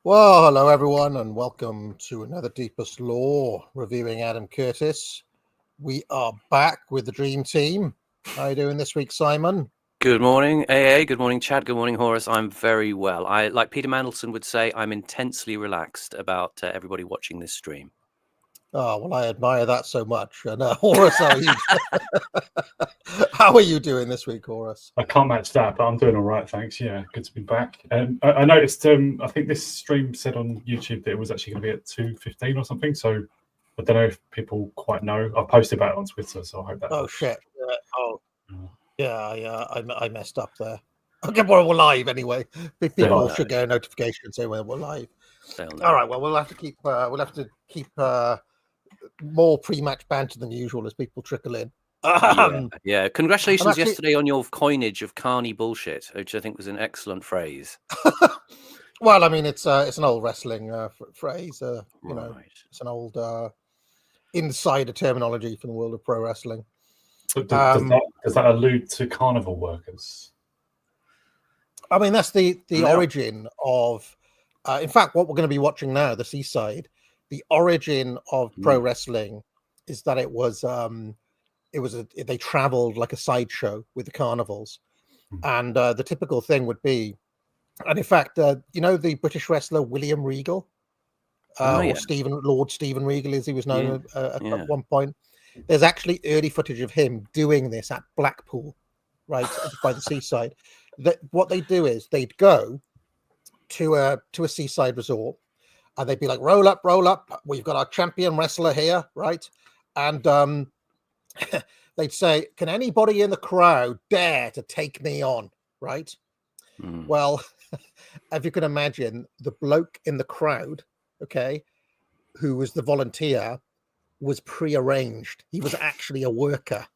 Well, hello everyone, and welcome to another Deepest Law reviewing Adam Curtis. We are back with the Dream Team. How are you doing this week, Simon? Good morning, AA. Good morning, Chad. Good morning, Horace. I'm very well. Like Peter Mandelson would say, I'm intensely relaxed about everybody watching this stream. Oh, well, I admire that so much. And Horace, how are you doing this week, Horace? I can't match that, but I'm doing all right, thanks. Yeah, good to be back. I noticed, I think this stream said on YouTube that it was actually going to be at 2:15 or something. So I don't know if people quite know. I posted about it on Twitter, so I hope that. Oh, helps. shit. Yeah, I messed up there. Okay, well, we're live anyway. People should get a notification saying we're live. All right, well, we'll have to keep more pre-match banter than usual as people trickle in. Yeah. Congratulations yesterday on your coinage of carny bullshit, which I think was an excellent phrase. Well, I mean, it's an old wrestling phrase. You know, it's an old insider terminology from the world of pro wrestling. But does that allude to carnival workers? I mean, that's the origin of. In fact, what we're going to be watching now, the Seaside, the origin of pro wrestling is that they traveled like a sideshow with the carnivals, and the typical thing would be, and in fact, you know, the British wrestler William Regal, or Lord Stephen Regal, as he was known at one point. There's actually early footage of him doing this at Blackpool, right by the seaside. What they do is they'd go to a seaside resort, and they'd be like, roll up, we've got our champion wrestler here, right? And they'd say, can anybody in the crowd dare to take me on, right? Well, if you can imagine, the bloke in the crowd, okay, who was the volunteer, was pre-arranged. He was actually a worker,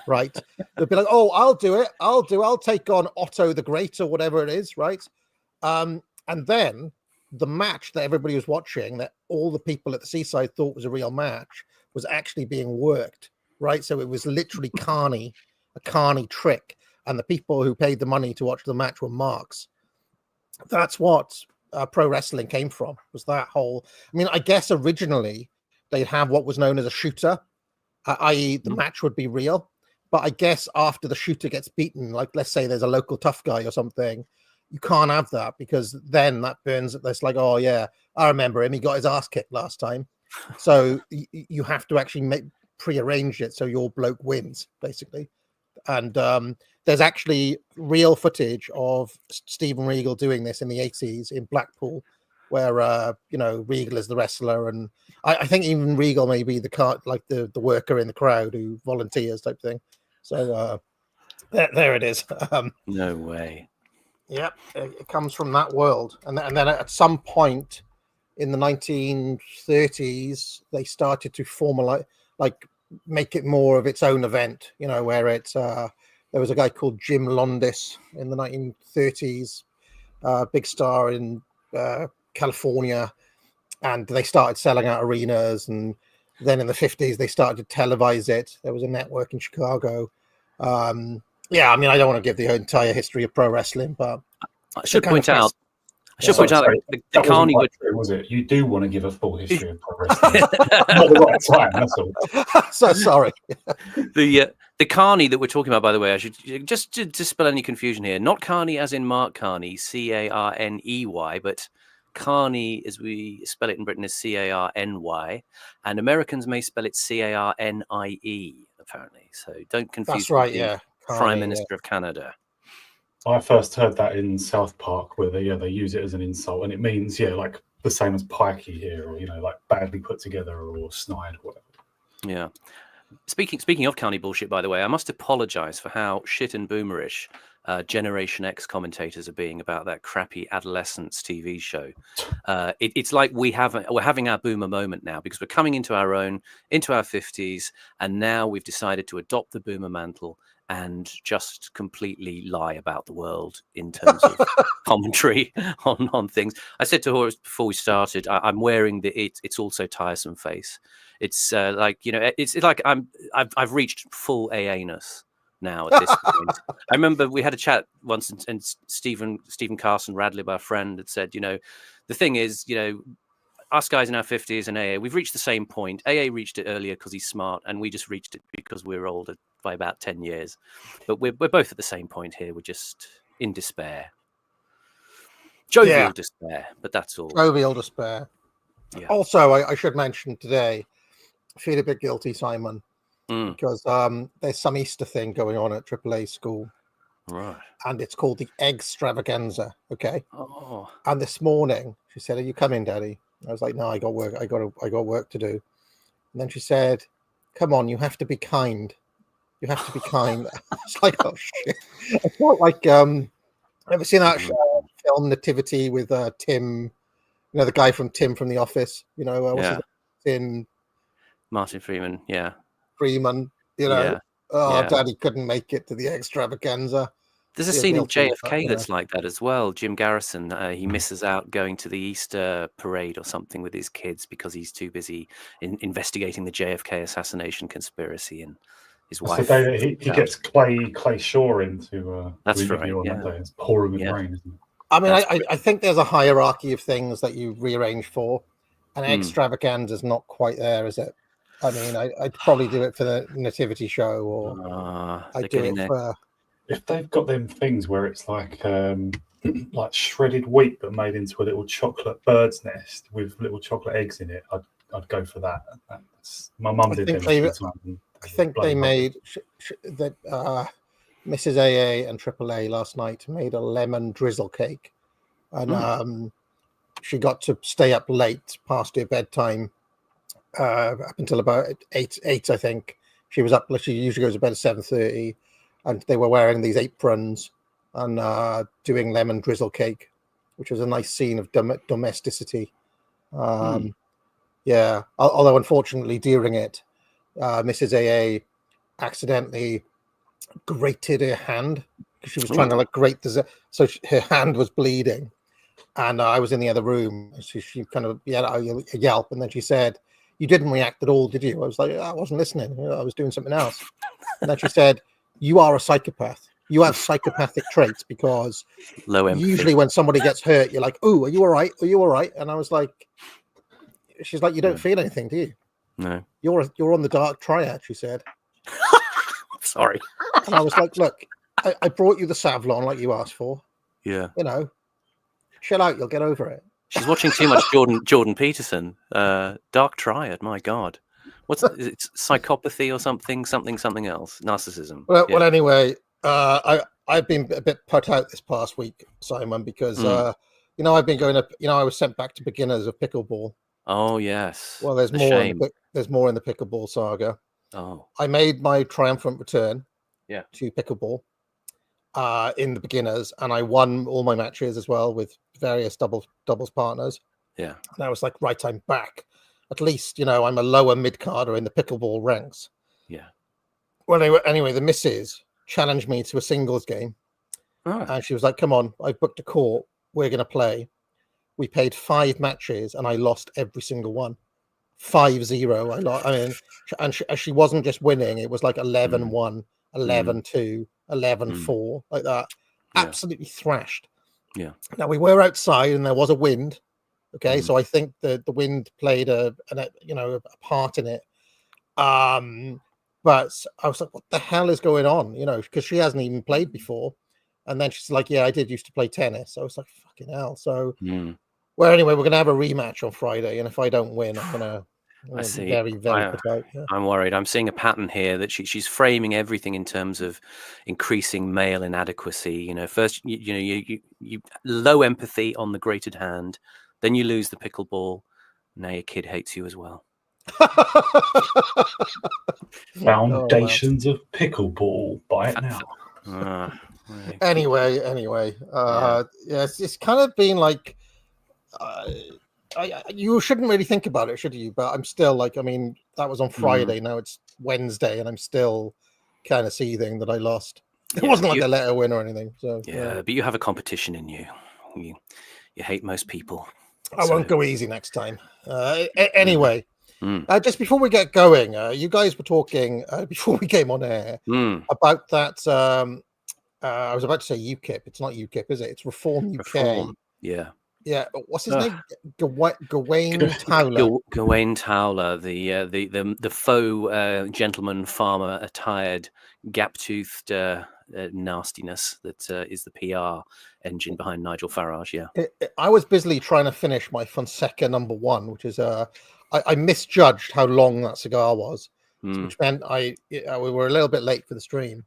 right? They'd be like, oh, I'll do it, I'll take on Otto the Great or whatever it is, right? And then the match that everybody was watching, that all the people at the seaside thought was a real match, was actually being worked, right? So it was literally a carny trick, and the people who paid the money to watch the match were marks. That's what pro wrestling came from, was that whole. I mean, I guess originally they'd have what was known as a shooter, i.e. the match would be real, but I guess after the shooter gets beaten, like let's say there's a local tough guy or something, you can't have that, because then that burns. That's like, oh yeah, I remember him, he got his ass kicked last time. So you have to actually pre-arrange it so your bloke wins, basically. And there's actually real footage of Stephen Regal doing this in the 80s in Blackpool, where you know, Regal is the wrestler, and I think even Regal may be the worker in the crowd who volunteers type thing. So there it is. No way. Yep, it comes from that world, and then at some point in the 1930s, they started to formalize, like make it more of its own event. You know, where it's there was a guy called Jim Londis in the 1930s, big star in California, and they started selling out arenas, and then in the 50s they started to televise it. There was a network in Chicago. Yeah, I mean, I don't want to give the entire history of pro wrestling, but I should point out the Carney was it? You do want to give a full history of pro wrestling. Not the right time, that's all. So sorry. The Carney that we're talking about, by the way, I should just to dispel any confusion here. Not Carney as in Mark Carney, Carney, but Carney, as we spell it in Britain, is Carny, and Americans may spell it Carnie, apparently. So don't confuse. That's right, yeah. Prime Minister of Canada. I first heard that in South Park, where they use it as an insult, and it means like the same as pikey here, or like badly put together or snide or whatever. Yeah. Speaking of Carney bullshit, by the way, I must apologise for how shit and boomerish Generation X commentators are being about that crappy adolescence TV show. It's like we're having our boomer moment now, because we're coming into our own, into our 50s, and now we've decided to adopt the boomer mantle and just completely lie about the world in terms of commentary on things. I said to Horace before we started, I'm wearing the it's also tiresome face. It's like, it's like I've reached full AA-ness now at this point. I remember we had a chat once, and Stephen Carson Radley, our friend, had said, the thing is, us guys in our 50s and AA, we've reached the same point. AA reached it earlier because he's smart, and we just reached it because we're older by about 10 years. But we're both at the same point here. We're just in despair. Jovial despair, but that's all. Jovial despair. Yeah. Also, I should mention today, I feel a bit guilty, Simon, because there's some Easter thing going on at AAA school. Right. And it's called the Extravaganza. Okay. Oh. And this morning she said, "Are you coming, Daddy?" I was like, "No, I got work. I got work to do." And then she said, "Come on, you have to be kind. You have to be kind." I was like, "Oh shit!" I felt like ever seen that film Nativity with Tim, the guy from Tim from The Office. What's his name? Martin Freeman. Yeah. Freeman. Daddy couldn't make it to the Extravaganza. There's a scene in JFK that's like that as well. Jim Garrison, he misses out going to the Easter parade or something with his kids because he's too busy investigating the JFK assassination conspiracy, and his wife. So he gets Clay Shaw into that's right. On that day. It's pouring with rain, isn't it? I mean, I think there's a hierarchy of things that you rearrange for, and Extravaganza is not quite there, is it? I mean, I'd probably do it for the nativity show, or I'd do it for. If they've got them things where it's like shredded wheat but made into a little chocolate bird's nest with little chocolate eggs in it, I'd go for that. My mum did them. I think they made that Mrs. AA and AAA last night made a lemon drizzle cake, and she got to stay up late past her bedtime up until about 8, I think. She was up. She usually goes to bed at 7:30. And they were wearing these aprons and doing lemon drizzle cake, which was a nice scene of domesticity. Yeah. Although, unfortunately, during it, Mrs. AA accidentally grated her hand because she was trying to grate the. So her hand was bleeding, and I was in the other room. So she kind of a yelp, and then she said, "You didn't react at all, did you?" I was like, "I wasn't listening. I was doing something else." And then she said, "You are a psychopath. You have psychopathic traits because low empathy. Usually when somebody gets hurt, you're like, oh, are you all right? Are you all right?" And I was like, she's like, "You don't feel anything, do you?" No. You're on the dark triad, she said. Sorry. And I was like, "Look, I brought you the Savlon like you asked for. Yeah. Chill out. You'll get over it." She's watching too much Jordan Peterson. Dark triad. My God. Is it psychopathy or something else? Narcissism. Well, anyway, I've been a bit put out this past week, Simon, because I've been going up. I was sent back to beginners of pickleball. Oh yes. Well, there's more. There's more in the pickleball saga. Oh. I made my triumphant return. Yeah. To pickleball, in the beginners, and I won all my matches as well with various doubles partners. Yeah. And I was like, right, I'm back. At least, I'm a lower mid-carder in the pickleball ranks. Yeah. Well, anyway, the missus challenged me to a singles game. Oh. And she was like, "Come on, I've booked a court. We're going to play." We played 5 matches and I lost every single one. 5-0. And she wasn't just winning. It was like 11-1, 11-2, 11-4, like that. Yeah. Absolutely thrashed. Yeah. Now, we were outside and there was a wind. Okay, so I think the wind played a part in it. But I was like, "What the hell is going on?" Because she hasn't even played before. And then she's like, "Yeah, I did used to play tennis." I was like, "Fucking hell!" So, well, anyway, we're gonna have a rematch on Friday, and if I don't win, I'm gonna be very, very put out. Yeah. I'm worried. I'm seeing a pattern here that she's framing everything in terms of increasing male inadequacy. First, you low empathy on the grated hand. Then you lose the pickleball. Now your kid hates you as well. Foundations of Pickleball. Buy it now. Anyway, it's kind of been like, you shouldn't really think about it, should you? But I'm still like, I mean, that was on Friday. Now it's Wednesday, and I'm still kind of seething that I lost. It wasn't like I let her win or anything. So but you have a competition in you. You hate most people. I won't go easy next time. Anyway, just before we get going, you guys were talking before we came on air about that. I was about to say UKIP. It's not UKIP, is it? It's Reform UK. Reform. Yeah. What's his name? Gawain Towler. Gawain Towler, the faux gentleman farmer attired, gap-toothed nastiness that is the PR engine behind Nigel Farage. Yeah. I was busily trying to finish my Fonseca number 1, which is I misjudged how long that cigar was, which meant we were a little bit late for the stream.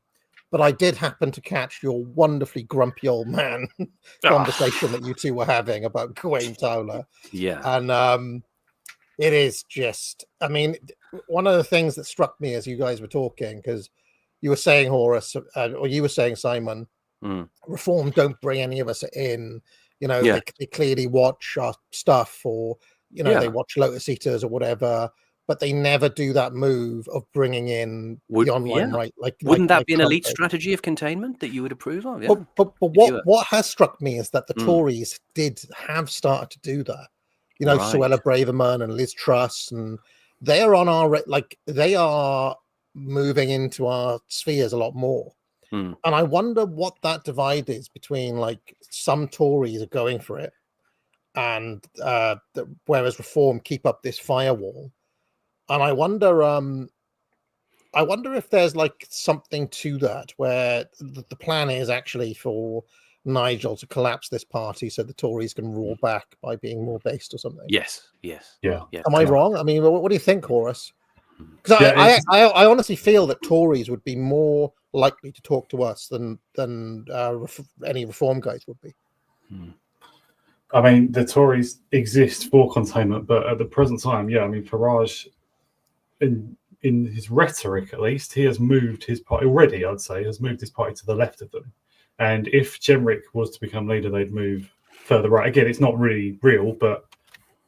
But I did happen to catch your wonderfully grumpy old man conversation that you two were having about Gawain Towler. Yeah. And it is just, I mean, one of the things that struck me as you guys were talking, because you were saying, Horace, or you were saying, Simon, Reform don't bring any of us in. You know, they clearly watch our stuff, or, you know, they watch Lotus Eaters or whatever. But they never do that move of bringing in the online, right? Wouldn't that be an elite strategy of containment that you would approve of? Yeah. But what has struck me is that the Tories did have started to do that. You know, Suella Braverman and Liz Truss, and they are on our they are moving into our spheres a lot more. And I wonder what that divide is between like some Tories are going for it, and whereas Reform keep up this firewall. And I wonder if there's like something to that, where the plan is actually for Nigel to collapse this party so the Tories can roar back by being more based or something. Yes. Am I wrong? I mean, what do you think, Horace? Because I honestly feel that Tories would be more likely to talk to us than any Reform guys would be. I mean, the Tories exist for containment, but at the present time, I mean, Farage, in his rhetoric at least, he has moved his party already, I'd say, has moved his party to the left of them. And if Jenrick was to become leader, they'd move further right. Again, it's not really real, but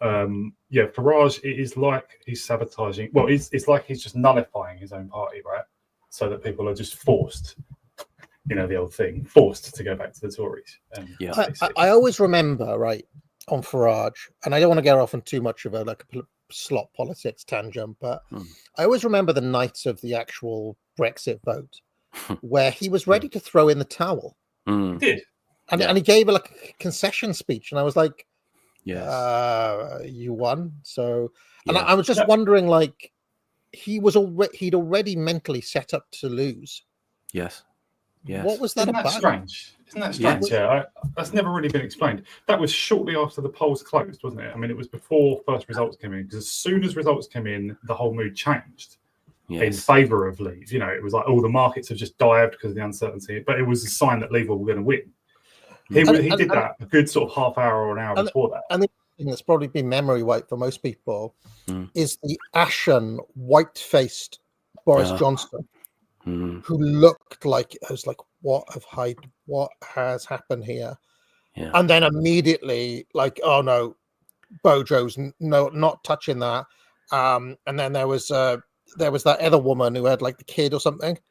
Farage, it is like he's sabotaging. Well, it's like he's just nullifying his own party, right? So that people are just forced, you know, the old thing, forced to go back to the Tories. I always remember, right, on Farage, and I don't want to get off on too much of a slot politics tangent, but I always remember the night of the actual Brexit vote where he was ready to throw in the towel. He did. And he gave a concession speech, and I was like, yes, you won. So, and I was just wondering, like, he'd already mentally set up to lose. Yes. What was that about? Strange. Isn't that strange? Yeah, that's never really been explained. That was shortly after the polls closed, wasn't it? I mean, it was before first results came in, because as soon as results came in, the whole mood changed in favour of Leave. You know, it was like, the markets have just dived because of the uncertainty, but it was a sign that Leave were going to win. He did that a good sort of half hour or an hour before that. And the thing that's probably been memory wiped for most people is the ashen, white-faced Boris Johnson, who looked like, I was like, what has happened here? Yeah. And then immediately, like, oh no, Bojo's not touching that. And then there was that other woman who had like the kid or something. Do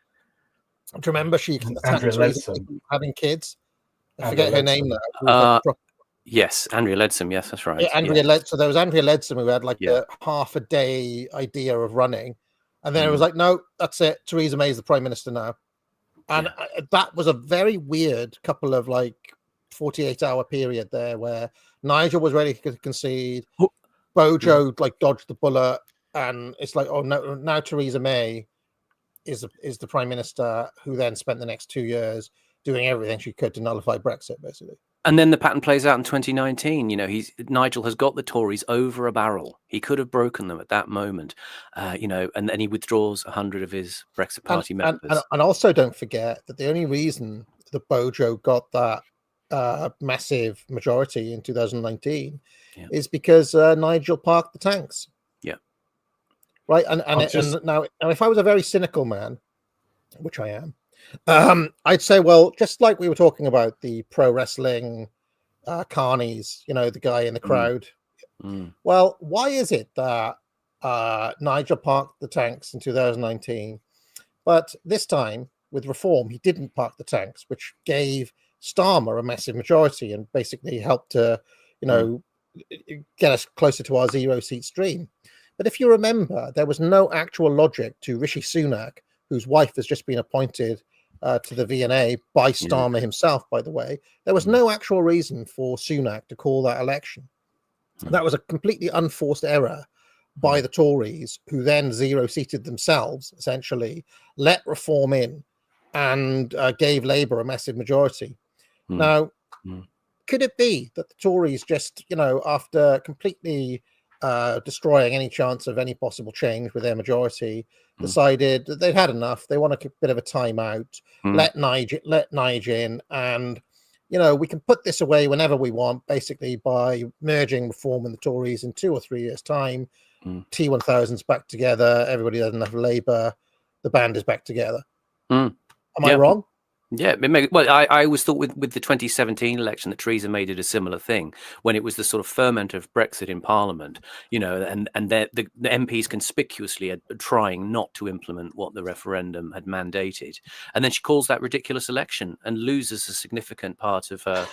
you remember Andrea Leadsom having kids? I forget her name now. Yes, Andrea Leadsom. Yes, that's right. Yeah, Andrea Leadsom. So there was Andrea Leadsom who had like the half a day idea of running. And then it was like, no, that's it. Theresa May is the prime minister now. And that was a very weird couple of 48-hour period there where Nigel was ready to concede. Bojo dodged the bullet. And it's like, oh, no, now Theresa May is the prime minister, who then spent the next 2 years doing everything she could to nullify Brexit, basically. And then the pattern plays out in 2019. You know, Nigel has got the Tories over a barrel. He could have broken them at that moment, and then he withdraws 100 of his Brexit Party members. And also don't forget that the only reason that Bojo got that massive majority in 2019 is because Nigel parked the tanks. Yeah. Right. And now, if I was a very cynical man, which I am, I'd say, well, just like we were talking about the pro wrestling carnies, the guy in the crowd. Well, why is it that Nigel parked the tanks in 2019, but this time with reform, he didn't park the tanks, which gave Starmer a massive majority and basically helped to, get us closer to our 0-seat stream. But if you remember, there was no actual logic to Rishi Sunak, whose wife has just been appointed to the V&A by Starmer himself, by the way. There was no actual reason for Sunak to call that election. That was a completely unforced error by the Tories, who then 0-seated themselves, essentially, let reform in and gave Labour a massive majority. Now, could it be that the Tories just, after completely destroying any chance of any possible change with their majority, decided that they'd had enough? They want a bit of a timeout, let Nige in, and we can put this away whenever we want, basically by merging Reform and the Tories in 2 or 3 years' time. T1000's back together. Everybody has enough Labour. The band is back together. Am I wrong? Yeah, well, I always thought with the 2017 election that Theresa May did a similar thing when it was the sort of ferment of Brexit in Parliament, and the MPs conspicuously are trying not to implement what the referendum had mandated. And then she calls that ridiculous election and loses a significant part of her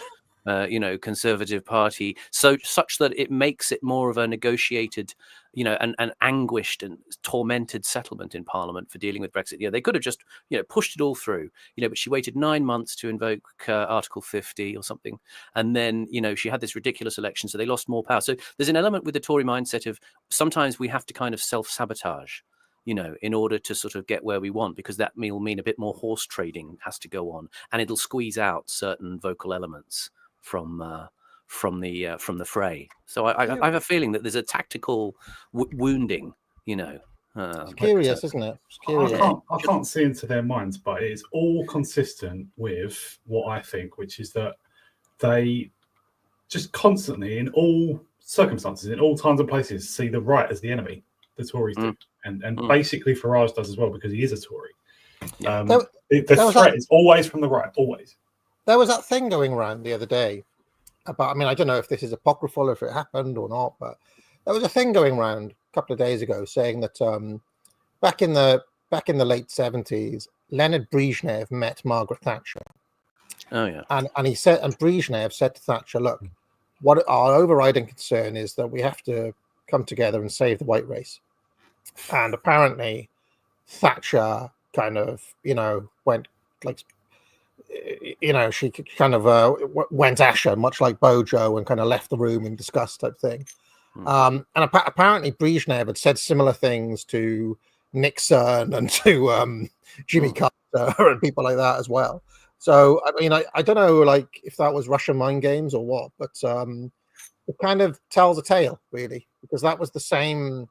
Conservative Party, such that it makes it more of a negotiated, an anguished and tormented settlement in Parliament for dealing with Brexit. They could have just, pushed it all through, but she waited 9 months to invoke Article 50 or something. And then, she had this ridiculous election, so they lost more power. So there's an element with the Tory mindset of sometimes we have to kind of self-sabotage, in order to sort of get where we want, because that will mean a bit more horse trading has to go on, and it'll squeeze out certain vocal elements from the fray. So I have a feeling that there's a tactical wounding, It's curious, isn't it? It's curious. I can't see into their minds, but it's all consistent with what I think, which is that they just constantly, in all circumstances, in all times and places, see the right as the enemy. The Tories do, and basically Farage does as well, because he is a Tory. The threat is always from the right, always. There was that thing going around the other day about, I don't know if this is apocryphal, if it happened or not, but there was a thing going around a couple of days ago saying that back in the late 70s, Leonard Brezhnev met Margaret Thatcher. Oh yeah. And he said, and Brezhnev said to Thatcher, look, what our overriding concern is that we have to come together and save the white race. And apparently Thatcher kind of, went like, she kind of went asher, much like Bojo, and kind of left the room in disgust type thing. And apparently Brezhnev had said similar things to Nixon and to Jimmy Carter and people like that as well. So, I don't know, like, if that was Russian mind games or what, but it kind of tells a tale, really, because that was the same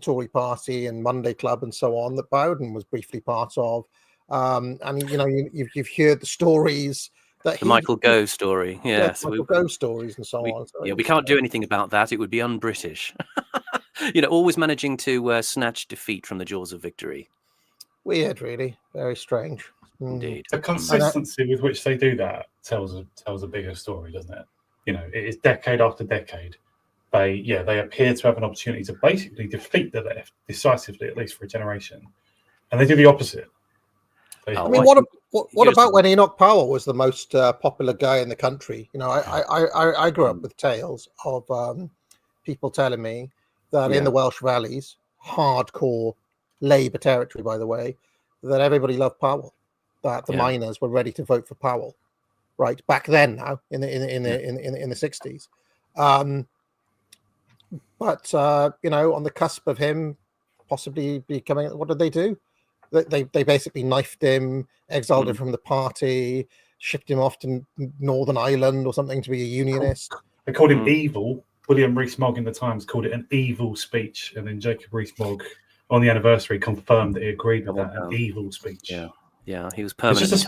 Tory party and Monday Club and so on that Bowden was briefly part of. And you've heard the stories that the Michael Gove story, Michael Gove stories and so on. So, we can't do anything about that. It would be un-British. Always managing to snatch defeat from the jaws of victory. Weird, really, very strange. Indeed. The consistency with which they do that tells a bigger story, doesn't it? It is decade after decade. They appear to have an opportunity to basically defeat the left decisively, at least for a generation, and they do the opposite. What about when Enoch Powell was the most popular guy in the country? I grew up with tales of people telling me that in the Welsh valleys, hardcore Labour territory, by the way, that everybody loved Powell, that the miners were ready to vote for Powell, right back then. Now in the 60s, but on the cusp of him possibly becoming, what did they do? They basically knifed him, exiled him from the party, shipped him off to Northern Ireland or something to be a unionist. They called him evil. William Rees-Mogg in the Times called it an evil speech, and then Jacob Rees-Mogg on the anniversary confirmed that he agreed with that, an evil speech. Yeah, he was permanent. It's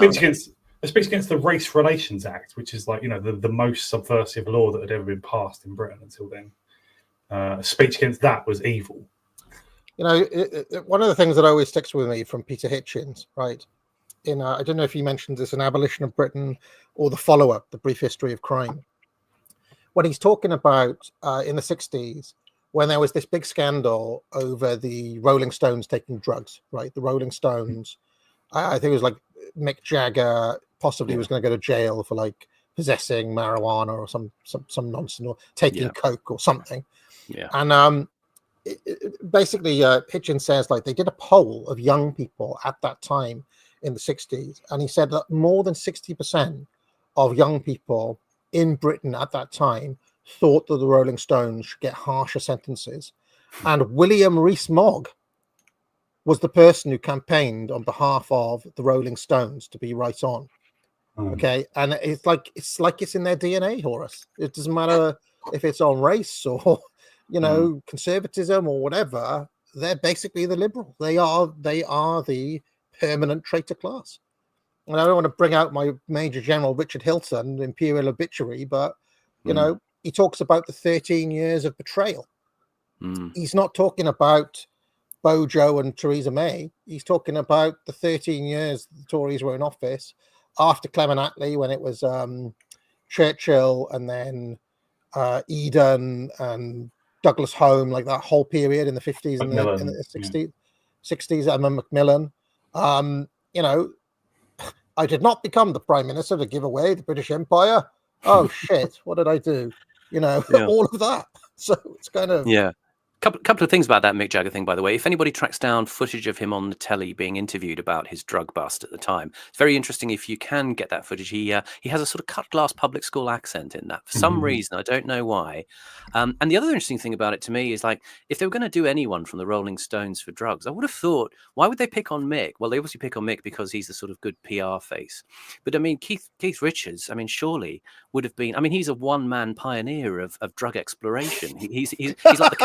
just It speaks against the Race Relations Act, which is like, you know, the most subversive law that had ever been passed in Britain until then. Speech against that was evil. You know, one of the things that always sticks with me from Peter Hitchens, right? I don't know if he mentions this in Abolition of Britain or the follow-up, The Brief History of Crime. When he's talking about in the 60s, when there was this big scandal over the Rolling Stones taking drugs, right? The Rolling Stones, I think it was like Mick Jagger possibly was going to go to jail for like possessing marijuana or some nonsense, or taking coke or something. Yeah. And basically, Hitchens says like they did a poll of young people at that time in the 60s, and he said that more than 60% of young people in Britain at that time thought that the Rolling Stones should get harsher sentences. And William Rees-Mogg was the person who campaigned on behalf of the Rolling Stones to be right on. Okay, and it's like it's in their DNA, Horace. It doesn't matter if it's on race or conservatism or whatever. They're basically the liberal. They are the permanent traitor class. And I don't want to bring out my Major General Richard Hilton Imperial Obituary, but you know, he talks about the 13 years of betrayal. He's not talking about Bojo and Theresa May. He's talking about the 13 years the Tories were in office after Clement Attlee, when it was Churchill and then Eden and Douglas Home, like that whole period in the 50s and the 60s, and Macmillan. You know, I did not become the Prime Minister to give away the British Empire. Oh, shit, what did I do? You know, all of that. So it's kind of... Yeah. Couple of things about that Mick Jagger thing, by the way. If anybody tracks down footage of him on the telly being interviewed about his drug bust at the time, it's very interesting. If you can get that footage, he has a sort of cut glass public school accent in that for some reason. I don't know why. And the other interesting thing about it to me is, like, if they were going to do anyone from the Rolling Stones for drugs, I would have thought, why would they pick on Mick? Well, they obviously pick on Mick because he's the sort of good PR face. But I mean, Keith Richards, I mean, surely would have been. I mean, he's a one-man pioneer of drug exploration. He's like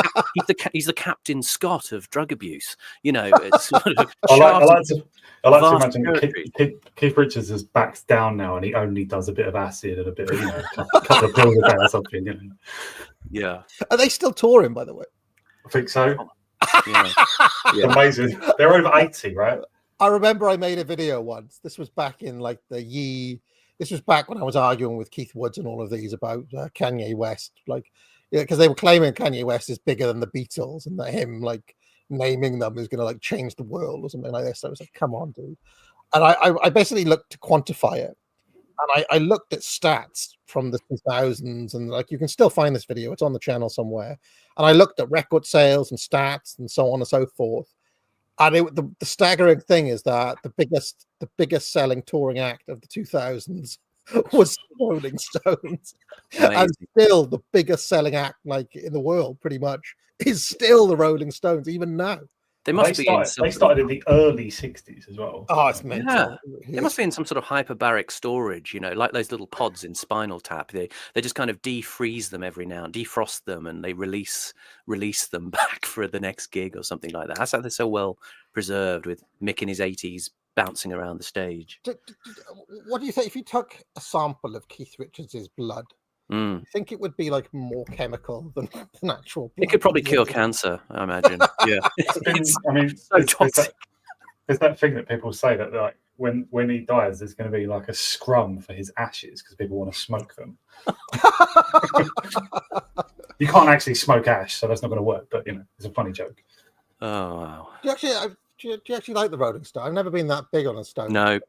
he's the Captain Scott of drug abuse. You know, it's sort of I like to imagine Keith Richards has backed down now, and he only does a bit of acid and a bit of, a couple of pills a day or something. You know? Yeah. Are they still touring, by the way? I think so. Yeah. Amazing. They're over 80, right? I remember I made a video once. This was back in like this was back when I was arguing with Keith Woods and all of these about Kanye West, like, because they were claiming Kanye West is bigger than the Beatles, and that him like naming them is going to like change the world or something like this. So I was like, come on, dude. And I basically looked to quantify it, and I looked at stats from the 2000s, and like you can still find this video. It's on the channel somewhere. And I looked at record sales and stats and so on and so forth. And the staggering thing is that the biggest selling touring act of the 2000s was Rolling Stones. Amazing. And still the biggest selling act like in the world pretty much is still the Rolling Stones even now. They started in the early 60s as well. Oh, it's mental. Yeah. They must be in some sort of hyperbaric storage, you know, like those little pods in Spinal Tap. They just kind of defreeze them every now and defrost them, and they release them back for the next gig or something like that. That's how they're so well preserved, with Mick in his 80s bouncing around the stage. What do you think if you took a sample of Keith Richards' blood? I think it would be like more chemical than actual blood. It could probably cure cancer, I imagine. Yeah. It's so toxic. There's that thing that people say that like when he dies, there's going to be like a scrum for his ashes because people want to smoke them. You can't actually smoke ash, so that's not going to work. But it's a funny joke. Oh wow! Do you actually like the Rolling Stones? I've never been that big on a Stone. No.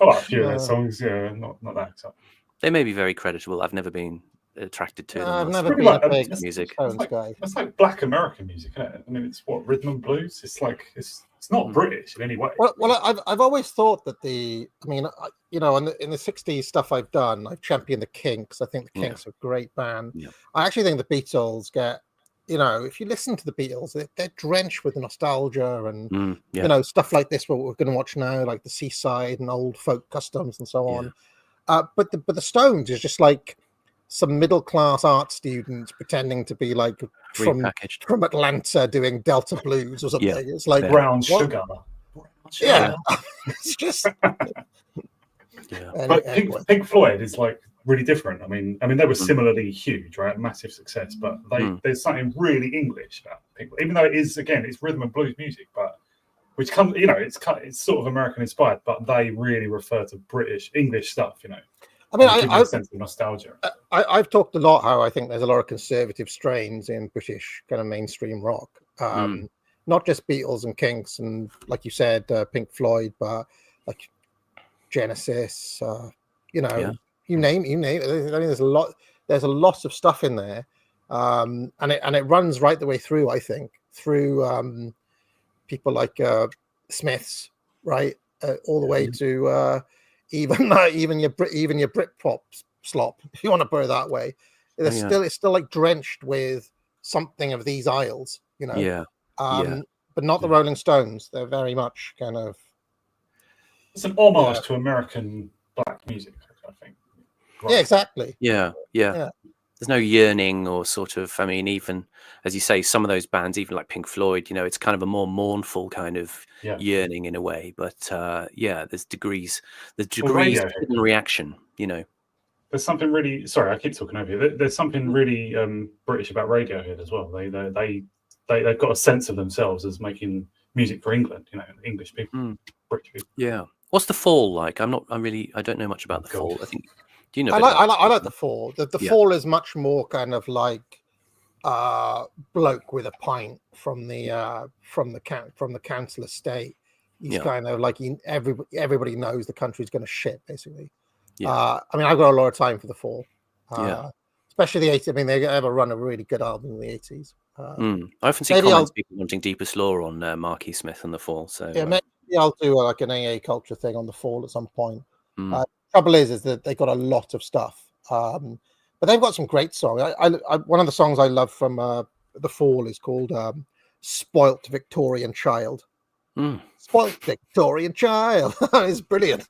A few of their songs, not that exciting. They may be very creditable. I've never been attracted to them. I've never been a big music. It's like black American music, isn't it? I mean, it's what, rhythm and blues. It's like it's not British in any way. Well, I've always thought that in the 60s stuff I've done, I've championed the Kinks. I think the Kinks are a great band. Yeah. I actually think the Beatles get, if you listen to the Beatles, they're drenched with nostalgia and stuff like this. What we're going to watch now, like the Seaside and old folk customs and so on. But the Stones is just like some middle class art students pretending to be like from Atlanta doing Delta blues or something. It's like brown sugar. Yeah, it's just. But Pink Floyd is like really different. I mean, they were similarly huge, right? Massive success, but there's something really English about Pink Floyd, even though it's rhythm and blues music, but which comes, it's sort of American inspired, but they really refer to British English stuff, I mean, I a sense of nostalgia. I've talked a lot how I think there's a lot of conservative strains in British kind of mainstream rock, not just Beatles and Kinks and, like you said, Pink Floyd, but like Genesis, you name it. I mean, there's a lot of stuff in there, and it runs right the way through. I think through people like Smiths, right, all the way to even your Britpop slop, if you want to put it that way. It's still like drenched with something of these isles, but not the Rolling Stones. They're very much kind of. It's an homage to American black music, I think. Right. Yeah, exactly. Yeah. There's no yearning or sort of, I mean, even as you say, some of those bands, even like Pink Floyd, it's kind of a more mournful kind of yearning in a way. But there's degrees of hidden reaction, There's something really, sorry, I keep talking over you. There's something really British about Radiohead as well. They've got a sense of themselves as making music for England, English people, British people. Yeah. What's The Fall like? I don't know much about The Fall. I think. Do you know? I like The Fall. The Fall is much more kind of like bloke with a pint from the council estate. He's kind of like everybody knows the country's going to shit, basically. I mean, I've got a lot of time for The Fall. Especially the 80s. I mean, they ever run a really good album in the 80s. I often see comments people wanting Deepest Law on Marky Smith and The Fall. So maybe I'll do like an AA culture thing on The Fall at some point. Trouble is that they got a lot of stuff, but they've got some great songs. One of the songs I love from The Fall is called "Spoilt Victorian Child." Spoilt Victorian Child. It's brilliant.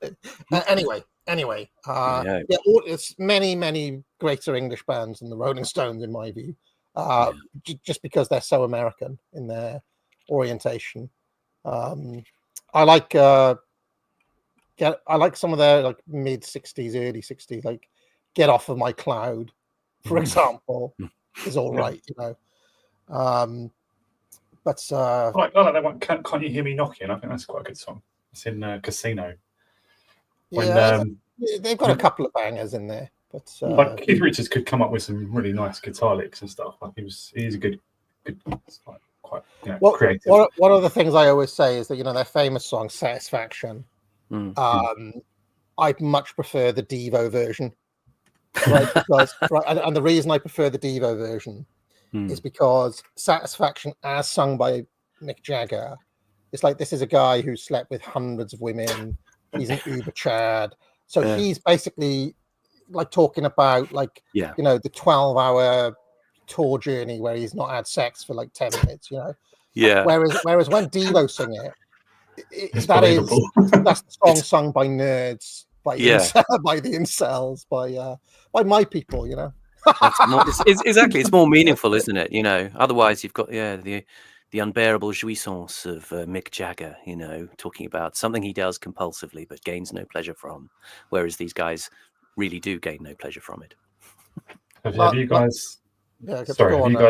Anyway, it's many greater English bands than the Rolling Stones, in my view, just because they're so American in their orientation. I like some of their like mid 60s, early 60s, like "Get Off of My Cloud," for example, is all right, But I like that one. Can't You Hear Me Knocking? I think that's quite a good song. It's in Casino. They've got a couple of bangers in there, but like Keith Richards could come up with some really nice guitar licks and stuff. Like he's a good like, quite creative. One of the things I always say is that their famous song "Satisfaction." I much prefer the Devo version, right? And the reason I prefer the Devo version is because "Satisfaction," as sung by Mick Jagger, it's like this is a guy who slept with hundreds of women. He's an uber Chad, so he's basically like talking about the 12-hour tour journey where he's not had sex for like 10 minutes, Whereas when Devo sing it, that's the song sung by nerds, by the incels, by my people, Exactly, it's more meaningful, isn't it? Otherwise you've got the unbearable jouissance of Mick Jagger, talking about something he does compulsively but gains no pleasure from, whereas these guys really do gain no pleasure from it. Have you guys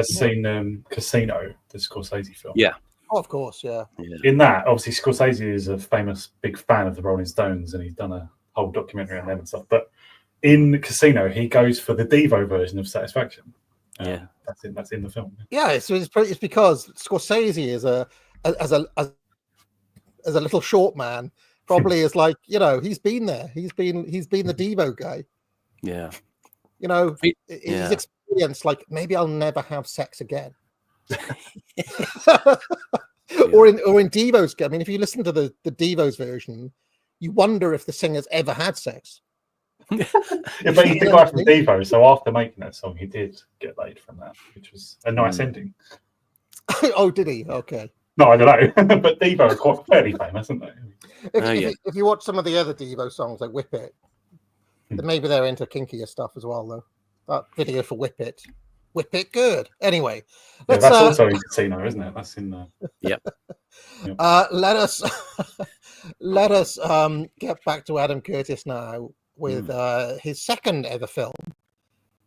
seen Casino, the Scorsese film? Yeah. Oh, of course, yeah. In that, obviously, Scorsese is a famous big fan of the Rolling Stones, and he's done a whole documentary on them and stuff. But in Casino, he goes for the Devo version of Satisfaction. That's in the film. Yeah, so it's because Scorsese is as a little short man, probably is like he's been there. He's been the Devo guy. Yeah. His experience, like maybe I'll never have sex again. Or in Devo's, I mean, if you listen to the Devo's version, you wonder if the singer's ever had sex. But he's the guy from Devo, so after making that song, he did get laid from that, which was a nice ending. Oh, did he? Okay. No, I don't know, but Devo are quite fairly famous, aren't they? If you watch some of the other Devo songs, like "Whip It," then maybe they're into kinkier stuff as well, though. That video for "Whip It." Whip it good. Anyway, that's also in Casino, isn't it? That's in. Yep. Let us Let us get back to Adam Curtis now with his second ever film,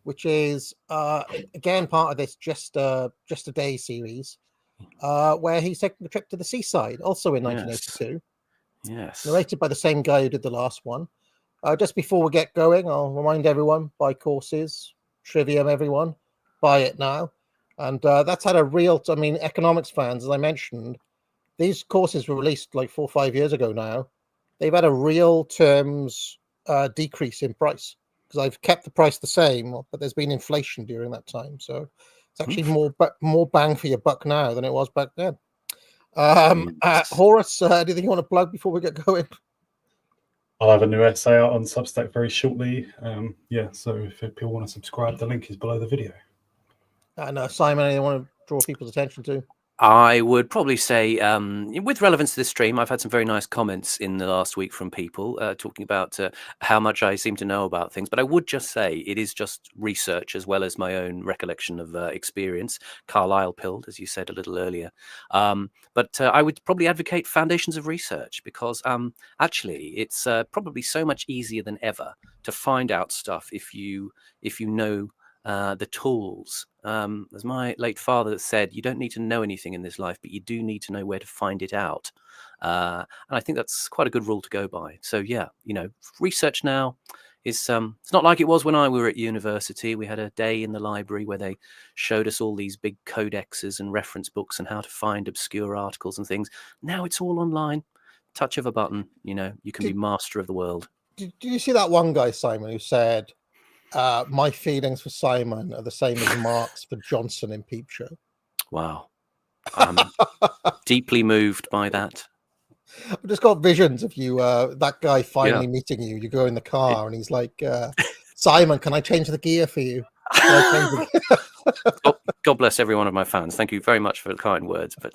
which is again part of this just a day series, where he's taking a trip to the seaside, also in 1982. Yes. Narrated by the same guy who did the last one. Just before we get going, I'll remind everyone, buy courses, Trivium, everyone, buy it now. And that's had a real, I mean, economics fans, as I mentioned, these courses were released like 4 or 5 years ago now. They've had a real terms decrease in price because I've kept the price the same, but there's been inflation during that time. So it's actually more bang for your buck now than it was back then. Horace, anything you want to plug before we get going? I'll have a new essay out on Substack very shortly. So if people want to subscribe, the link is below the video. And Simon, anything you want to draw people's attention to? I would probably say, with relevance to this stream, I've had some very nice comments in the last week from people talking about how much I seem to know about things. But I would just say it is just research as well as my own recollection of experience. Carlisle pilled, as you said a little earlier. But I would probably advocate foundations of research because actually it's probably so much easier than ever to find out stuff if you know the tools. As my late father said, you don't need to know anything in this life, but you do need to know where to find it out. And I think that's quite a good rule to go by. So yeah, research now is it's not like it was when I were at university. We had a day in the library where they showed us all these big codexes and reference books and how to find obscure articles and things. Now it's all online. Touch of a button, you can be master of the world. Did you see that one guy, Simon, who said, my feelings for Simon are the same as Mark's for Johnson in Peep Show? Wow. I'm deeply moved by that. I've just got visions of you, that guy finally meeting you. You go in the car and he's like, Simon, can I change the gear for you? God bless every one of my fans. Thank you very much for the kind words. But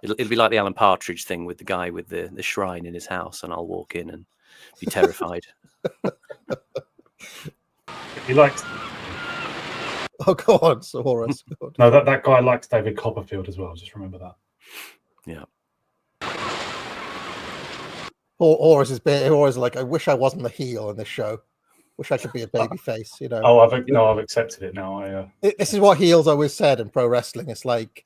it'll be like the Alan Partridge thing with the guy with the shrine in his house, and I'll walk in and be terrified. He likes. Oh, go on, Horace. No, that guy likes David Copperfield as well. Just remember that. Yeah. Horace is like, I wish I wasn't the heel in this show. Wish I could be a baby face. Oh, I've accepted it now. This is what heels always said in pro wrestling. It's like,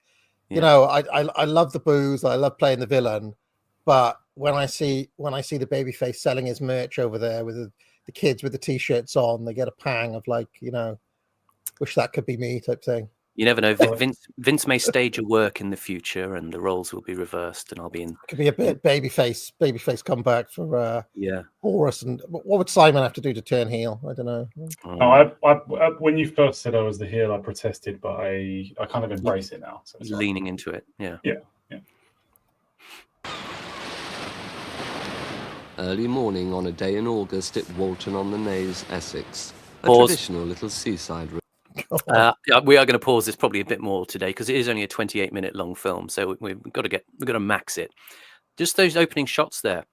I love the booze. I love playing the villain, but when I see the baby face selling his merch over there with the kids with the t-shirts on, they get a pang of like, wish that could be me type thing. You never know. Vince may stage a work in the future, and the roles will be reversed, and I'll be in. Could be a bit babyface comeback for Horace. And what would Simon have to do to turn heel? I don't know. I when you first said I was the heel, I protested, but I kind of embrace it now. So leaning into it. Yeah. Early morning on a day in August at Walton-on-the-Naze, Essex. A traditional little seaside room. We are going to pause this probably a bit more today because it is only a 28-minute long film, so we've got to max it. Just those opening shots there,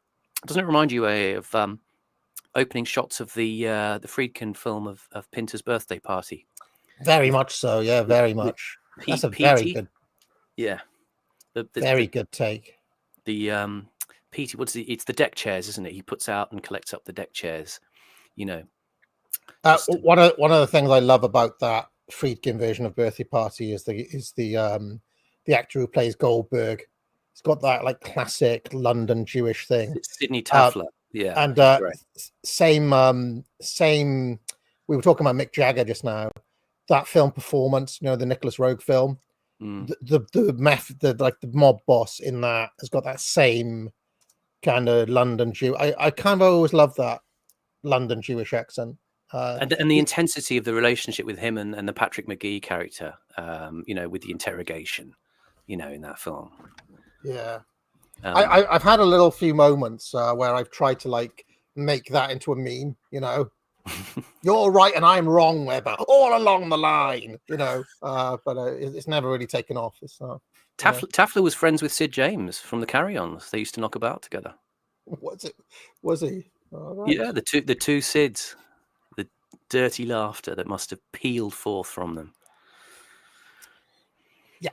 doesn't it remind you of opening shots of the Friedkin film of Pinter's birthday party? Very much so, yeah, very much. That's a very good, very good take. The Petey, it's the deck chairs, isn't it? He puts out and collects up the deck chairs, One of the things I love about that Friedkin version of Birthday Party is the actor who plays Goldberg. He's got that like classic London Jewish thing. It's Sidney Taffler, and same. We were talking about Mick Jagger just now. That film performance, the Nicholas Roeg film, the mob boss in that has got that same kind of London Jew. I kind of always love that London Jewish accent. And the intensity of the relationship with him and the Patrick McGee character, with the interrogation, in that film. Yeah. I've had a little few moments where I've tried to like make that into a meme, You're right and I'm wrong, Weber, all along the line, but it's never really taken off. Taffler was friends with Sid James from the Carry-Ons. They used to knock about together. Was he? Oh, right. Yeah, the two Sids. The dirty laughter that must have peeled forth from them. Yeah.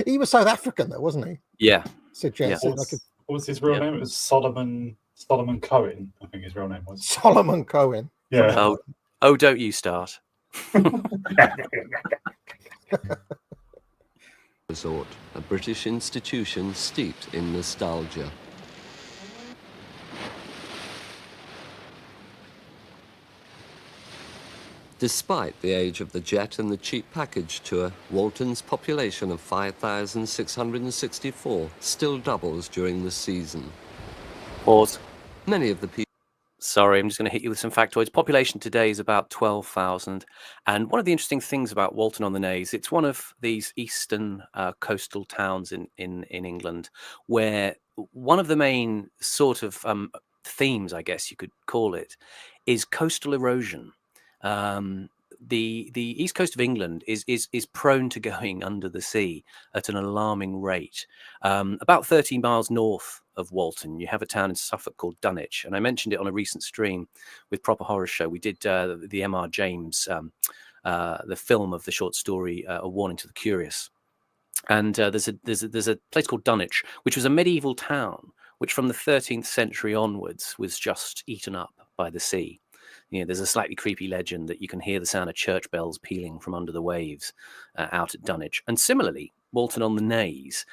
He was South African though, wasn't he? Yeah, suggests it. What was his real name? It was Solomon Cohen, I think his real name was. Solomon Cohen. Yeah. Oh, don't you start. Resort, a British institution steeped in nostalgia. Despite the age of the jet and the cheap package tour, Walton's population of 5,664 still doubles during the season. Pause. Many of the people... Sorry, I'm just going to hit you with some factoids. Population today is about 12,000. And one of the interesting things about Walton-on-the-Naze, it's one of these eastern coastal towns in England where one of the main sort of themes, I guess you could call it, is coastal erosion. The east coast of England is prone to going under the sea at an alarming rate. About 13 miles north of Walton, you have a town in Suffolk called Dunwich, and I mentioned it on a recent stream with Proper Horror Show. We did the M.R. James, the film of the short story A Warning to the Curious, and there's a place called Dunwich, which was a medieval town, which from the 13th century onwards was just eaten up by the sea. You know, there's a slightly creepy legend that you can hear the sound of church bells pealing from under the waves out at Dunwich. And similarly, Walton-on-the-Naze,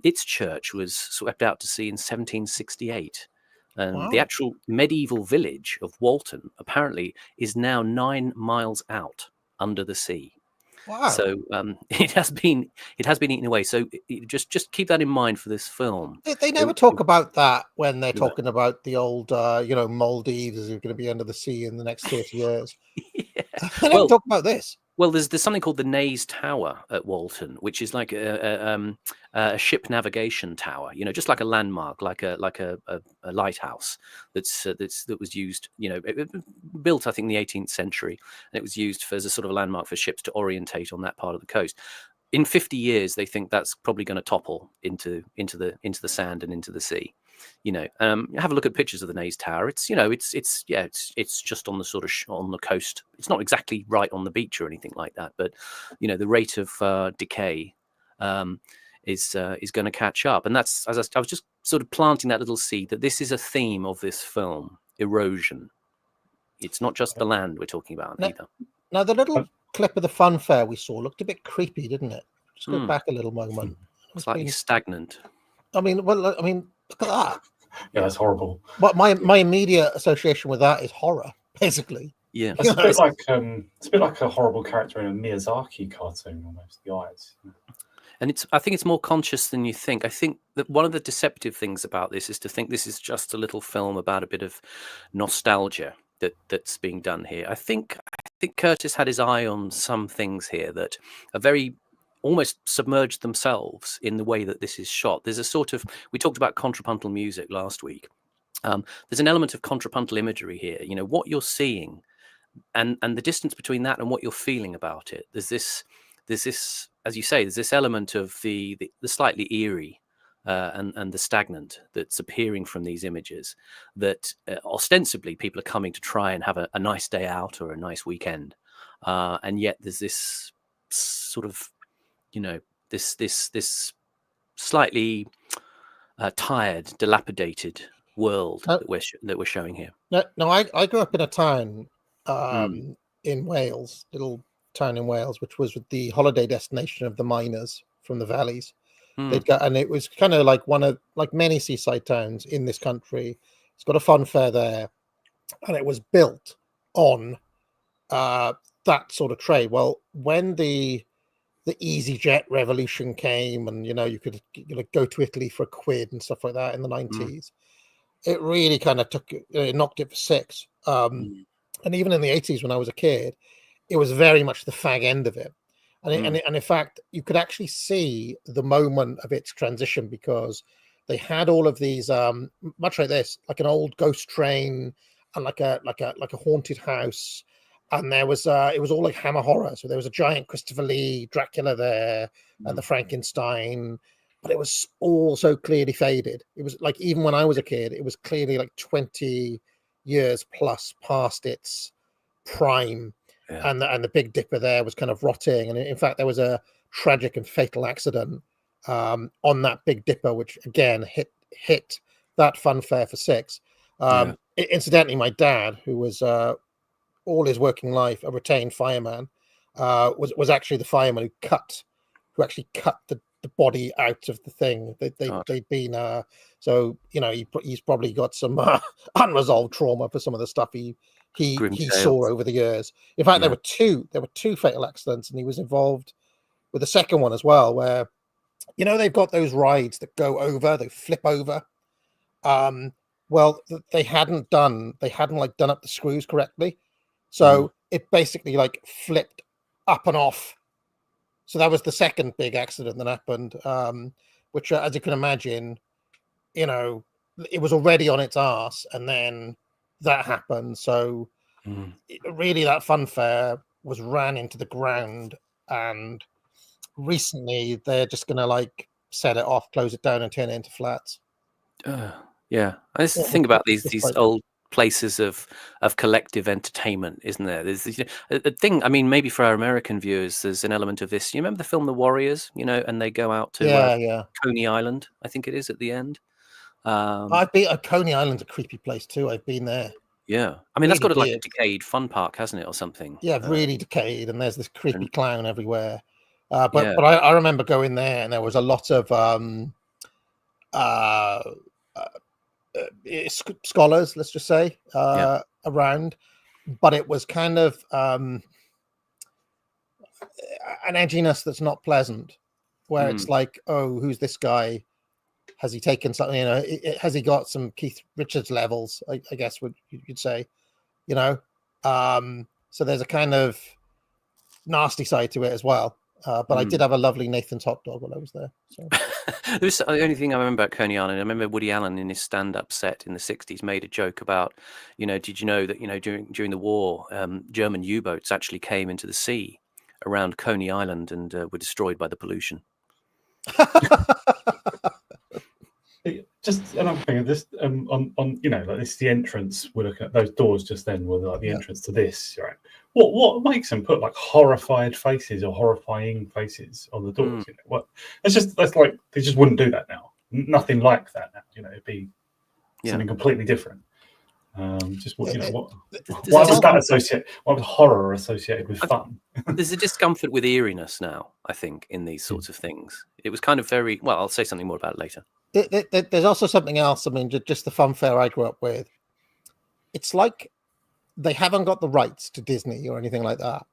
its church was swept out to sea in 1768. And the actual medieval village of Walton apparently is now 9 miles out under the sea. Wow. So it has been eaten away. So just keep that in mind for this film. They never talk about that when they're talking about the old, Maldives is going to be under the sea in the next 30 years. They never talk about this. Well, there's something called the Naze Tower at Walton, which is like a ship navigation tower. You know, just like a landmark, like a lighthouse that was used. You know, built I think in the 18th century, and it was used as a sort of a landmark for ships to orientate on that part of the coast. In 50 years, they think that's probably going to topple into the sand and into the sea. You know, have a look at pictures of the Naze Tower. It's it's just on the sort of on the coast. It's not exactly right on the beach or anything like that, but you know the rate of decay is going to catch up, and that's as I was just sort of planting that little seed that this is a theme of this film: erosion. It's not just the land we're talking about either. Now, the little clip of the fun fair we saw looked a bit creepy, didn't it? Just go back a little moment. Slightly stagnant. I mean, look at that. Yeah, that's horrible. But my immediate association with that is horror, basically. Yeah, it's a bit like a horrible character in a Miyazaki cartoon, almost. The eyes. And I think it's more conscious than you think. I think that one of the deceptive things about this is to think this is just a little film about a bit of nostalgia that's being done here. I think Curtis had his eye on some things here that are very almost submerged themselves in the way that this is shot. There's a sort of, we talked about contrapuntal music last week. There's an element of contrapuntal imagery here. You know, what you're seeing and the distance between that and what you're feeling about it. There's this, as you say, there's this element of the slightly eerie and the stagnant that's appearing from these images that ostensibly people are coming to try and have a nice day out or a nice weekend. And yet there's this sort of, you know, this slightly tired, dilapidated world that we're showing here. No, I grew up in a town in Wales, little town in Wales, which was the holiday destination of the miners from the valleys. And it was kind of like like many seaside towns in this country. It's got a fun fair there, and it was built on that sort of trade. Well, when the EasyJet revolution came, and you could go to Italy for £1 and stuff like that in the 90s, it really kind of knocked it for six. And even in the 80s when I was a kid, it was very much the fag end of it. And in fact, you could actually see the moment of its transition, because they had all of these, much like this, like an old ghost train and like a haunted house. And there was, it was all like Hammer horror. So there was a giant Christopher Lee Dracula there and the Frankenstein, but it was all so clearly faded. It was like, even when I was a kid, it was clearly like 20 years plus past its prime. Yeah. And the Big Dipper there was kind of rotting. And in fact, there was a tragic and fatal accident on that Big Dipper, which again hit that funfair for 6. Incidentally, my dad, who was all his working life a retained fireman, was actually the fireman who actually cut the body out of the thing. They'd been so he's probably got some unresolved trauma for some of the stuff he saw over the years. In fact, there were two fatal accidents, and he was involved with the second one as well, where they've got those rides that they flip over. Well, they hadn't done up the screws correctly, so it basically flipped up and off. So that was the second big accident that happened, which, as you can imagine, it was already on its arse, and then that happened. So really, that funfair was ran into the ground, and recently they're just going to set it off, close it down, and turn it into flats. Yeah, I just think about these old places of collective entertainment, isn't there? There's a thing. I mean, maybe for our American viewers, there's an element of this. You remember the film The Warriors? And they go out to Coney Island, I think it is, at the end. I've been at Coney Island's a creepy place too. I've been there. Yeah, I mean, that's got a decayed fun park, hasn't it, or something? Yeah, really decayed, and there's this creepy clown everywhere. But I remember going there, and there was a lot of scholars, let's just say, around, but it was kind of an edginess that's not pleasant, where it's like, oh, who's this guy? Has he taken something? Has he got some Keith Richards levels? I guess you'd say, so there's a kind of nasty side to it as well. But I did have a lovely Nathan's hot dog while I was there. So. This the only thing I remember about Coney Island. I remember Woody Allen in his stand-up set in the 60s made a joke about, did you know that, during the war, German U-boats actually came into the sea around Coney Island and were destroyed by the pollution. Just another thing, this this the entrance. We're looking at those doors just then were the entrance to this, right? What makes them put horrified faces or horrifying faces on the doors? That's like they just wouldn't do that now. Nothing like that now. It'd be something completely different. Why was that associated? Why was horror associated with fun? There's a discomfort with eeriness now, I think, in these sorts of things. It was kind of very well. I'll say something more about it later. There's also something else. I mean, just the funfair I grew up with. It's like they haven't got the rights to Disney or anything like that,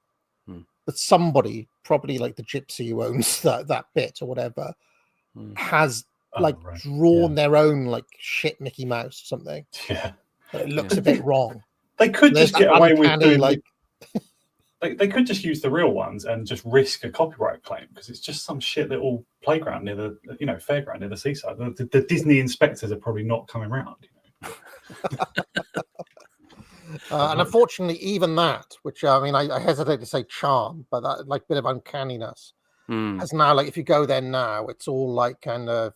but somebody, probably like the gypsy who owns that bit or whatever, has drawn their own shit Mickey Mouse or something. Yeah, but it looks a bit wrong. They could just get away with doing They could just use the real ones and just risk a copyright claim because it's just some shit little playground near the fairground near the seaside. The Disney inspectors are probably not coming round. And unfortunately, even that, which I hesitate to say charm, but that bit of uncanniness has now if you go there now, it's all kind of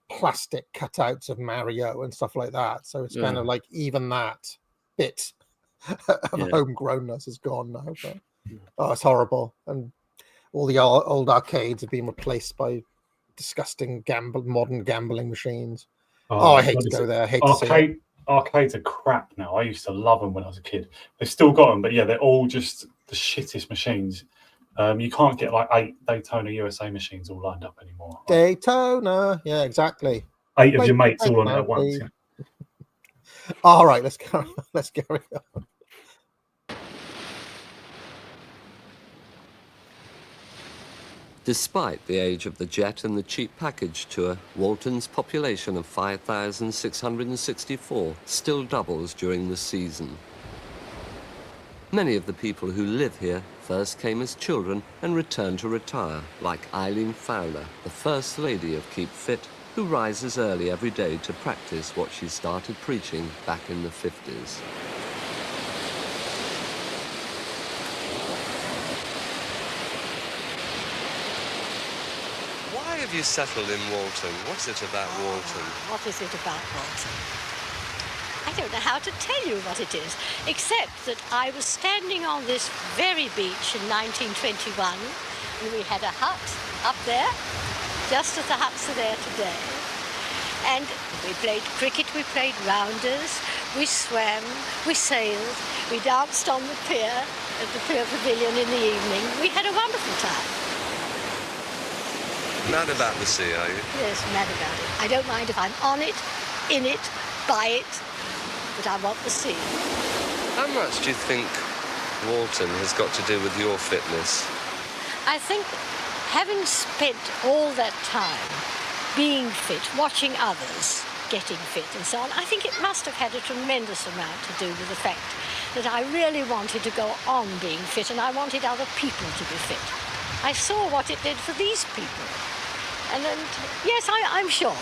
plastic cutouts of Mario and stuff like that. So it's kind of even that bit of homegrownness is gone now. But, it's horrible, and all the old arcades have been replaced by disgusting modern gambling machines. I hate to go there. I hate to see it. Arcades are crap now. I used to love them when I was a kid. They've still got them, but they're all just the shittest machines. You can't get 8 Daytona USA machines all lined up anymore. Daytona, yeah, exactly. 8 of your mates all on it at once. Yeah. All right, let's carry on. Despite the age of the jet and the cheap package tour, Walton's population of 5,664 still doubles during the season. Many of the people who live here first came as children and returned to retire, like Eileen Fowler, the First Lady of Keep Fit, who rises early every day to practice what she started preaching back in the 50s. Why have you settled in Walton? What's it about Walton? What is it about Walton? I don't know how to tell you what it is, except that I was standing on this very beach in 1921, and we had a hut up there, just as the huts are there today. And we played cricket, we played rounders, we swam, we sailed, we danced on the pier at the pier pavilion in the evening. We had a wonderful time. Mad about the sea, are you? Yes, mad about it. I don't mind if I'm on it, in it, by it, but I want the sea. How much do you think Walton has got to do with your fitness? I think having spent all that time being fit, watching others getting fit and so on, I think it must have had a tremendous amount to do with the fact that I really wanted to go on being fit and I wanted other people to be fit. I saw what it did for these people. And then, yes, I'm sure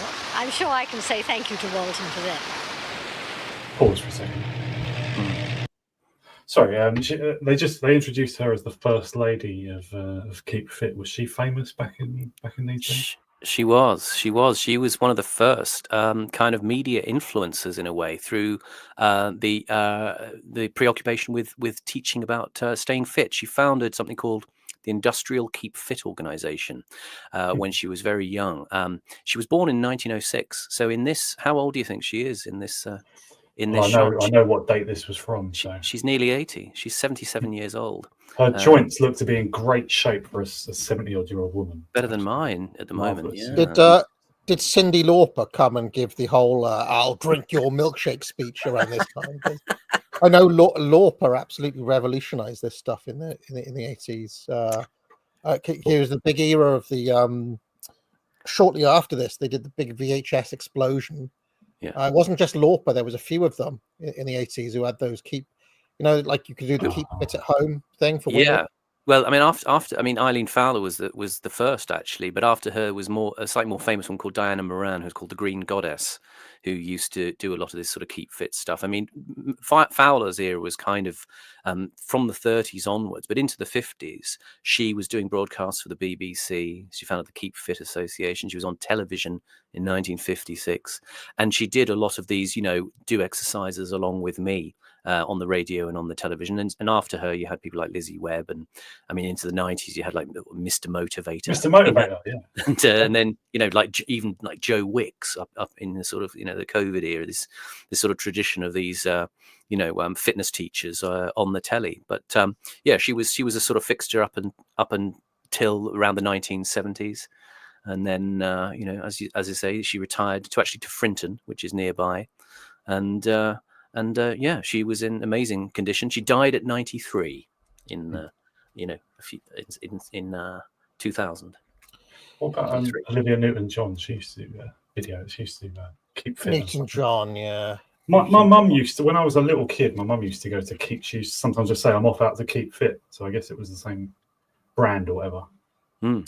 I can say thank you to Walton for that. Pause for a second. Sorry, they introduced her as the first lady of Keep Fit. Was she famous back in these days? She was one of the first kind of media influencers in a way through the preoccupation with teaching about staying fit. She founded something called the Industrial Keep Fit organization when she was very young. She was born in 1906. So in this, how old do you think she is in this? I know what date this was from. So she's nearly 80. She's 77 years old. Her joints look to be in great shape for a 70-odd-year-old woman. Better than mine at the moment. Marvelous. Yeah. Did Cyndi Lauper come and give the whole "I'll drink your milkshake" speech around this time? 'Cause I know Lauper absolutely revolutionized this stuff in the 80s. Here's the big era of the. Shortly after this, they did the big VHS explosion. Yeah. It wasn't just Lauper. There was a few of them in the 80s who had those like you could do the keep fit at home thing for women. Yeah. Well, I mean, after Eileen Fowler was the first actually, but after her was a slightly more famous one called Diana Moran, who's called the Green Goddess, who used to do a lot of this sort of keep fit stuff. I mean, Fowler's era was kind of from the 30s onwards, but into the 50s, she was doing broadcasts for the BBC. She founded the Keep Fit Association. She was on television in 1956, and she did a lot of these, do exercises along with me. On the radio and on the television, and after her, you had people like Lizzie Webb, and I mean, into the 90s, you had like Mr. Motivator, yeah, and then even like Joe Wicks up in the sort of the COVID era, this sort of tradition of these fitness teachers on the telly. But she was a sort of fixture up until around the 1970s, and then as you say, she retired to Frinton, which is nearby, and she was in amazing condition. She died at 93 in 2000. What about Olivia Newton-John? She used to do videos. She used to keep fit. Newton-John, yeah. My mum used to, when I was a little kid, my mum used to go to Keep. She used to sometimes just say, "I'm off out to Keep Fit." So I guess it was the same brand or whatever. Mm.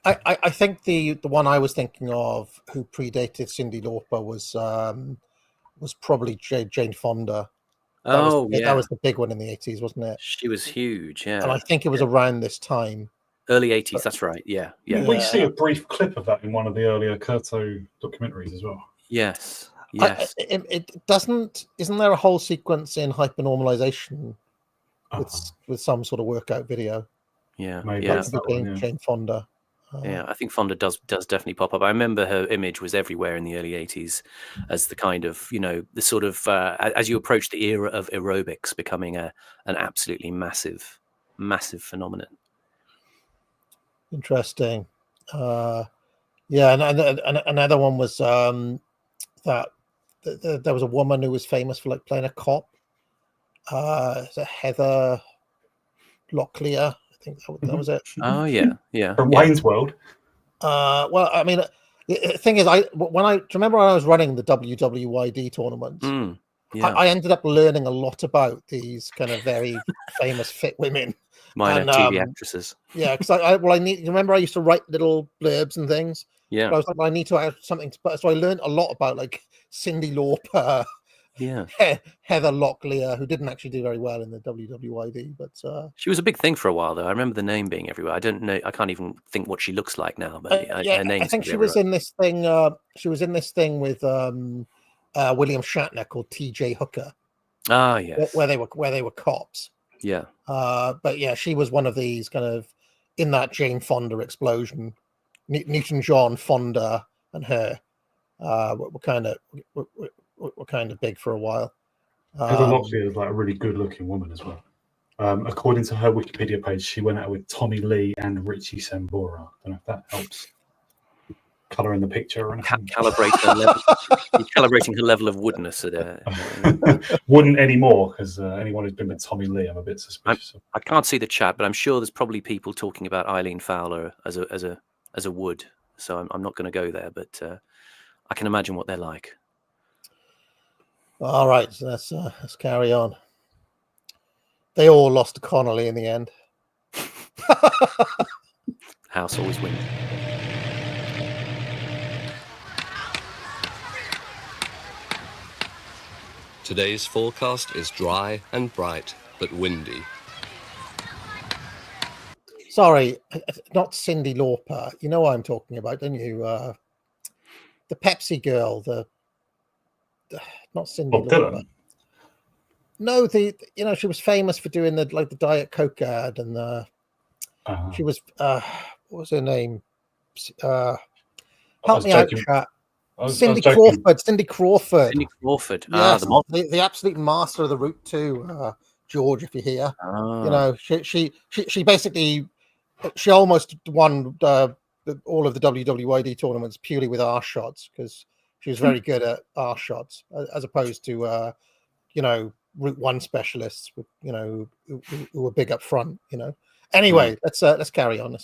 I think the one I was thinking of who predated Cyndi Lauper was probably Jane Fonda. That was the big one in the 80s, wasn't it? She was huge, yeah. And I think it was around this time. Early 80s, that's right, yeah. We see a brief clip of that in one of the earlier Curto documentaries as well. Yes. It doesn't. Isn't there a whole sequence in hypernormalization with some sort of workout video? Yeah, maybe yeah. Jane Fonda. Yeah, I think Fonda does definitely pop up. I remember her image was everywhere in the early 80s as the kind of, the sort of, as you approach the era of aerobics becoming an absolutely massive phenomenon. Interesting. And another one was that there was a woman who was famous for playing a cop. Heather Locklear. I think that was it. Oh yeah. From Wayne's World. Well, I mean, the thing is, remember when I was running the WWYD tournaments, I ended up learning a lot about these kind of very famous fit women. Minor TV actresses. Yeah, because I remember I used to write little blurbs and things. Yeah. But I was like, I need to have something to put. So I learned a lot about Cyndi Lauper. Yeah, Heather Locklear, who didn't actually do very well in the WWYD, but she was a big thing for a while, though. I remember the name being everywhere. I don't know. I can't even think what she looks like now. But her name. I think she was in this thing. She was in this thing with William Shatner called T.J. Hooker. Ah, yes. Where they were cops. Yeah. But yeah, she was one of these kind of in that Jane Fonda explosion. Newton-John, Fonda, and her were kind of big for a while. Heather Locklear is like a really good-looking woman as well. According to her Wikipedia page, she went out with Tommy Lee and Richie Sambora. I don't know if that helps colour in the picture or anything. Calibrating her level of woodness. Wouldn't anymore, because anyone who's been with Tommy Lee, I'm a bit suspicious of. I can't see the chat, but I'm sure there's probably people talking about Eileen Fowler as a wood. So I'm not going to go there, but I can imagine what they're like. All right, so let's carry on. They all lost to Connolly in the end. House always wins. Today's forecast is dry and bright, but windy. Sorry, not Cyndi Lauper. You know what I'm talking about, don't you? The Pepsi girl, not Cyndi Bob Lauper. Dylan. No, she was famous for doing the Diet Coke ad, and she was what was her name? Help me out, chat. Cindy Crawford. Cindy Crawford. Yes, the absolute master of the Route 2, George, if you're here. You know, she basically almost won all of the WWID tournaments purely with arse shots, because she was very good at arse shots, as opposed to Route 1 specialists, who were big up front. Anyway, let's carry on.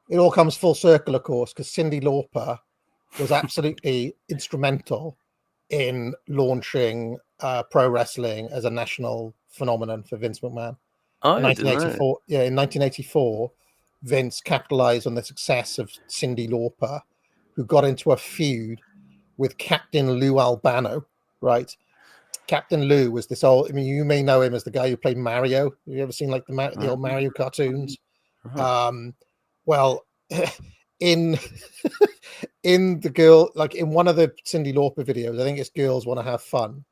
It all comes full circle, of course, because Cyndi Lauper was absolutely instrumental in launching pro wrestling as a national phenomenon for Vince McMahon. In 1984, in 1984, Vince capitalized on the success of Cyndi Lauper, who got into a feud with Captain Lou Albano. Right, Captain Lou was this old. I mean, you may know him as the guy who played Mario. Have you ever seen the old Mario cartoons? Well, in the girl, in one of the Cyndi Lauper videos, I think it's Girls Want to Have Fun,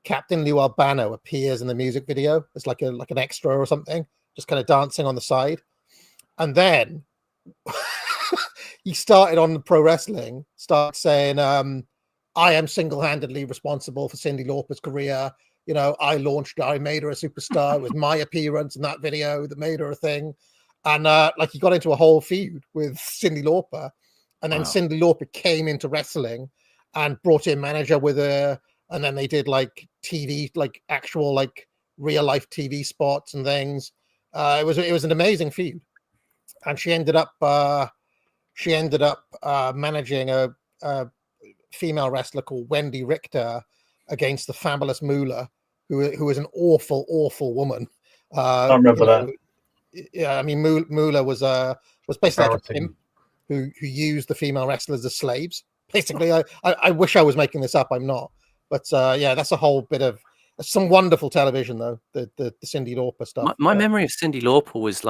Captain Lou Albano appears in the music video. It's like an extra or something, just kind of dancing on the side. And then he started on pro wrestling, started saying, I am single-handedly responsible for Cyndi Lauper's career. I launched her, I made her a superstar. It was my appearance in that video that made her a thing. And he got into a whole feud with Cyndi Lauper, and then Cyndi Lauper came into wrestling and brought in manager with her, and then they did TV, actual real life TV spots and things. It was an amazing feud, and she ended up managing a female wrestler called Wendy Richter against the fabulous Moolah, who was an awful woman. I remember that. Yeah, I mean, Moolah was basically like a pimp who used the female wrestlers as slaves. Basically, I wish I was making this up. I'm not, but that's a whole bit of some wonderful television, though. The Cyndi Lauper stuff. My memory of Cyndi Lauper was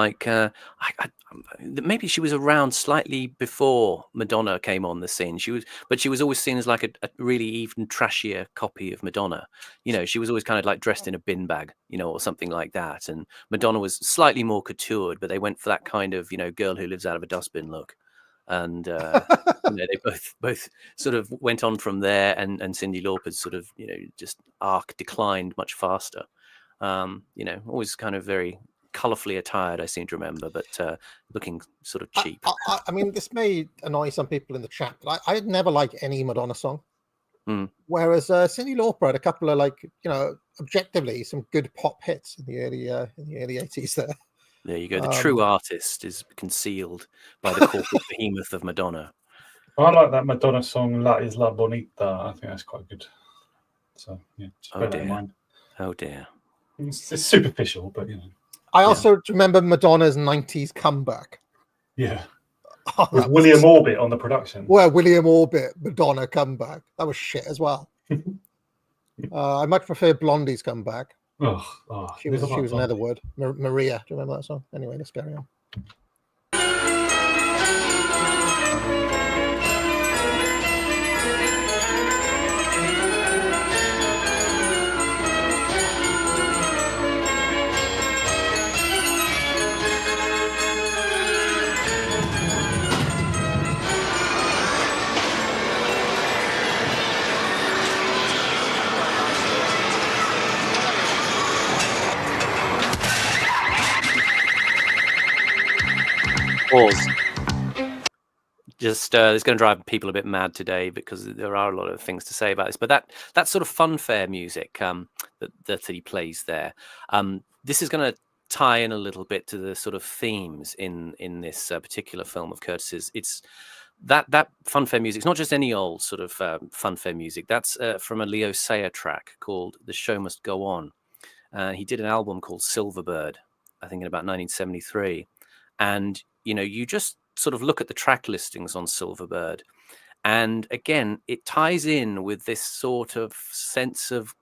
maybe she was around slightly before Madonna came on the scene. She was always seen as a really even trashier copy of Madonna. She was always kind of dressed in a bin bag, or something like that. And Madonna was slightly more coutured, but they went for that kind of girl who lives out of a dustbin look. And they both sort of went on from there, and Cyndi Lauper's sort of just arc declined much faster. Always kind of very colourfully attired, I seem to remember, but looking sort of cheap. I mean, this may annoy some people in the chat, but I'd never liked any Madonna song. Whereas Cyndi Lauper had a couple of objectively some good pop hits in the early 80s there. There you go. The true artist is concealed by the corporate behemoth of Madonna. I like that Madonna song, La Isla Bonita. I think that's quite good. So, yeah, just bear that in mind. Oh, dear. It's superficial, but, I also remember Madonna's 90s comeback. Yeah. With William Orbit on the production. Well, William Orbit, Madonna comeback. That was shit as well. I much prefer Blondie's comeback. She was another word. Maria. Do you remember that song? Anyway, let's carry on. Pause. Just it's going to drive people a bit mad today because there are a lot of things to say about this. But that sort of funfair music that he plays there, this is going to tie in a little bit to the sort of themes in this particular film of Curtis's. It's that funfair music. It's not just any old sort of funfair music. That's from a Leo Sayer track called "The Show Must Go On." He did an album called Silverbird, I think in about 1973, and you just sort of look at the track listings on Silverbird, and again it ties in with this sort of sense of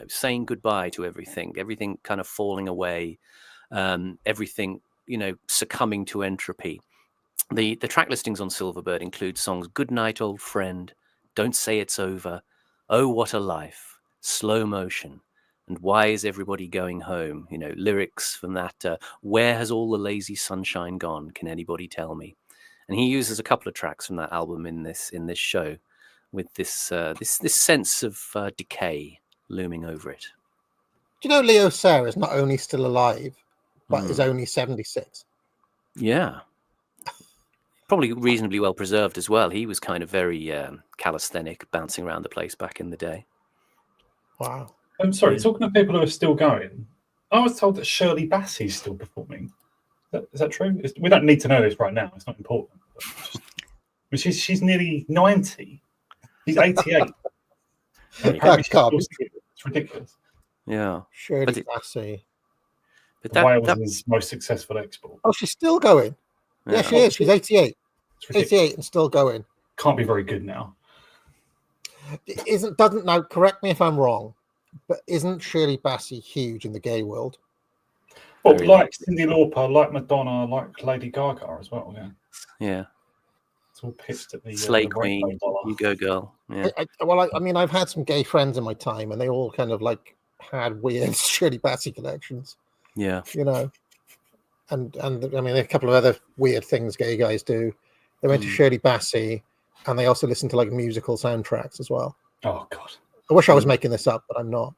saying goodbye to everything kind of falling away, everything succumbing to entropy. The track listings on Silverbird include songs "Good Night Old Friend," "Don't Say It's Over," "Oh What a Life," "Slow Motion," and "Why Is Everybody Going Home?" Lyrics from that "Where Has All the Lazy Sunshine Gone? Can Anybody Tell Me?" And he uses a couple of tracks from that album in this show, with this this sense of decay looming over it. Do you know Leo Sayer is not only still alive, but is only 76? Yeah. Probably reasonably well preserved as well. He was kind of very calisthenic, bouncing around the place back in the day. Wow. I'm sorry, talking to people who are still going, I was told that Shirley Bassey's still performing. Is that true? We don't need to know this right now. It's not important. But she's nearly 90. She's 88. It's ridiculous. Yeah. Shirley Bassey. But Wales was his most successful export. Oh, she's still going. Yeah, she is. She's 88. 88 and still going. Can't be very good now. Now, correct me if I'm wrong, but isn't Shirley Bassey huge in the gay world? Well, like Cyndi Lauper, like Madonna, like Lady Gaga as well. Yeah. Yeah. It's all pitched at the Slay Queen, you go girl. Yeah. I mean, I've had some gay friends in my time, and they all kind of had weird Shirley Bassey collections. Yeah. And I mean, a couple of other weird things gay guys do. They went to Shirley Bassey, and they also listened to musical soundtracks as well. Oh God! I wish I was making this up, but I'm not.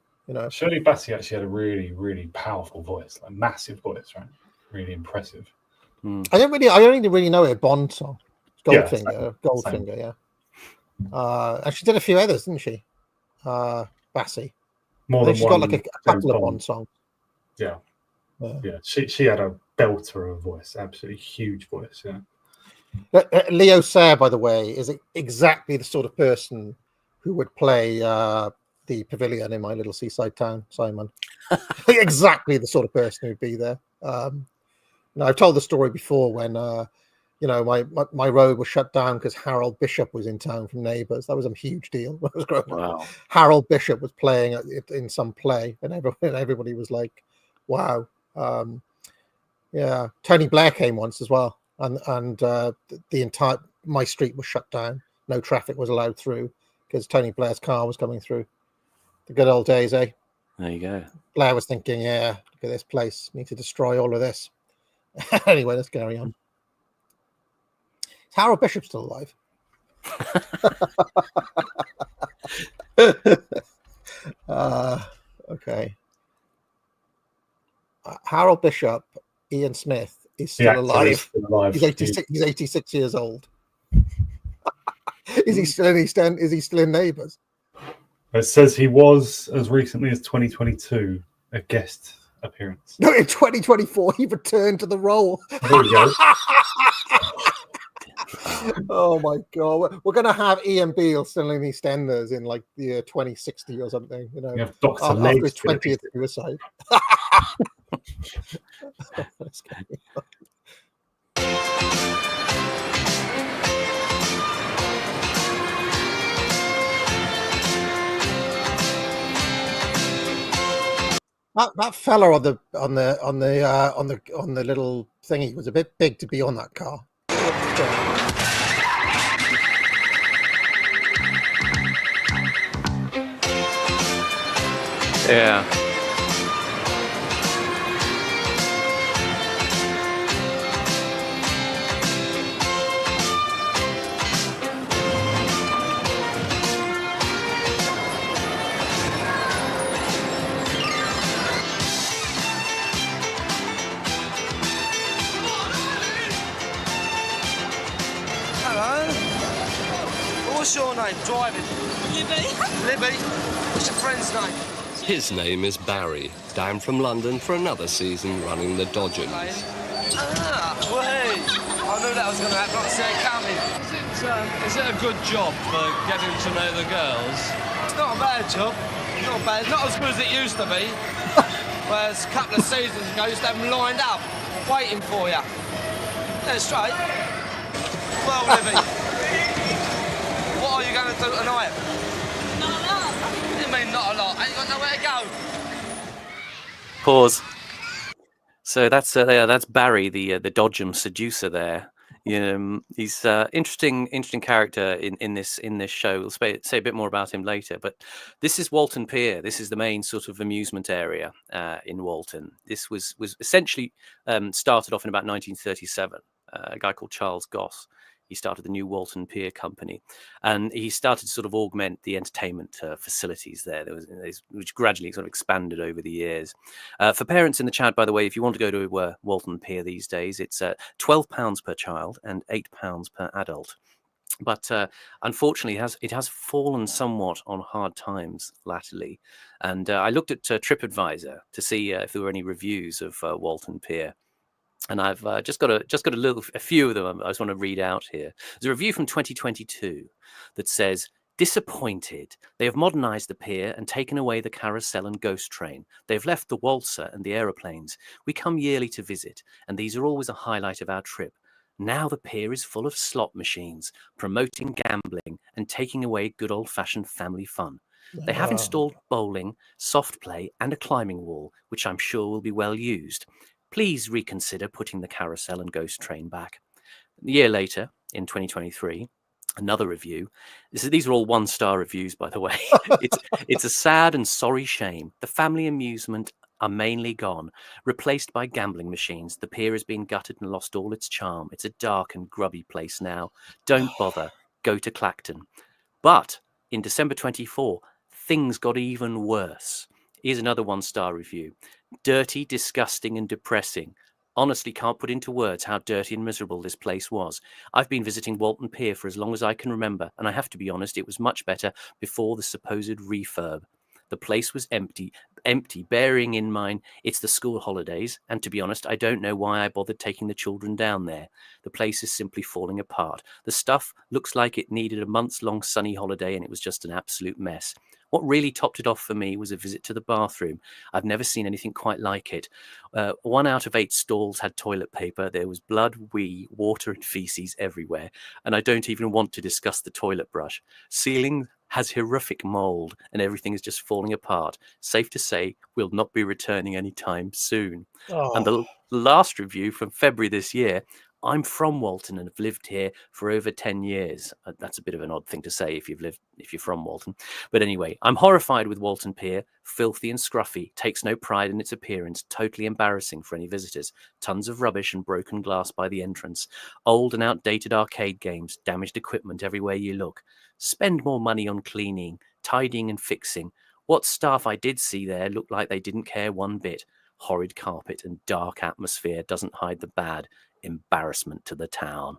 Shirley Bassey actually had a really, really powerful voice, massive voice, right? Really impressive. I don't really know her Bond song. Goldfinger, same. yeah. And she did a few others, didn't she? Bassey. More than she's one. Got a couple of Bond songs. Yeah. She had a belter of a voice, absolutely huge voice. Yeah. Leo Sayer, by the way, is exactly the sort of person who would play the pavilion in my little seaside town, Simon. Exactly the sort of person who'd be there. I've told the story before when my road was shut down because Harold Bishop was in town from Neighbours. That was a huge deal when I was growing up. Harold Bishop was playing in some play, and everybody was like, "Wow." Tony Blair came once as well, and the entire my street was shut down. No traffic was allowed through because Tony Blair's car was coming through. The good old days, eh? There you go. Blair was thinking, "Yeah, look at this place. Need to destroy all of this." Anyway, let's carry on. Is Harold Bishop still alive? Okay. Harold Bishop, Ian Smith is still alive. He's 86. He's 86 years old. Is he still in Neighbours? It says he was, as recently as 2022, a guest appearance. No, in 2024 he returned to the role. There we go. Oh my God, we're gonna have Ian Beale still in EastEnders in the year 2060 or something. Dr. After his 20th suicide. That fella on the little thingy was a bit big to be on that car. Yeah. name? Driving. Libby. Libby? What's your friend's name? His name is Barry, down from London for another season running the Dodgems. Ah, wait. I knew that was going to happen. I see it coming. Is it a good job for getting to know the girls? It's not a bad job. Not bad. Not as good as it used to be. Whereas a couple of seasons ago, you used to have them lined up, waiting for you. Yeah, straight. Well, Libby, what are you going to do tonight? Not a lot. What do you mean, not a lot? Ain't you got nowhere to go? Pause. So that's Barry, the Dodgem seducer there. He's interesting character in this show. We'll say a bit more about him later. But this is Walton Pier. This is the main sort of amusement area in Walton. This was essentially started off in about 1937. A guy called Charles Goss. He started the new Walton Pier Company, and he started to sort of augment the entertainment facilities there. Which gradually sort of expanded over the years. For parents in the chat, by the way, if you want to go to Walton Pier these days, it's £12 per child and £8 per adult. But unfortunately, it has fallen somewhat on hard times latterly. And I looked at TripAdvisor to see if there were any reviews of Walton Pier. And I've just got a few of them I just want to read out here. There's a review from 2022 that says, disappointed. They have modernised the pier and taken away the carousel and ghost train. They've left the waltzer and the aeroplanes. We come yearly to visit, and these are always a highlight of our trip. Now the pier is full of slot machines, promoting gambling and taking away good old-fashioned family fun. They have installed bowling, soft play, and a climbing wall, which I'm sure will be well used. Please reconsider putting the carousel and ghost train back. A year later, in 2023, another review. These are all one-star reviews, by the way. It's a sad and sorry shame. The family amusement are mainly gone, replaced by gambling machines. The pier has been gutted and lost all its charm. It's a dark and grubby place now. Don't bother. Go to Clacton. But in December 24, things got even worse. Here's another one-star review. Dirty, disgusting, and depressing. Honestly can't put into words how dirty and miserable this place was. I've been visiting Walton Pier for as long as I can remember, and I have to be honest, it was much better before the supposed refurb. The place was empty, bearing in mind it's the school holidays, and to be honest, I don't know why I bothered taking the children down there. The place is simply falling apart. The stuff looks like it needed a months-long sunny holiday, and it was just an absolute mess. What really topped it off for me was a visit to the bathroom. I've never seen anything quite like it. 1 out of 8 stalls had toilet paper. There was blood, wee, water and feces everywhere. And I don't even want to discuss the toilet brush. Ceiling has horrific mould and everything is just falling apart. Safe to say, we'll not be returning anytime soon. Oh. And the last review from February this year, I'm from Walton and have lived here for over 10 years. That's a bit of an odd thing to say if you're from Walton. But anyway, I'm horrified with Walton Pier. Filthy and scruffy, takes no pride in its appearance, totally embarrassing for any visitors. Tons of rubbish and broken glass by the entrance. Old and outdated arcade games, damaged equipment everywhere you look. Spend more money on cleaning, tidying and fixing. What staff I did see there looked like they didn't care one bit. Horrid carpet and dark atmosphere doesn't hide the bad. Embarrassment to the town.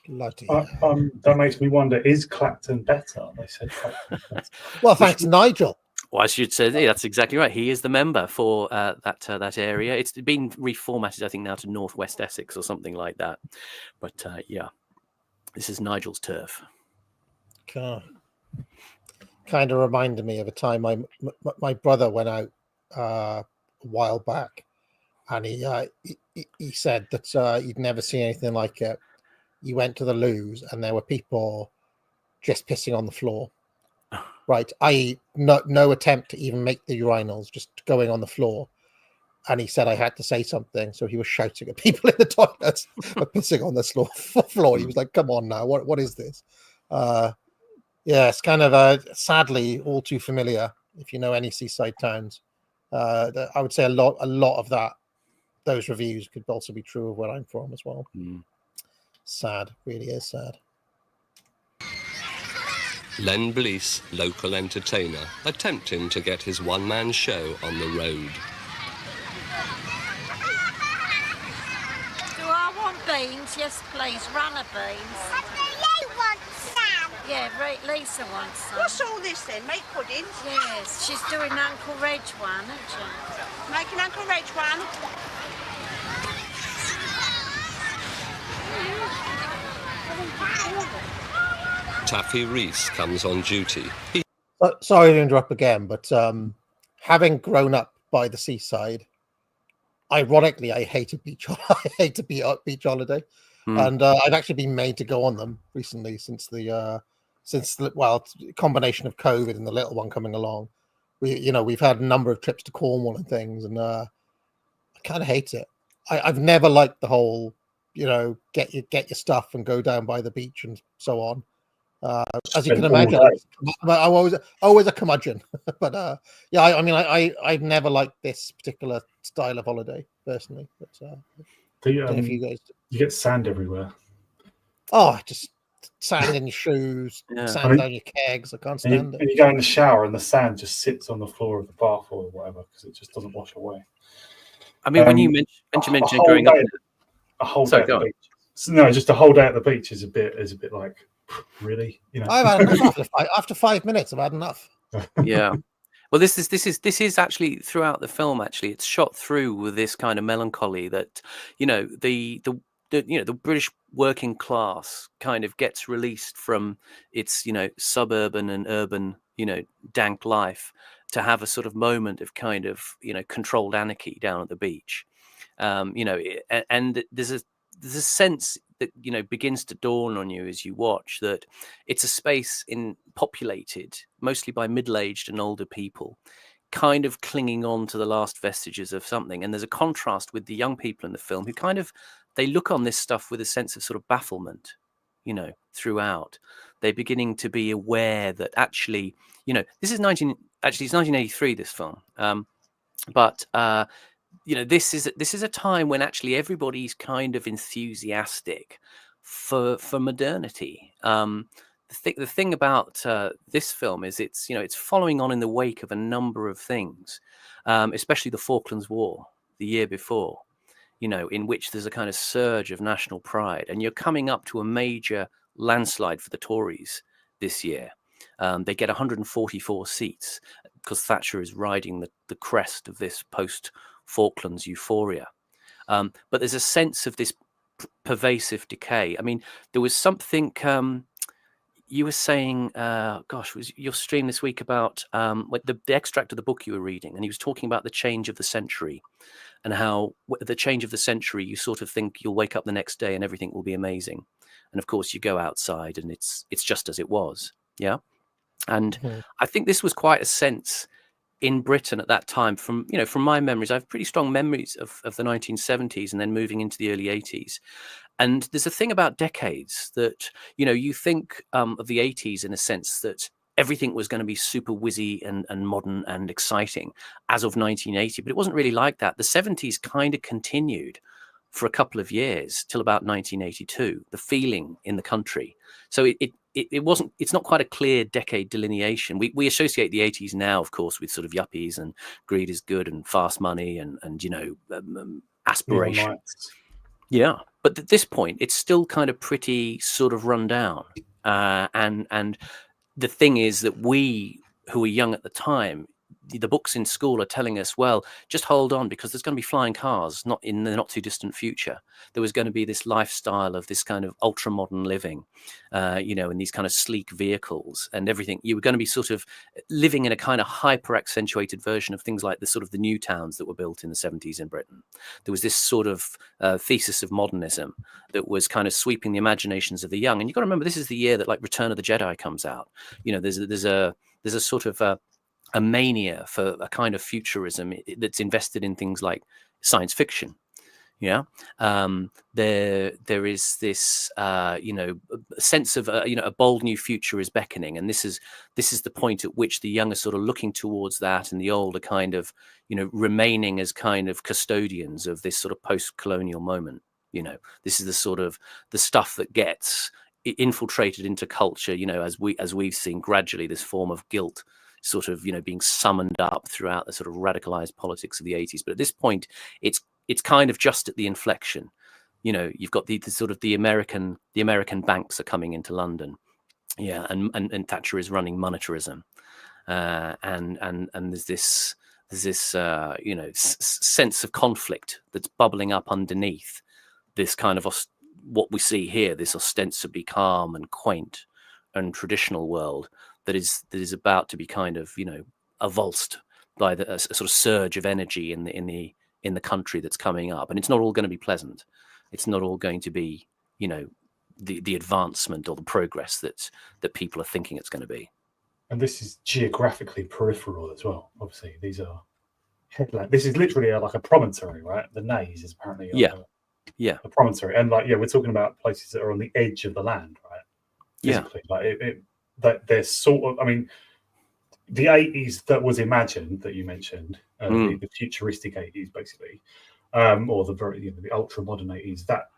That makes me wonder, is Clacton better? They said Clacton better. Well, thanks, Nigel. Well, I should say that's exactly right. He is the member for that area. It's been reformatted, I think, now to Northwest Essex or something like that. But yeah, this is Nigel's turf. Kind of reminded me of a time my brother went out a while back, and he said that he'd never seen anything like it. He went to the loos and there were people just pissing on the floor, right? I.e., no attempt to even make the urinals, just going on the floor. And he said I had to say something, so he was shouting at people in the toilets for pissing on the floor. He was like, "Come on now, what is this?" Yeah, it's kind of sadly all too familiar. If you know any seaside towns, I would say a lot of those reviews could also be true of where I'm from as well. Sad, really is sad. Len Blease, local entertainer, attempting to get his one-man show on the road. Do I want beans? Yes, please. Runner beans. What do you want, Sam? Yeah, Lisa wants some. What's all this then? Make puddings? Yes, she's doing Uncle Reg one, isn't she? Making Uncle Reg one? Taffy Reese comes on duty. Sorry to interrupt again, but having grown up by the seaside, ironically, I hated beach. I hate beach holiday, and I've actually been made to go on them recently since the combination of COVID and the little one coming along. We've had a number of trips to Cornwall and things, and I kind of hate it. I've never liked the whole, get your stuff and go down by the beach and so on. As you can imagine, I'm always a curmudgeon. But I've never liked this particular style of holiday personally. But if you guys, you get sand everywhere. Oh, just sand in your shoes, sand down your kegs. I can't stand it. And you go in the shower and the sand just sits on the floor of the bath or whatever because it just doesn't wash away. I mean, when you mentioned growing up, a whole day at the beach. No, just a whole day at the beach is a bit like, really, I've had enough after 5 minutes. I've had enough. Yeah. Well, this is actually throughout the film. Actually, it's shot through with this kind of melancholy that the British working class kind of gets released from its suburban and urban dank life to have a sort of moment of kind of controlled anarchy down at the beach. And there's a sense that begins to dawn on you as you watch that it's a space populated mostly by middle-aged and older people, kind of clinging on to the last vestiges of something. And there's a contrast with the young people in the film who kind of they look on this stuff with a sense of sort of bafflement, throughout. They're beginning to be aware that actually, this is 1983, this film. But this is a time when actually everybody's kind of enthusiastic for modernity. The thing about this film is it's following on in the wake of a number of things, especially the Falklands War the year before, in which there's a kind of surge of national pride, and you're coming up to a major landslide for the Tories this year. They get 144 seats because Thatcher is riding the crest of this post-Falklands euphoria. But there's a sense of this pervasive decay. I mean, there was something you were saying, was your stream this week about the extract of the book you were reading, and he was talking about the change of the century and how the change of the century, you sort of think you'll wake up the next day and everything will be amazing. And of course you go outside and it's just as it was. Yeah. And I think this was quite a sense in Britain at that time from my memories. I have pretty strong memories of the 1970s and then moving into the early 80s. And there's a thing about decades that, you think of the 80s in a sense that everything was going to be super whizzy and modern and exciting as of 1980, but it wasn't really like that. The 70s kind of continued for a couple of years till about 1982, the feeling in the country. So it's not quite a clear decade delineation. We associate the 80s now, of course, with sort of yuppies and greed is good and fast money and aspiration. Yeah. But at this point, it's still kind of pretty sort of run down. And the thing is that we who were young at the time, the books in school are telling us, well, just hold on because there's going to be flying cars, not in the not too distant future. There was going to be this lifestyle of this kind of ultra modern living, in these kind of sleek vehicles and everything. You were going to be sort of living in a kind of hyper accentuated version of things like the sort of the new towns that were built in the 70s in Britain. There was this sort of thesis of modernism that was kind of sweeping the imaginations of the young. And you've got to remember, this is the year that like Return of the Jedi comes out. There's a sort of a mania for a kind of futurism that's invested in things like science fiction. Yeah. There is this, sense of, a bold new future is beckoning. And this is the point at which the young are sort of looking towards that and the old are kind of, remaining as kind of custodians of this sort of post-colonial moment. This is the sort of the stuff that gets infiltrated into culture, as we've seen gradually this form of guilt sort of, being summoned up throughout the sort of radicalized politics of the 80s. But at this point, it's kind of just at the inflection. You've got the sort of the American banks are coming into London. Yeah, and Thatcher is running monetarism, and there's this sense of conflict that's bubbling up underneath this kind of what we see here, this ostensibly calm and quaint and traditional world that is about to be kind of avulsed by a sort of surge of energy in the country that's coming up, and it's not all going to be pleasant. It's not all going to be the advancement or the progress that people are thinking it's going to be. And this is geographically peripheral as well. Obviously, these are headland. This is literally like a promontory, right? The Naze is apparently a promontory, and we're talking about places that are on the edge of the land, right? Physically. Like they're sort of. I mean, the 80s that was imagined that you mentioned, the futuristic 80s, basically, or the ultra modern 80s, that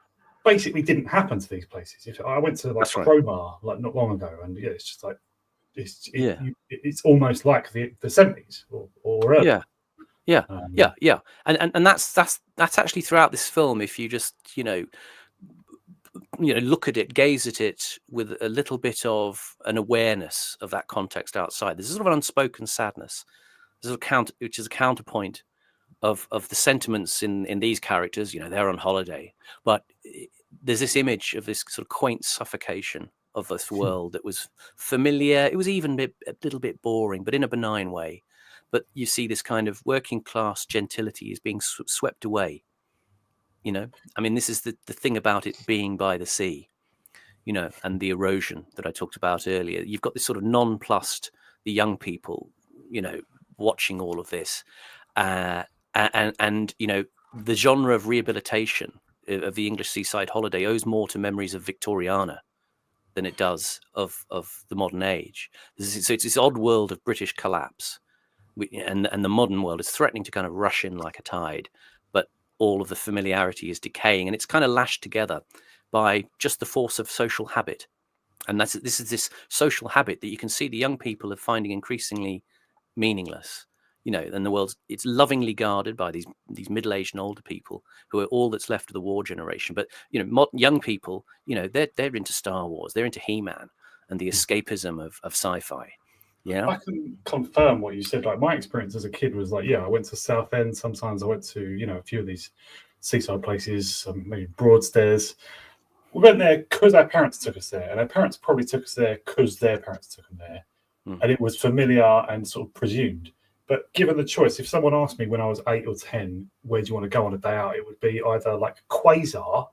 basically didn't happen to these places. I went to Cromer not long ago, and it's just like it's almost like the 70s or earlier. And that's actually throughout this film. If you just look at it, gaze at it with a little bit of an awareness of that context outside, there's a sort of an unspoken sadness. There's which is a counterpoint of the sentiments in these characters. They're on holiday, but there's this image of this sort of quaint suffocation of this world that was familiar. It was even a little bit boring, but in a benign way. But you see this kind of working class gentility is being swept away. I mean, this is the thing about it being by the sea, and the erosion that I talked about earlier. You've got this sort of nonplussed, the young people, watching all of this, and the genre of rehabilitation of the English seaside holiday owes more to memories of Victoriana than it does of the modern age. So it's this odd world of British collapse, and the modern world is threatening to kind of rush in like a tide, but all of the familiarity is decaying, and it's kind of lashed together by just the force of social habit. And this is this social habit that you can see the young people are finding increasingly meaningless. And the world's, it's lovingly guarded by these middle-aged and older people who are all that's left of the war generation. But young people, they're into Star Wars, they're into He-Man and the escapism of sci-fi. Yeah, I can confirm what you said. Like, my experience as a kid was like, I went to Southend. Sometimes I went to a few of these seaside places, maybe Broadstairs. We went there because our parents took us there, and our parents probably took us there because their parents took them there, and it was familiar and sort of presumed. But given the choice, if someone asked me when I was 8 or 10, where do you want to go on a day out, it would be either like Quasar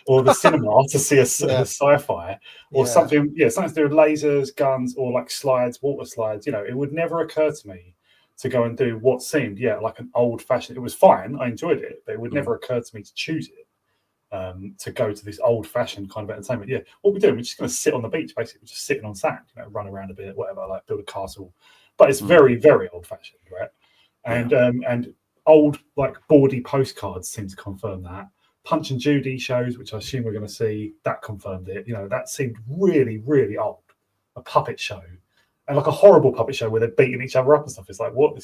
or the cinema to see a sci-fi, or something to do with lasers, guns, or like slides, water slides. It would never occur to me to go and do what seemed like an old-fashioned. It was fine, I enjoyed it, but it would never occur to me to choose it. To go to this old-fashioned kind of entertainment. What we're doing, we're just going to sit on the beach, basically. We're just sitting on sand, run around a bit, whatever, like build a castle. But it's very, very old-fashioned, right? And old, like, bawdy postcards seem to confirm that. Punch and Judy shows, which I assume we're going to see, that confirmed it. That seemed really, really old. A puppet show, and like a horrible puppet show where they're beating each other up and stuff. It's like, what?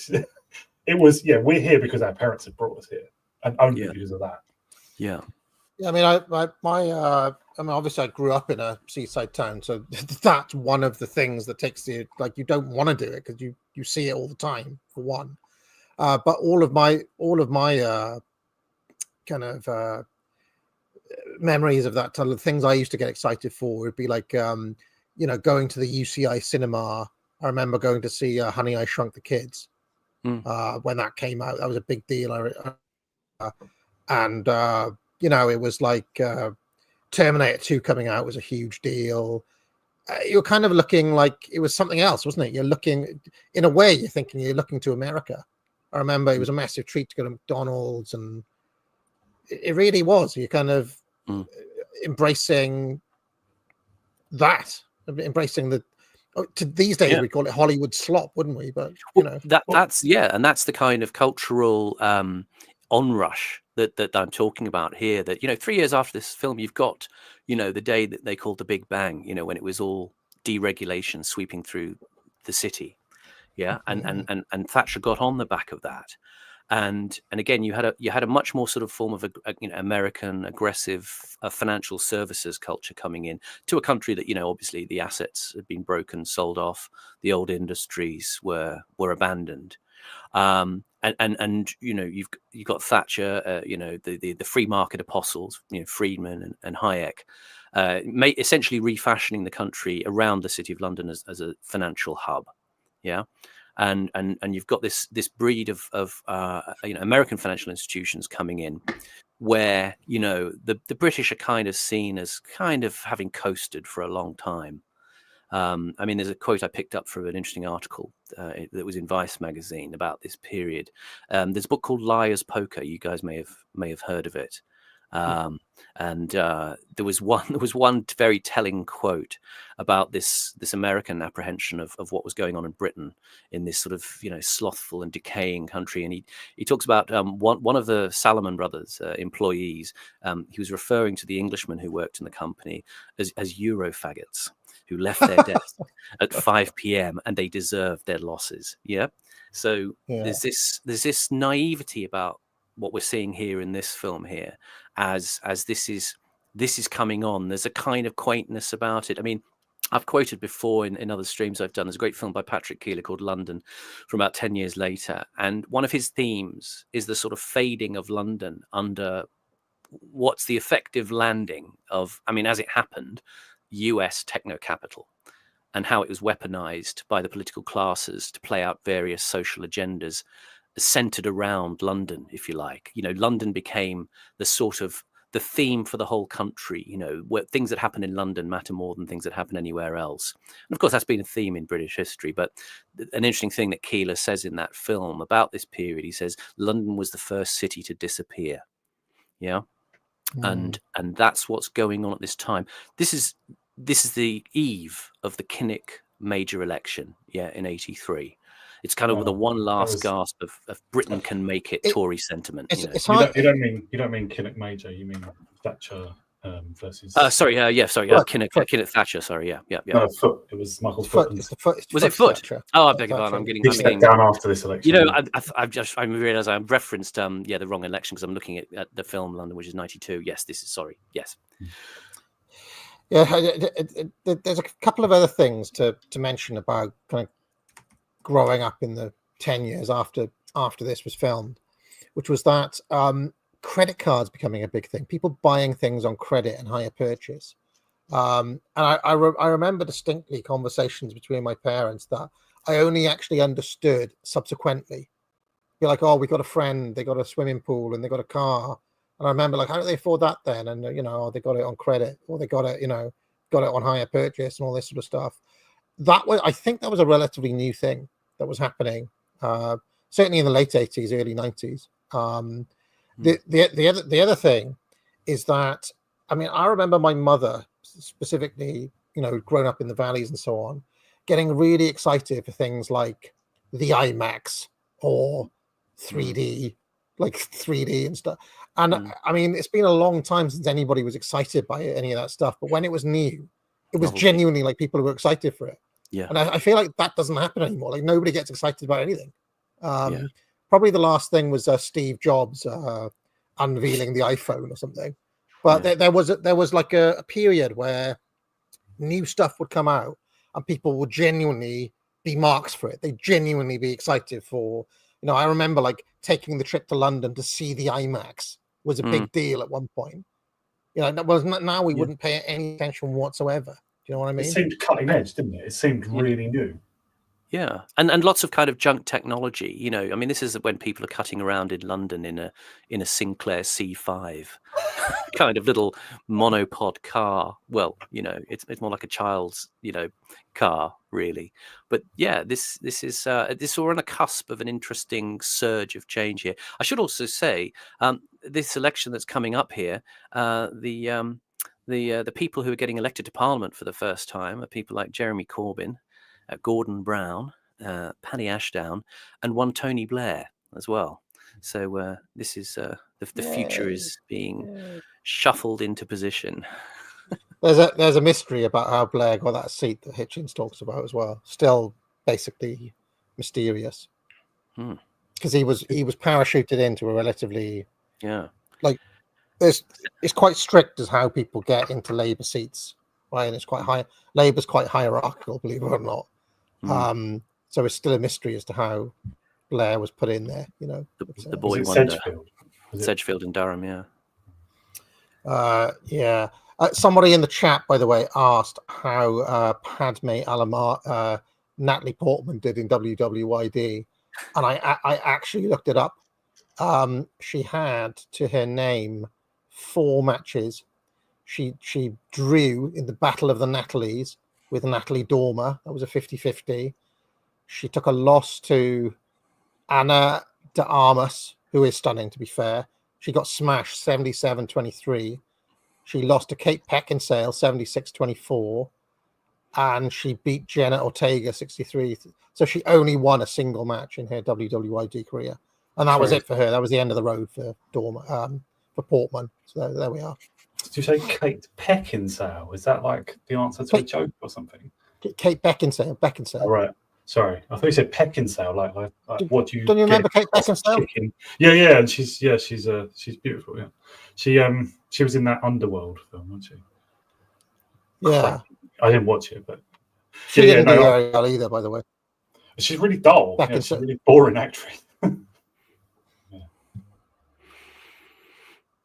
It was, we're here because our parents have brought us here, and only because of that. Yeah. I mean, I mean, obviously, I grew up in a seaside town, so that's one of the things that takes you. Like, you don't want to do it because you see it all the time, for one. But all of my kind of memories of that, the things I used to get excited for would be like, going to the UCI cinema. I remember going to see Honey, I Shrunk the Kids when that came out. That was a big deal. It was like Terminator 2 coming out was a huge deal. You're kind of looking like it was something else, wasn't it? You're looking, in a way, you're thinking you're looking to America. I remember it was a massive treat to go to McDonald's, and it really was. You're kind of embracing that, embracing these days we call it Hollywood slop, wouldn't we? But that's and that's the kind of cultural onrush that I'm talking about here. That 3 years after this film, you've got the day that they called the Big Bang. When it was all deregulation sweeping through the city, and Thatcher got on the back of that, and again, you had a much more sort of form of American aggressive financial services culture coming in to a country that obviously the assets had been broken, sold off, the old industries were abandoned, and you've got Thatcher, the free market apostles, Friedman and Hayek, essentially refashioning the country around the City of London as a financial hub, yeah. And you've got this breed of American financial institutions coming in, where the British are kind of seen as kind of having coasted for a long time. I mean, there's a quote I picked up from an interesting article that was in Vice magazine about this period. There's a book called Liar's Poker. You guys may have heard of it. And there was one very telling quote about this American apprehension of what was going on in Britain, in this sort of slothful and decaying country. And he talks about one of the Salomon brothers employees. He was referring to the Englishmen who worked in the company as Euro faggots, who left their desk at 5 p.m. and they deserved their losses. Yeah. So there's this naivety about what we're seeing here in this film here, as this is coming on. There's a kind of quaintness about it. I mean, I've quoted before in other streams I've done. There's a great film by Patrick Keeler called London from about 10 years later. And one of his themes is the sort of fading of London under what's the effective landing of, I mean, as it happened, US techno capital, and how it was weaponized by the political classes to play out various social agendas centered around London, if you like. London became the sort of the theme for the whole country, where things that happen in London matter more than things that happen anywhere else. And of course, that's been a theme in British history. But an interesting thing that Keeler says in that film about this period, he says, London was the first city to disappear. Yeah. And that's what's going on at this time. This is the eve of the Kinnock major election, in 83. It's kind of the one last gasp of Britain can make it Tory sentiment. You don't mean Kinnock major. You mean Thatcher versus. Kinnock Thatcher. Sorry, yeah. No, Foot. It was Michael's Foot. Was it Foot? Thatcher. Oh, I beg your pardon. He stepped down after this election. I realised I referenced the wrong election because I'm looking at the film London, which is 92. Yes, this is sorry. Yes. Yeah, there's a couple of other things to mention about kind of growing up in the 10 years after this was filmed, which was that credit cards becoming a big thing, people buying things on credit and hire purchase. And I remember distinctly conversations between my parents that I only actually understood subsequently. You're like, oh, we got a friend, they got a swimming pool and they got a car. And I remember, like, how do they afford that then? And, they got it on credit, or they got it, got it on hire purchase and all this sort of stuff. I think that was a relatively new thing that was happening, certainly in the late 80s, early 90s. The other thing is that, I mean, I remember my mother specifically, growing up in the valleys and so on, getting really excited for things like the IMAX or 3D, like 3D and stuff. And I mean, it's been a long time since anybody was excited by any of that stuff. But when it was new, it was genuinely like people were excited for it. Yeah. And I feel like that doesn't happen anymore. Like nobody gets excited about anything. Probably the last thing was Steve Jobs unveiling the iPhone or something. But there was like a period where new stuff would come out and people would genuinely be marks for it. They genuinely be excited for, I remember like taking the trip to London to see the IMAX was a big deal at one point. Now we wouldn't pay any attention whatsoever. You know what I mean? It seemed cutting edge, didn't it? It seemed really new. Yeah, and lots of kind of junk technology. I mean, this is when people are cutting around in London in a Sinclair C5 kind of little monopod car. Well, it's more like a child's car really. But yeah, this is we're on the cusp of an interesting surge of change here. I should also say this election that's coming up here, the people who are getting elected to Parliament for the first time are people like Jeremy Corbyn, Gordon Brown, Paddy Ashdown, and one Tony Blair as well. So this is the future is being shuffled into position. There's a mystery about how Blair got that seat that Hitchens talks about as well. Still basically mysterious. because he was parachuted into a relatively it's quite strict as how people get into Labour seats, right? And it's quite high. Labour's quite hierarchical, believe it or not. So it's still a mystery as to how Blair was put in there. You know, the boy wonder. Sedgefield in Durham, yeah. Somebody in the chat, by the way, asked how Padme Alamar, Natalie Portman did in WWYD, and I actually looked it up. She had to her name 4 matches. She drew in the Battle of the Natalies with Natalie Dormer. That was a 50-50. She took a loss to Anna de Armas, who is stunning, to be fair. She got smashed 77-23. She lost to Kate Beckinsale 76-24. And she beat Jenna Ortega 63. So she only won a single match in her WWID career. And that was it for her. That was the end of the road for Dormer, for Portman. So there we are. Did you say Kate Beckinsale? Is that like the answer to a joke or something? Kate Beckinsale. Oh, right. Sorry, I thought you said Peckinsale. Like what do you? Don't you remember Kate Beckinsale? Yeah, and she's beautiful. Yeah, she was in that Underworld film, wasn't she? Yeah, I didn't watch it, but she didn't do very well either. By the way, she's really dull. Yeah, she's a really boring actress.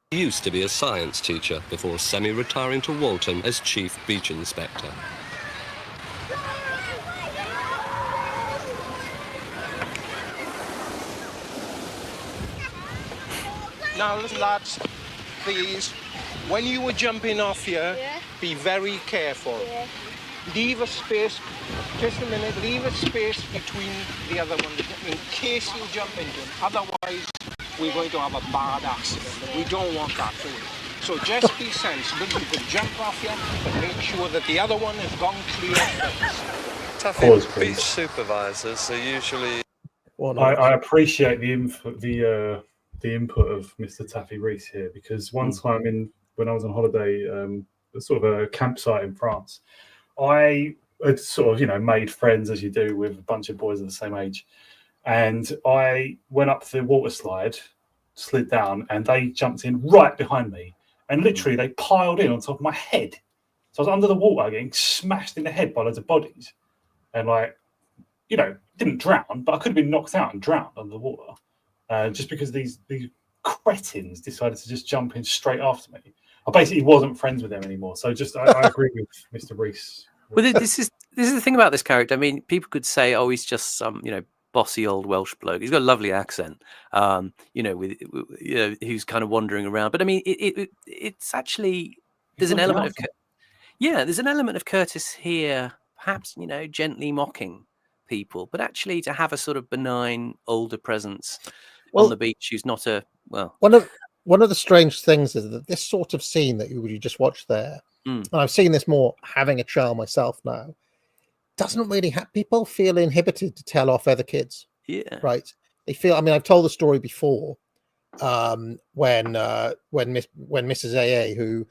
He used to be a science teacher before semi-retiring to Walton as Chief Beach Inspector. Now, listen, lads, please, when you were jumping off here, be very careful. Leave a space, just a minute, leave a space between the other one in case you jump into it. Otherwise, we're going to have a bad accident. We don't want that for you. So just be sensible. You can jump off here, but make sure that the other one has gone clear first. Tough beach supervisors are usually... I appreciate the input of Mr. Taffy Reese here, because one time when I was on holiday, sort of a campsite in France, I had sort of, made friends as you do with a bunch of boys of the same age. And I went up the water slide, slid down, and they jumped in right behind me. And literally they piled in on top of my head. So I was under the water getting smashed in the head by loads of bodies. And didn't drown, but I could have been knocked out and drowned under the water. Just because these cretins decided to just jump in straight after me. I basically wasn't friends with them anymore. So I agree with Mr. Reese. Well, this is the thing about this character. I mean, people could say, oh, he's just some, bossy old Welsh bloke. He's got a lovely accent, who's kind of wandering around. But I mean, it's actually, there's an element of, there's an element of Curtis here, perhaps, gently mocking people, but actually to have a sort of benign older presence on the beach who's not one of the strange things is that this sort of scene that you just watched there, and I've seen this more having a child myself now, doesn't really have people feel inhibited to tell off other kids. Yeah, right. They feel. I mean, I've told the story before when Mrs. AA, who,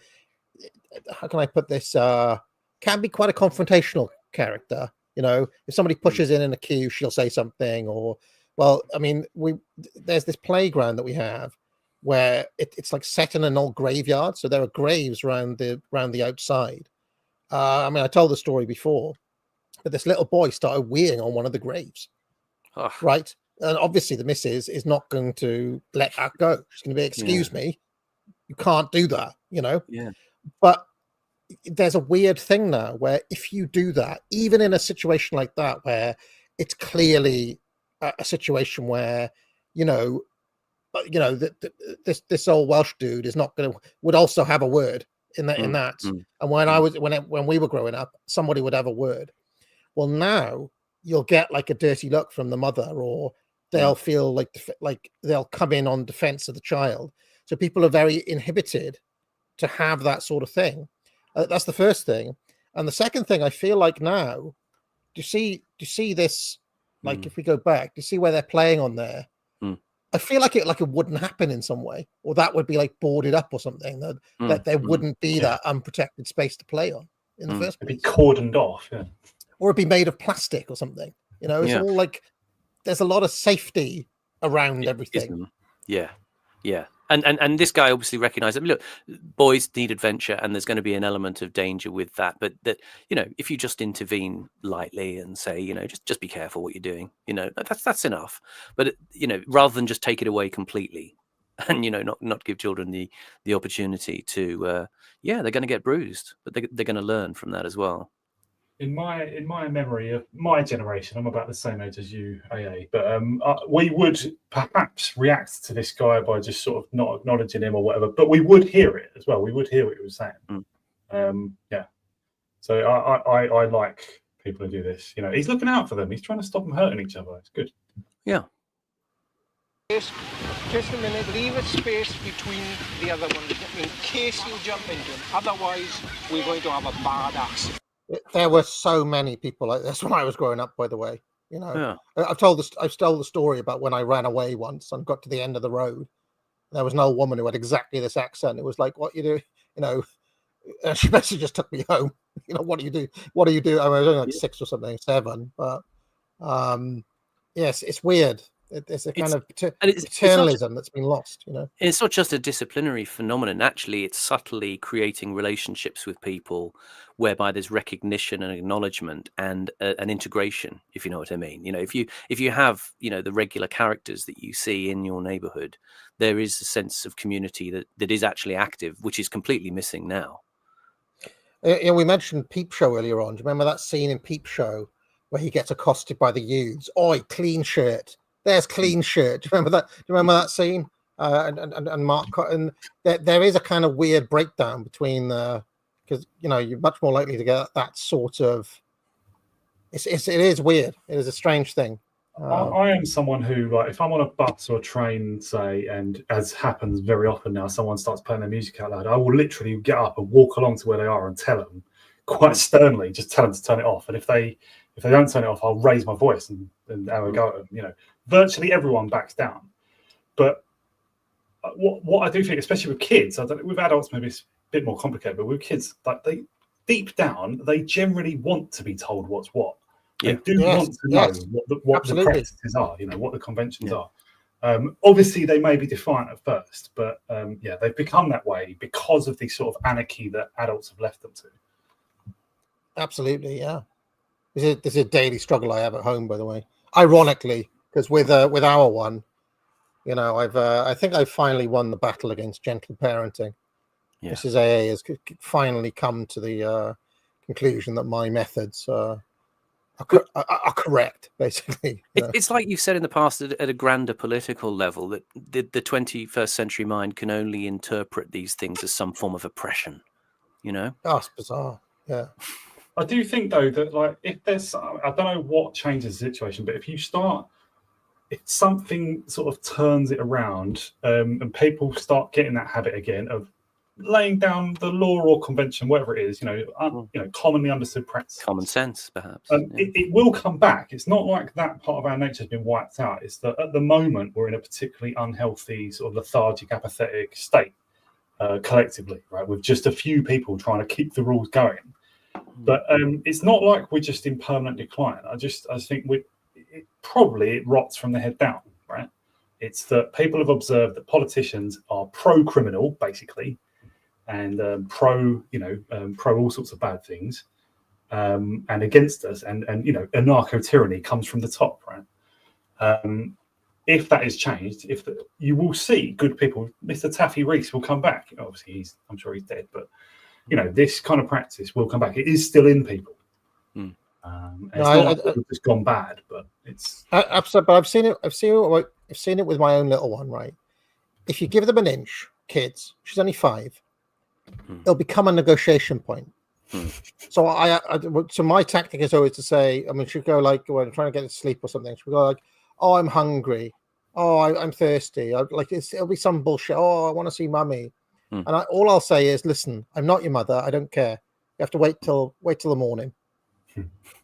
how can I put this, can be quite a confrontational character. If somebody pushes in a queue, she'll say something. Or, well, I mean, there's this playground that we have where it's like set in an old graveyard, so there are graves around the outside. I mean, I told the story before. But this little boy started weeing on one of the graves, right? And obviously the missus is not going to let that go. She's going to be, excuse me, you can't do that, Yeah. But there's a weird thing now where if you do that, even in a situation like that, where it's clearly a situation where, this old Welsh dude is not would also have a word in that. And when we were growing up, somebody would have a word. Well, now you'll get like a dirty look from the mother, or they'll feel like they'll come in on defense of the child. So people are very inhibited to have that sort of thing. That's the first thing. And the second thing, I feel like now, do you see this? Like if we go back, do you see where they're playing on there? I feel like it wouldn't happen in some way, or that would be like boarded up or something. That there wouldn't be that unprotected space to play on in the first place. It'd be cordoned off. Yeah. Or it'd be made of plastic or something. It's all like there's a lot of safety around everything. Yeah. And this guy obviously recognized that, look, boys need adventure, and there's going to be an element of danger with that. But that, if you just intervene lightly and say, just be careful what you're doing, that's enough. But rather than just take it away completely, and not give children the opportunity to, they're going to get bruised, but they're going to learn from that as well. In my memory of my generation, I'm about the same age as you, AA, but we would perhaps react to this guy by just sort of not acknowledging him or whatever, but we would hear it as well. We would hear what he was saying. So I like people who do this. He's looking out for them. He's trying to stop them hurting each other. It's good. Yeah. Just a minute, leave a space between the other one in case you jump into him. Otherwise, we're going to have a bad accident. There were so many people like this when I was growing up, by the way. I've told the story about when I ran away once and got to the end of the road. There was no woman who had exactly this accent. It was like, what you do? And she basically just took me home. What do you do? What do you do? I was only like 6 or something, 7. But yes, it's weird. It's a kind of paternalism that's been lost. It's not just a disciplinary phenomenon. Actually, it's subtly creating relationships with people whereby there's recognition and acknowledgement and an integration, if you know what I mean. If you have the regular characters that you see in your neighborhood, there is a sense of community that is actually active, which is completely missing now. We mentioned Peep Show earlier on. Do you remember that scene in Peep Show where he gets accosted by the youths? Oi, clean shirt. There's clean shirt. Do you remember that? Do you remember that scene? And Mark, and there is a kind of weird breakdown between because you're much more likely to get that sort of. It is weird. It is a strange thing. I am someone who, like, if I'm on a bus or a train, say, and as happens very often now, someone starts playing their music out loud, I will literally get up and walk along to where they are and tell them quite sternly, just tell them to turn it off. And if they don't turn it off, I'll raise my voice and have a go at them. Virtually everyone backs down. But what I do think, especially with kids, I don't know, with adults maybe it's a bit more complicated, but with kids, like, they deep down, they generally want to be told what's what. They do want to know what the practices are, what the conventions are. Obviously, they may be defiant at first, but they've become that way because of the sort of anarchy that adults have left them to. Absolutely, yeah. This is a daily struggle I have at home, by the way. Ironically, because with our one, I think I've finally won the battle against gentle parenting. Yeah. Mrs. AA has finally come to the conclusion that my methods are correct, basically. It's like you've said in the past at a grander political level that the 21st century mind can only interpret these things as some form of oppression. Oh, it's bizarre. Yeah. I do think, though, that, like, if there's, I don't know what changes the situation, but if something sort of turns it around and people start getting that habit again of laying down the law or convention, whatever it is, commonly understood practice, common sense, perhaps, it will come back. It's not like that part of our nature has been wiped out. It's that at the moment we're in a particularly unhealthy, sort of lethargic, apathetic state collectively, right? With just a few people trying to keep the rules going. But it's not like we're just in permanent decline. I think it rots from the head down, right? It's that people have observed that politicians are pro-criminal, basically, and pro all sorts of bad things, and against us, and anarcho-tyranny comes from the top, right? If that is changed, you will see good people. Mr. Taffy Rees will come back. Obviously, I'm sure he's dead, but this kind of practice will come back. It is still in people. It's not like it's gone bad, but it's absolutely. But I've seen it with my own little one. Right, if you give them an inch, kids, she's only 5, it'll become a negotiation point. So my tactic is always to say, she'll go like, when I'm trying to get to sleep or something, she'll go like, "Oh, I'm hungry. Oh, I'm thirsty. It'll be some bullshit. Oh, I want to see mummy." And all I'll say is, "Listen, I'm not your mother. I don't care. You have to wait till the morning."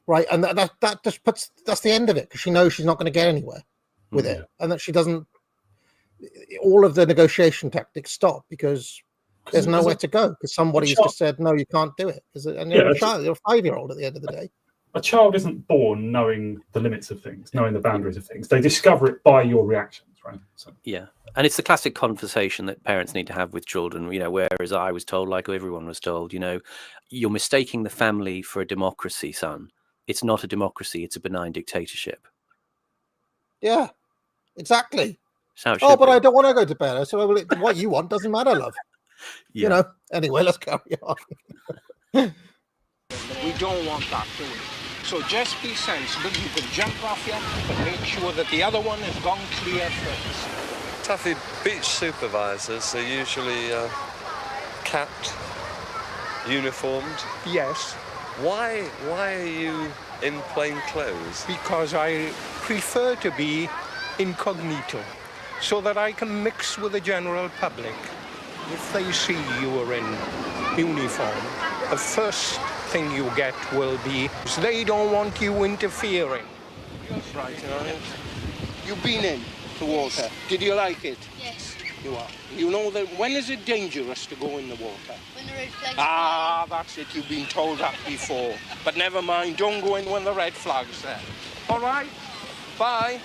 Right, and that just that's the end of it, because she knows she's not going to get anywhere with it, and that she doesn't. All of the negotiation tactics stop because there's nowhere to go, because somebody's just said no, you can't do it. And you're a child, you're a 5-year-old at the end of the day. A child isn't born knowing the limits of things, knowing the boundaries of things. They discover it by your reactions, Mediterranean. So. Yeah, and it's the classic conversation that parents need to have with children. You know, whereas I was told, like everyone was told, you know, you're mistaking the family for a democracy, son. It's not a democracy; it's a benign dictatorship. Yeah, exactly. Oh, but I don't want to go to bed. So what you want doesn't matter, love. Yeah. You know. Anyway, let's carry on. We don't want that, do we? So just be sensible. You can jump off here, but make sure that the other one has gone clear first. Tuffy beach supervisors are usually capped, uniformed. Yes. Why are you in plain clothes? Because I prefer to be incognito, so that I can mix with the general public. If they see you are in uniform, the first thing you get will be they don't want you interfering. Right, you've been in the water. Did you like it? Yes. You are. You know that when is it dangerous to go in the water? When the red flag's That's it. You've been told that before. But never mind. Don't go in when the red flag's there. All right. Bye.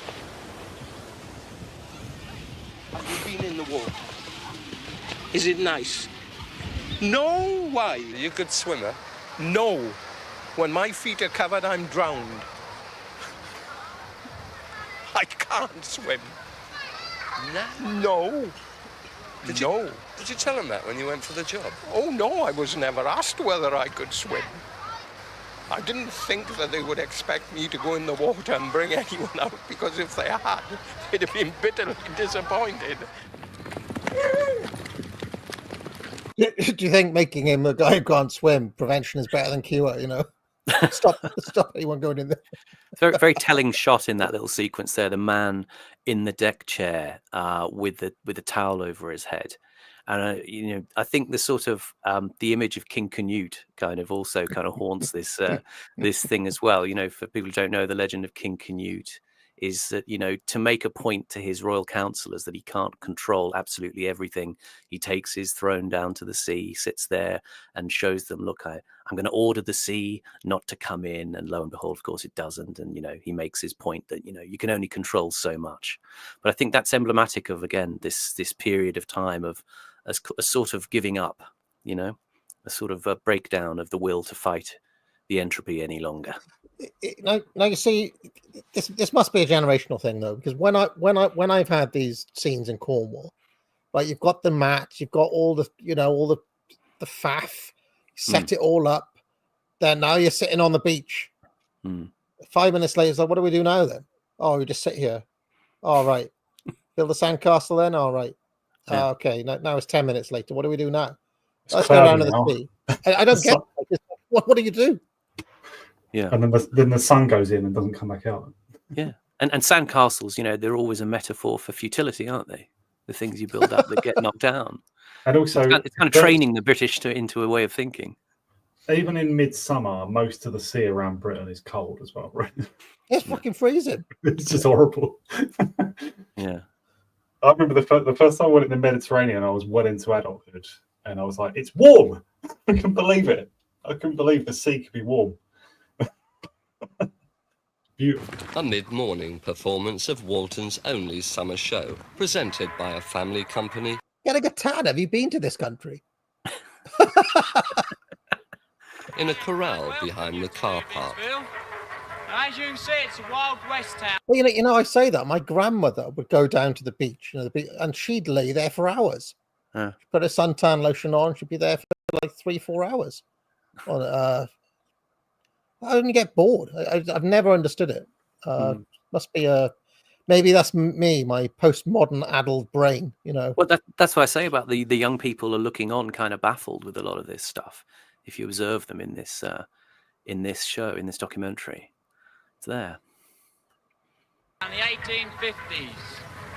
Have you been in the water? Is it nice? No. Why? Are you a good swimmer? No. When my feet are covered, I'm drowned. I can't swim. No. Did you tell him that when you went for the job? Oh, no, I was never asked whether I could swim. I didn't think that they would expect me to go in the water and bring anyone out, because if they had, they'd have been bitterly disappointed. Do you think making him a guy who can't swim, prevention is better than cure, you know? Stop anyone going in there. Very, very telling shot in that little sequence there. The man in the deck chair with the towel over his head, and you know, I think the sort of the image of King Canute kind of also kind of haunts this this thing as well. You know, for people who don't know, the legend of King Canute is that, you know, to make a point to his royal counselors that he can't control absolutely everything, he takes his throne down to the sea, sits there and shows them, look, I'm going to order the sea not to come in. And lo and behold, of course, it doesn't. And, you know, he makes his point that, you know, you can only control so much. But I think that's emblematic of, again, this period of time of a sort of giving up, you know, a sort of a breakdown of the will to fight the entropy any longer. Now you see, this must be a generational thing though, because when I've had these scenes in Cornwall, like you've got the mat, you've got all the, you know, all the faff, set it all up. Then now you're sitting on the beach. 5 minutes later, it's like, what do we do now then? Oh, we just sit here. All right, build a sandcastle then. All right, okay. Now it's 10 minutes later. What do we do now? Let's go down to the sea. I don't get it. What do you do? Yeah, and then the sun goes in and doesn't come back out. Yeah, and sandcastles, you know, they're always a metaphor for futility, aren't they? The things you build up that get knocked down. And also, it's kind of training the British into a way of thinking. Even in midsummer, most of the sea around Britain is cold as well, right? It's fucking freezing. It's just horrible. Yeah, I remember the first time I went in the Mediterranean, I was well into adulthood, and I was like, "It's warm." I couldn't believe it. I couldn't believe the sea could be warm. Beautiful. A mid-morning performance of Walton's only summer show, presented by a family company. Getting a tan. Have you been to this country? In a corral behind the car park. As you can see, it's a Wild West town. Well, you know, I say that my grandmother would go down to the beach, you know, and she'd lay there for hours. She'd put a suntan lotion on. She'd be there for like 3-4 hours. I didn't get bored. I've never understood it. Must be maybe that's me, my postmodern adult brain, you know. Well, that's what I say about the young people are looking on, kind of baffled with a lot of this stuff. If you observe them in this show, in this documentary, it's there. In the 1850s,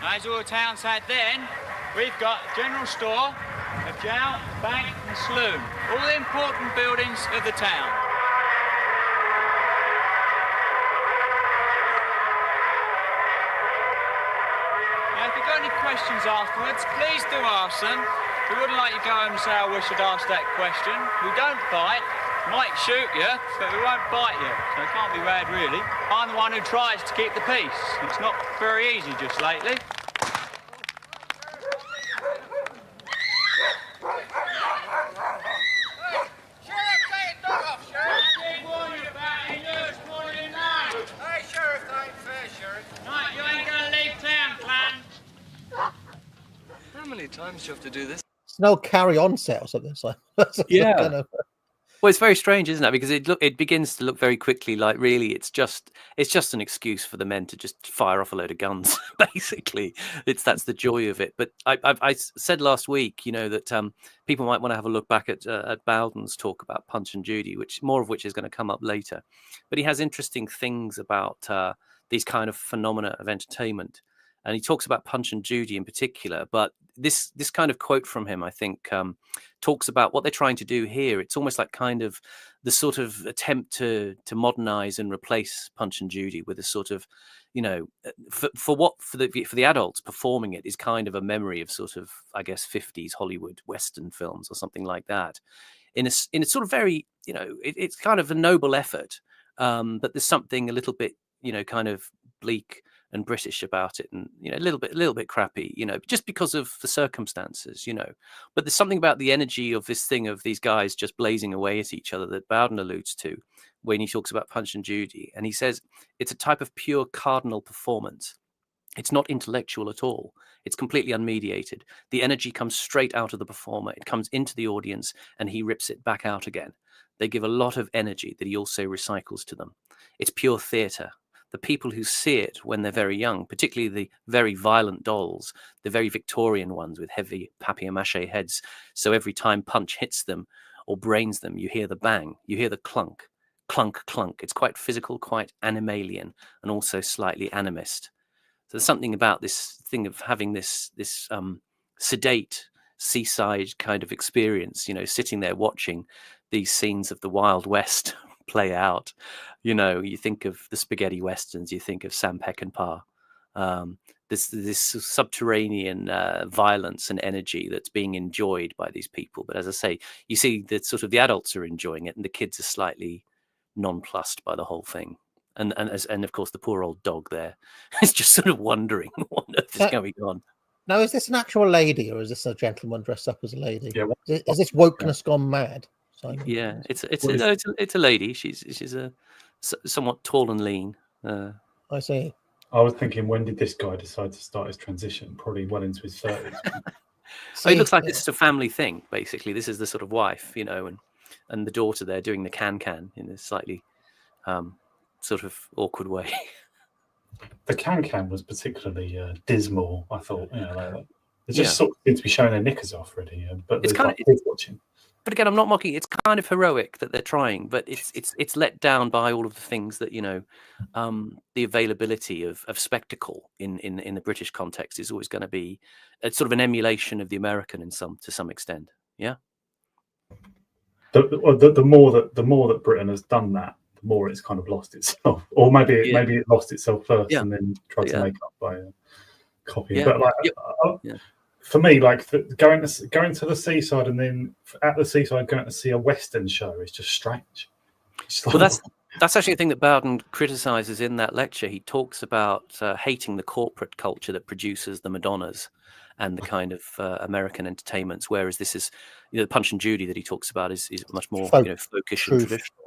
as all the towns had then, we've got a general store, a jail, bank, and saloon. All the important buildings of the town. If you've got any questions afterwards, please do ask them. We wouldn't like you to go home and say, I wish I'd asked that question. We don't bite, might shoot you, but we won't bite you. So it can't be bad, really. I'm the one who tries to keep the peace. It's not very easy just lately. many times do you have to do this? It's no carry-on set or something. So Yeah. kind of, Well, it's very strange, isn't it? Because it begins to look very quickly like really it's just an excuse for the men to just fire off a load of guns. Basically, that's the joy of it. But I said last week, that people might want to have a look back at Bowden's talk about Punch and Judy, more of which is going to come up later. But he has interesting things about these kind of phenomena of entertainment, and he talks about Punch and Judy in particular. But this kind of quote from him, I think, talks about what they're trying to do here. It's almost like kind of the sort of attempt to modernize and replace Punch and Judy with a sort of, for the adults performing it is kind of a memory of sort of, I guess, 50s Hollywood Western films or something like that. In a sort of very, it's kind of a noble effort, but there's something a little bit, kind of bleak and British about it, and a little bit crappy, just because of the circumstances, but there's something about the energy of this thing of these guys just blazing away at each other that Bowden alludes to when he talks about Punch and Judy, and he says it's a type of pure cardinal performance. It's not intellectual at all. It's completely unmediated. The energy comes straight out of the performer. It comes into the audience and he rips it back out again. They give a lot of energy that he also recycles to them. It's pure theatre. The people who see it when they're very young, particularly the very violent dolls, the very Victorian ones with heavy papier-mâché heads, so every time Punch hits them or brains them, you hear the bang, you hear the clunk, clunk, clunk. It's quite physical, quite animalian, and also slightly animist. So there's something about this thing of having this sedate seaside kind of experience, sitting there watching these scenes of the Wild West play out. You think of the spaghetti westerns, you think of Sam Peckinpah, this subterranean violence and energy that's being enjoyed by these people. But as I say, you see that sort of the adults are enjoying it and the kids are slightly nonplussed by the whole thing. And of course the poor old dog there is just sort of wondering what on earth is going on. Now, is this an actual lady or is this a gentleman dressed up as a lady? Yeah, is this wokeness gone mad? Simon? Yeah, it's a lady. She's a somewhat tall and lean. I see. I was thinking, when did this guy decide to start his transition? Probably well into his 30s. It looks like this is a family thing, basically. This is the sort of wife, and the daughter there doing the can in a slightly sort of awkward way. The can was particularly dismal, I thought. It just sort of seemed to be showing their knickers off, really. But it's kind of kids watching. But again, I'm not mocking. It's kind of heroic that they're trying, but it's let down by all of the things that the availability of spectacle in the British context is always going to be sort of an emulation of the American to some extent. Yeah. The more that Britain has done that, the more it's kind of lost itself, or maybe it lost itself first and then tried to make up by copying. But for me, like going to the seaside and then at the seaside going to see a Western show is just strange. Well, that's actually a thing that Bowden criticises in that lecture. He talks about hating the corporate culture that produces the Madonnas and the kind of American entertainments, whereas this is the Punch and Judy that he talks about is much more folkish and traditional.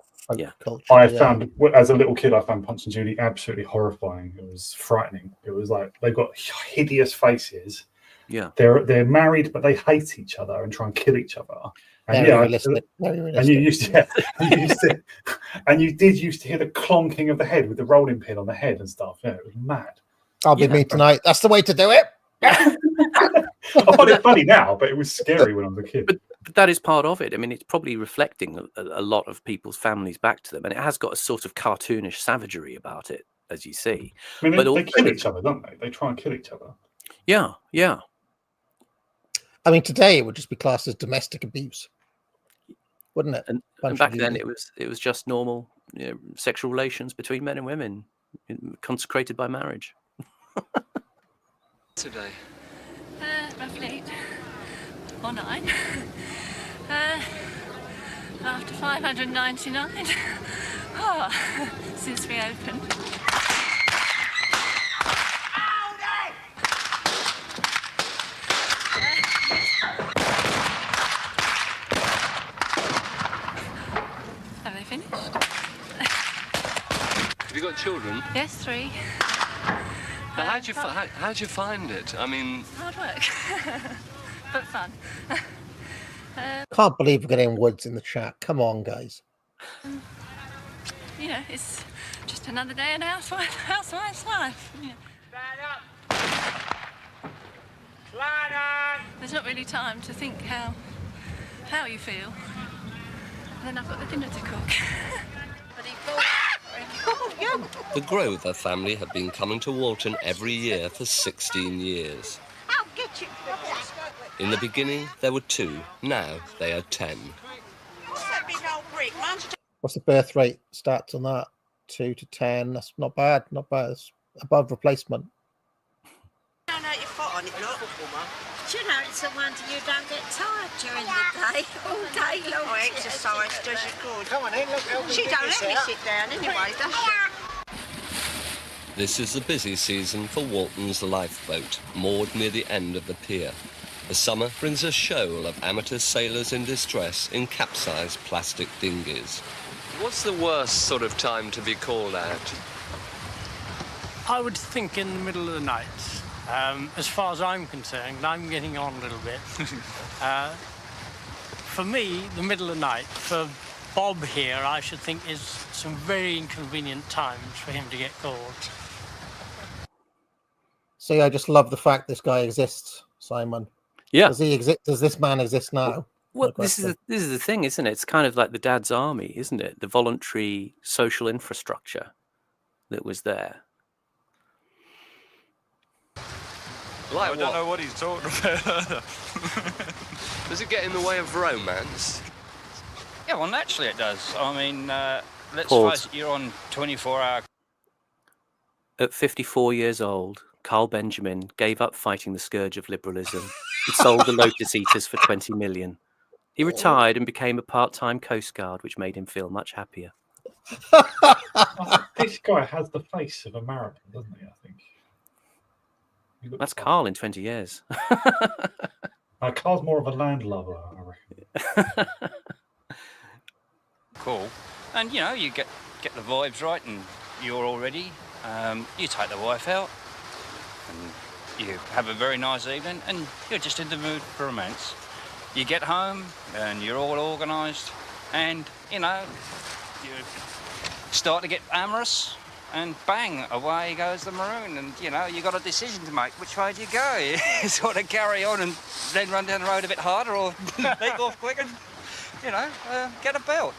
Culture, I found, as a little kid, I found Punch and Judy absolutely horrifying. It was frightening. It was like they've got hideous faces. Yeah, they're married, but they hate each other and try and kill each other. And very realistic. And you used to hear the clonking of the head with the rolling pin on the head and stuff. Yeah, it was mad. I'll be me tonight. That's the way to do it. I find it funny now, but it was scary when I was a kid. But that is part of it. I mean, it's probably reflecting a lot of people's families back to them, and it has got a sort of cartoonish savagery about it, as you see. I mean, they kill each other, don't they? They try and kill each other. Yeah, yeah. I mean, today it would just be classed as domestic abuse, wouldn't it? And back then, it was just normal sexual relations between men and women, consecrated by marriage. Today, roughly 8 or 9. After 599. Since we opened. Have they finished? have you got children? Yes, 3. How'd you find it? I mean, hard work. but fun. Can't believe we're getting Woods in the chat. Come on, guys. You know, it's just another day in housewife's life. Yeah. There's not really time to think how you feel. And then I've got the dinner to cook. The Grover family have been coming to Walton every year for 16 years. I'll get you. In the beginning, there were 2. Now they are 10. What's that big old brick? Mine's What's the birth rate stats on that? 2 to 10. That's not bad. Not bad. It's above replacement. don't know your foot on it, look. Do you know, it's a wonder you don't get tired during the day, all day long. Oh, exercise does you good. Come on in, look. She don't let me sit down anyway, does she? This is the busy season for Walton's lifeboat, moored near the end of the pier. The summer brings a shoal of amateur sailors in distress in capsized plastic dinghies. What's the worst sort of time to be called out? I would think in the middle of the night. As far as I'm concerned, I'm getting on a little bit. For me, the middle of the night, for Bob here, I should think is some very inconvenient times for him to get called. See, I just love the fact this guy exists, Simon. Yeah. Does he exist? Does this man exist now? Well, this is the thing, isn't it? It's kind of like the dad's army, isn't it? The voluntary social infrastructure that was there. Like I don't know what he's talking about. Does it get in the way of romance? Yeah, well, naturally it does. I mean, let's Pause. face it, you're on 24-hour... At 54 years old, Carl Benjamin gave up fighting the scourge of liberalism and sold the Lotus Eaters for 20 million. He retired and became a part-time Coast Guard, which made him feel much happier. This guy has the face of American, doesn't he? I think. That's Carl in 20 years. Carl's more of a landlubber, I reckon. Cool. And, you know, you get the vibes right and you're all ready. You take the wife out and you have a very nice evening and you're just in the mood for romance. You get home and you're all organised and, you know, you start to get amorous and bang, away goes the maroon and, you know, you got a decision to make. Which way do you go? You sort of carry on and then run down the road a bit harder or leave off quick and, you know, get a belt.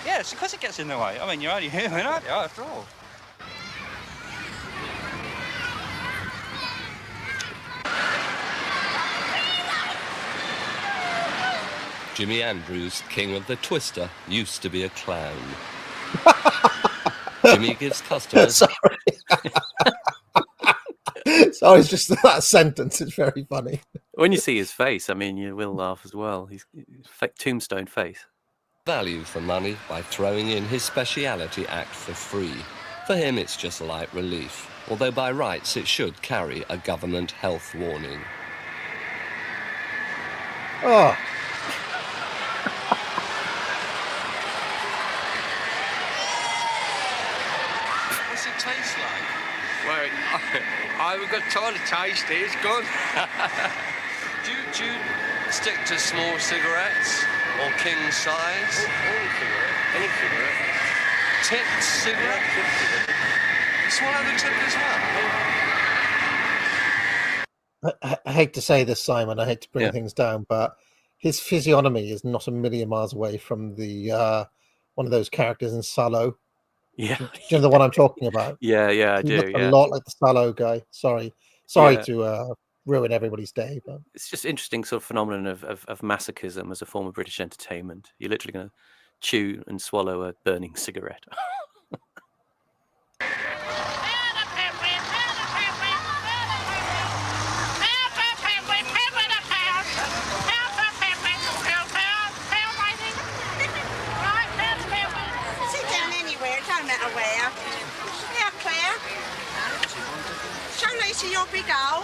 Yeah, it's because it gets in the way. I mean, you're only human, aren't you, after all? Jimmy Andrews, king of the Twister, used to be a clown. Jimmy gives customers... Sorry. Sorry, it's just that sentence is very funny. When you see his face, I mean, you will laugh as well. He's tombstone face. value for money by throwing in his speciality act for free. For him, it's just light relief, although by rights it should carry a government health warning. Oh. What's it taste like? Well, I haven't got time to taste it. It's gone. Do you stick to small cigarettes or king size? Any cigarette. Tipped cigarette? Swallow the tip as well. I hate to say this, Simon. I hate to bring things down, but his physiognomy is not a million miles away from the one of those characters in Sallow. Yeah, do you know the one I'm talking about? Yeah, I he do. looked a lot like the Sallow guy. Sorry to ruin everybody's day, but it's just interesting sort of phenomenon of masochism as a form of British entertainment. You're literally going to chew and swallow a burning cigarette. Your big owl.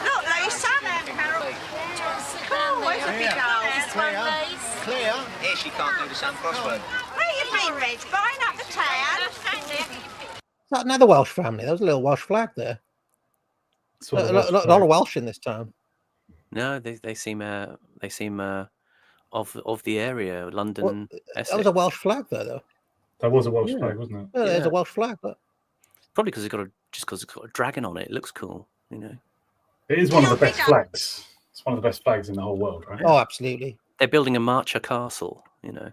Look, Lisa. Oh, where's the big owl? Clear. Here she can't do the same crossword. Where you been, Reg? Buying up the town? is that another Welsh family? There was a little Welsh flag there. Sort A lot of Welsh in this town. No, they seem of the area, London. That was a Welsh flag there, though. That was a Welsh flag, wasn't it? Yeah, there's a Welsh flag, but probably because it's got a dragon on it. It looks cool, you know. It is one of the best flags. It's one of the best flags in the whole world, right? Oh, absolutely. They're building a Marcher castle, you know.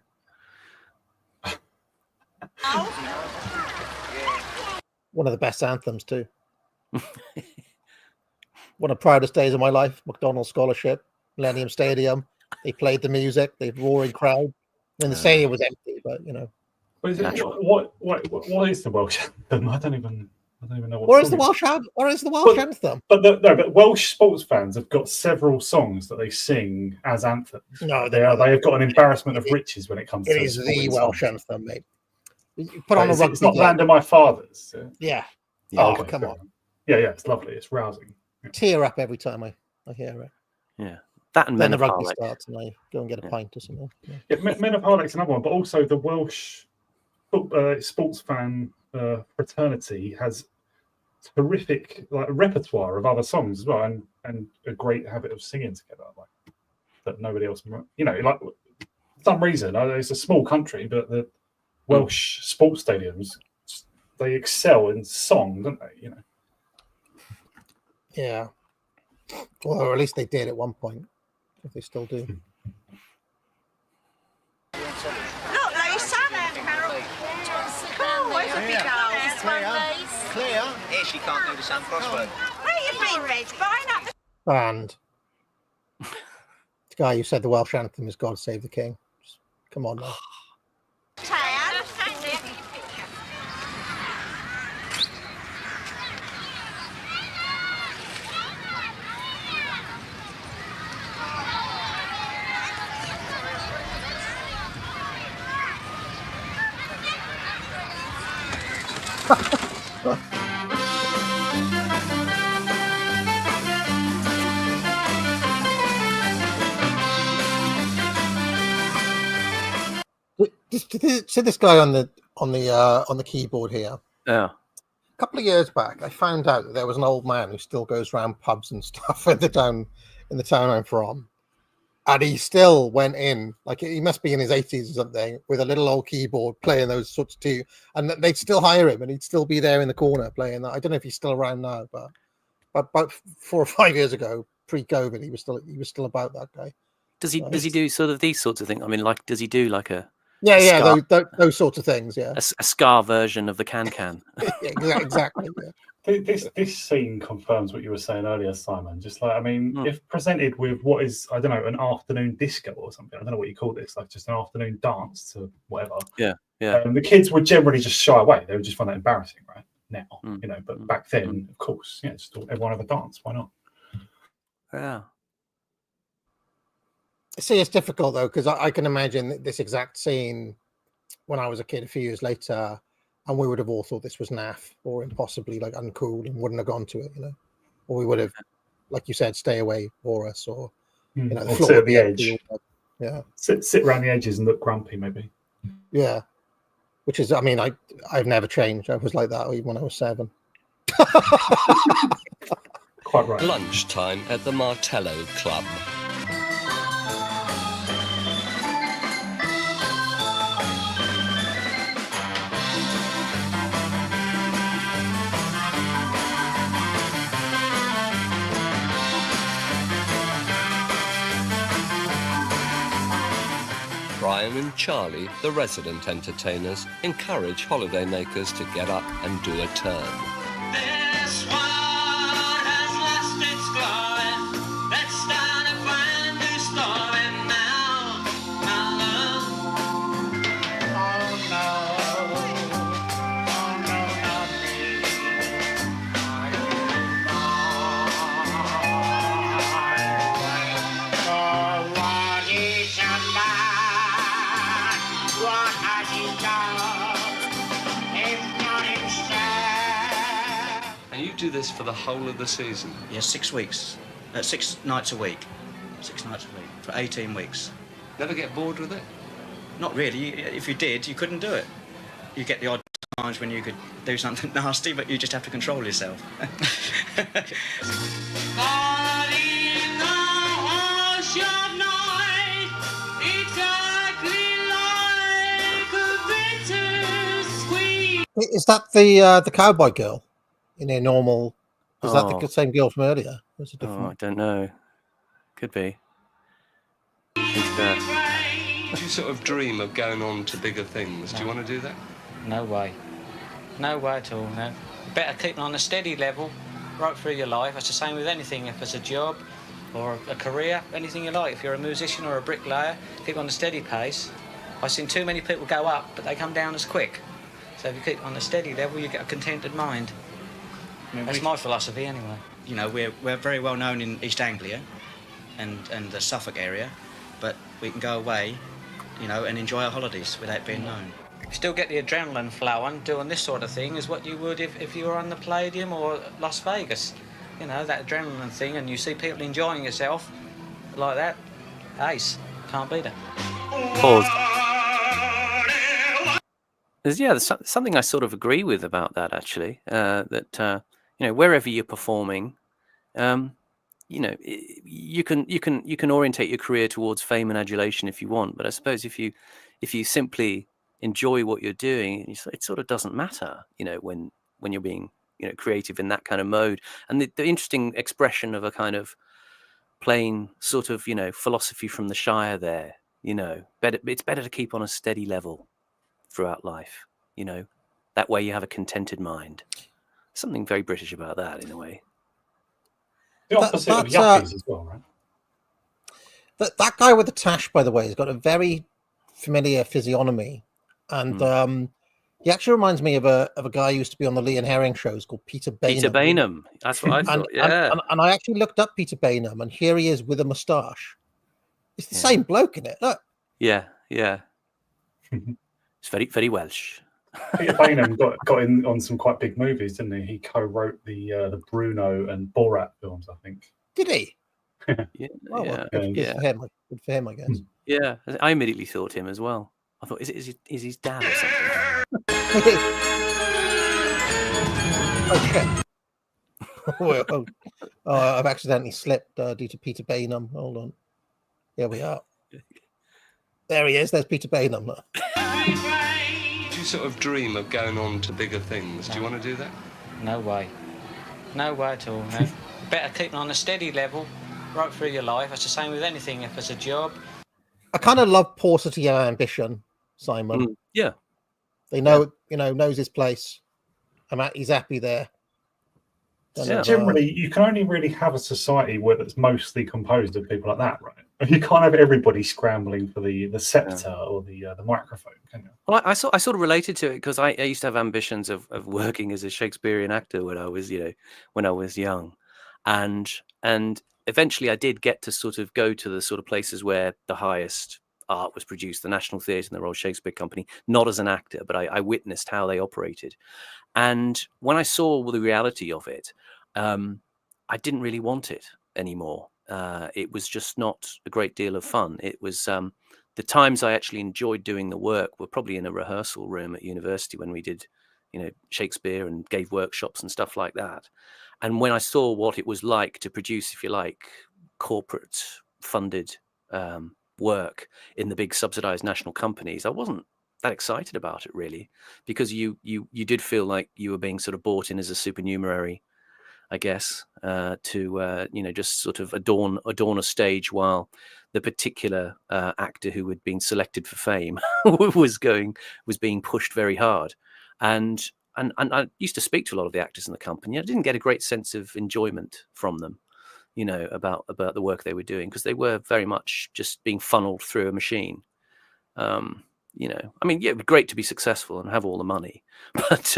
One of the best anthems too. One of the proudest days of my life. McDonald's scholarship, Millennium Stadium. They played the music. The roaring crowd. And the stadium was empty, but you know. What is it? What is the Welsh anthem? I don't even know what. What is the Welsh anthem? But Welsh sports fans have got several songs that they sing as anthems. No, they have got an embarrassment of riches when it comes to it. It is the Welsh anthem, mate. You put on a rugby. It's not Land of My Fathers. Yeah. Okay, come on. Yeah, it's lovely. It's rousing. Yeah. Tear up every time I hear it. Yeah. That and then Men the of rugby Harlech. starts and I go and get a pint or something. Yeah, Men of Harlech's another one, but also the Welsh sports fan fraternity has terrific repertoire of other songs as well, and a great habit of singing together, that nobody else. You know, for some reason, it's a small country, but the Welsh sports stadiums, they excel in song, don't they? You know. Yeah. Well, or at least they did at one point. If they still do. Look, Lisa. Oh, where's the big Clear. Here she can't do the same crossword. Where you been, Reg? Buying up the... And the guy who said the Welsh anthem is God Save the King. Just, come on now. See this guy on the keyboard here. Yeah. A couple of years back, I found out that there was an old man who still goes around pubs and stuff in the town I'm from, and he still went in, like he must be in his 80s or something, with a little old keyboard playing those sorts of tunes, and they'd still hire him, and he'd still be there in the corner playing that. I don't know if he's still around now, but about 4 or 5 years ago, pre-COVID, he was still about, that guy. Does he do sort of these sorts of things? I mean, does he do like a those sorts of things, yeah. A ska version of the can. Yeah, exactly. Yeah. This scene confirms what you were saying earlier, Simon. Just if presented with what is, I don't know, an afternoon disco or something, I don't know what you call this, like just an afternoon dance to whatever. Yeah. The kids would generally just shy away. They would just find that embarrassing, right? Now, you know, but back then, of course, just everyone have a dance. Why not? Yeah. See, it's difficult though, because I can imagine this exact scene when I was a kid a few years later, and we would have all thought this was naff or impossibly uncool and wouldn't have gone to it, you know, or we would have, like you said, stay away for us, or you know, the floor sit at would be the empty, edge. Yeah, sit around the edges and look grumpy, maybe. Yeah, which is, I mean, I've never changed. I was like that even when I was 7. Quite right. Lunchtime at the Martello Club. Brian and Charlie, the resident entertainers, encourage holidaymakers to get up and do a turn. This one has lost its glory. Let's start a brand new story now, my love. Oh no, not me. Oh, what is a man? What has he done? If not himself. And you do this for the whole of the season? Yeah, 6 weeks. 6 nights a week. 6 nights a week for 18 weeks. Never get bored with it? Not really. If you did, you couldn't do it. You get the odd time times when you could do something nasty, but you just have to control yourself. Is that the cowboy girl in a normal? Is that the Oh. same girl from earlier? Or is it Oh, different? I don't know. Could be. Think that. Do you sort of dream of going on to bigger things? Do you want to do that? No way. No way at all, no. Better keep on a steady level right through your life. It's the same with anything. If it's a job or a career, anything you like. If you're a musician or a bricklayer, keep on a steady pace. I've seen too many people go up, but they come down as quick. So if you keep on a steady level, you get a contented mind. That's my philosophy anyway. You know, we're very well known in East Anglia and the Suffolk area, but we can go away, you know, and enjoy our holidays without being known. You still get the adrenaline flowing doing this sort of thing as what you would if you were on the Palladium or Las Vegas. You know, that adrenaline thing, and you see people enjoying yourself like that. Ace. Can't beat it. Pause. There's something I sort of agree with about that, actually. That you know, wherever you're performing, you know, you can orientate your career towards fame and adulation if you want. But I suppose if you simply enjoy what you're doing, it sort of doesn't matter, you know, when you're being, you know, creative in that kind of mode. And the interesting expression of a kind of plain sort of, you know, philosophy from the Shire there, you know, it's better to keep on a steady level throughout life, you know, that way you have a contented mind. Something very British about that in a way. The opposite of yuppies as well, right? That guy with the tash, by the way, has got a very familiar physiognomy, and he actually reminds me of a guy who used to be on the Lee and Herring shows called Peter Bainham. Peter Bainham, that's what I thought. Yeah, and I actually looked up Peter Bainham, and here he is with a moustache. It's the same bloke in it. Look. Yeah. It's very, very Welsh. Peter Bainham got in on some quite big movies, didn't he? He co-wrote the Bruno and Borat films, I think. Did he? Yeah. Good for him, I guess. Yeah, I immediately thought him as well. I thought, is his dad or something? Oh shit! I've accidentally slipped due to Peter Bainham. Hold on. Here we are. There he is. There's Peter Bainham. Do you sort of dream of going on to bigger things? Do you want to do that? No way. No way at all, no. Better keep on a steady level right through your life. It's the same with anything. If it's a job. I kind of love paucity of ambition, Simon. Yeah. They know, you know, knows his place. He's happy there. Generally, you can only really have a society where that's mostly composed of people like that, right? You can't have everybody scrambling for the scepter or the microphone, can you? Well, I sort of related to it because I used to have ambitions of working as a Shakespearean actor when I was young, and eventually I did get to sort of go to the sort of places where the highest art was produced, the National Theatre and the Royal Shakespeare Company, not as an actor, but I witnessed how they operated. And when I saw the reality of it, I didn't really want it anymore. It was just not a great deal of fun. It was the times I actually enjoyed doing the work were probably in a rehearsal room at university when we did, you know, Shakespeare and gave workshops and stuff like that. And when I saw what it was like to produce, if you like, corporate funded work in the big subsidized national companies, I wasn't that excited about it really, because you did feel like you were being sort of bought in as a supernumerary, I guess, to you know, just sort of adorn a stage while the particular actor who had been selected for fame was being pushed very hard. And I used to speak to a lot of the actors in the company. I didn't get a great sense of enjoyment from them, you know, about the work they were doing, because they were very much just being funneled through a machine. You know, I mean, yeah, it'd be great to be successful and have all the money, but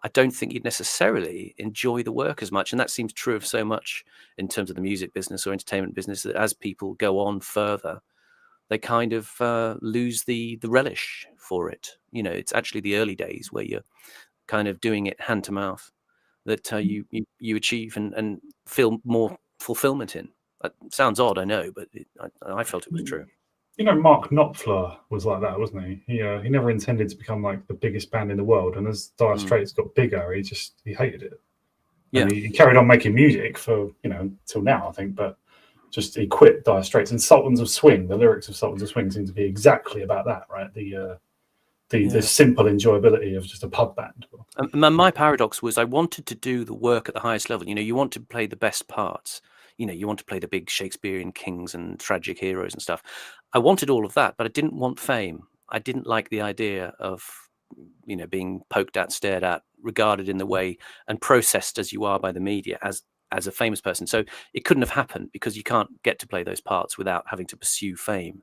I don't think you'd necessarily enjoy the work as much. And that seems true of so much in terms of the music business or entertainment business, that as people go on further, they kind of lose the relish for it. You know, it's actually the early days where you're kind of doing it hand to mouth that you achieve and feel more fulfillment in. That sounds odd, I know, but I felt it was true. You know, Mark Knopfler was like that, wasn't he? He never intended to become like the biggest band in the world, and as Dire Straits got bigger, he hated it. Yeah, and he carried on making music for till now, I think, but just he quit Dire Straits. And Sultans of Swing, the lyrics of Sultans of Swing seem to be exactly about that, right? The simple enjoyability of just a pub band. My paradox was I wanted to do the work at the highest level. You want to play the best parts. You want to play the big Shakespearean kings and tragic heroes and stuff. I wanted all of that, but I didn't want fame. I didn't like the idea of, being poked at, stared at, regarded in the way and processed as you are by the media as a famous person. So it couldn't have happened because you can't get to play those parts without having to pursue fame.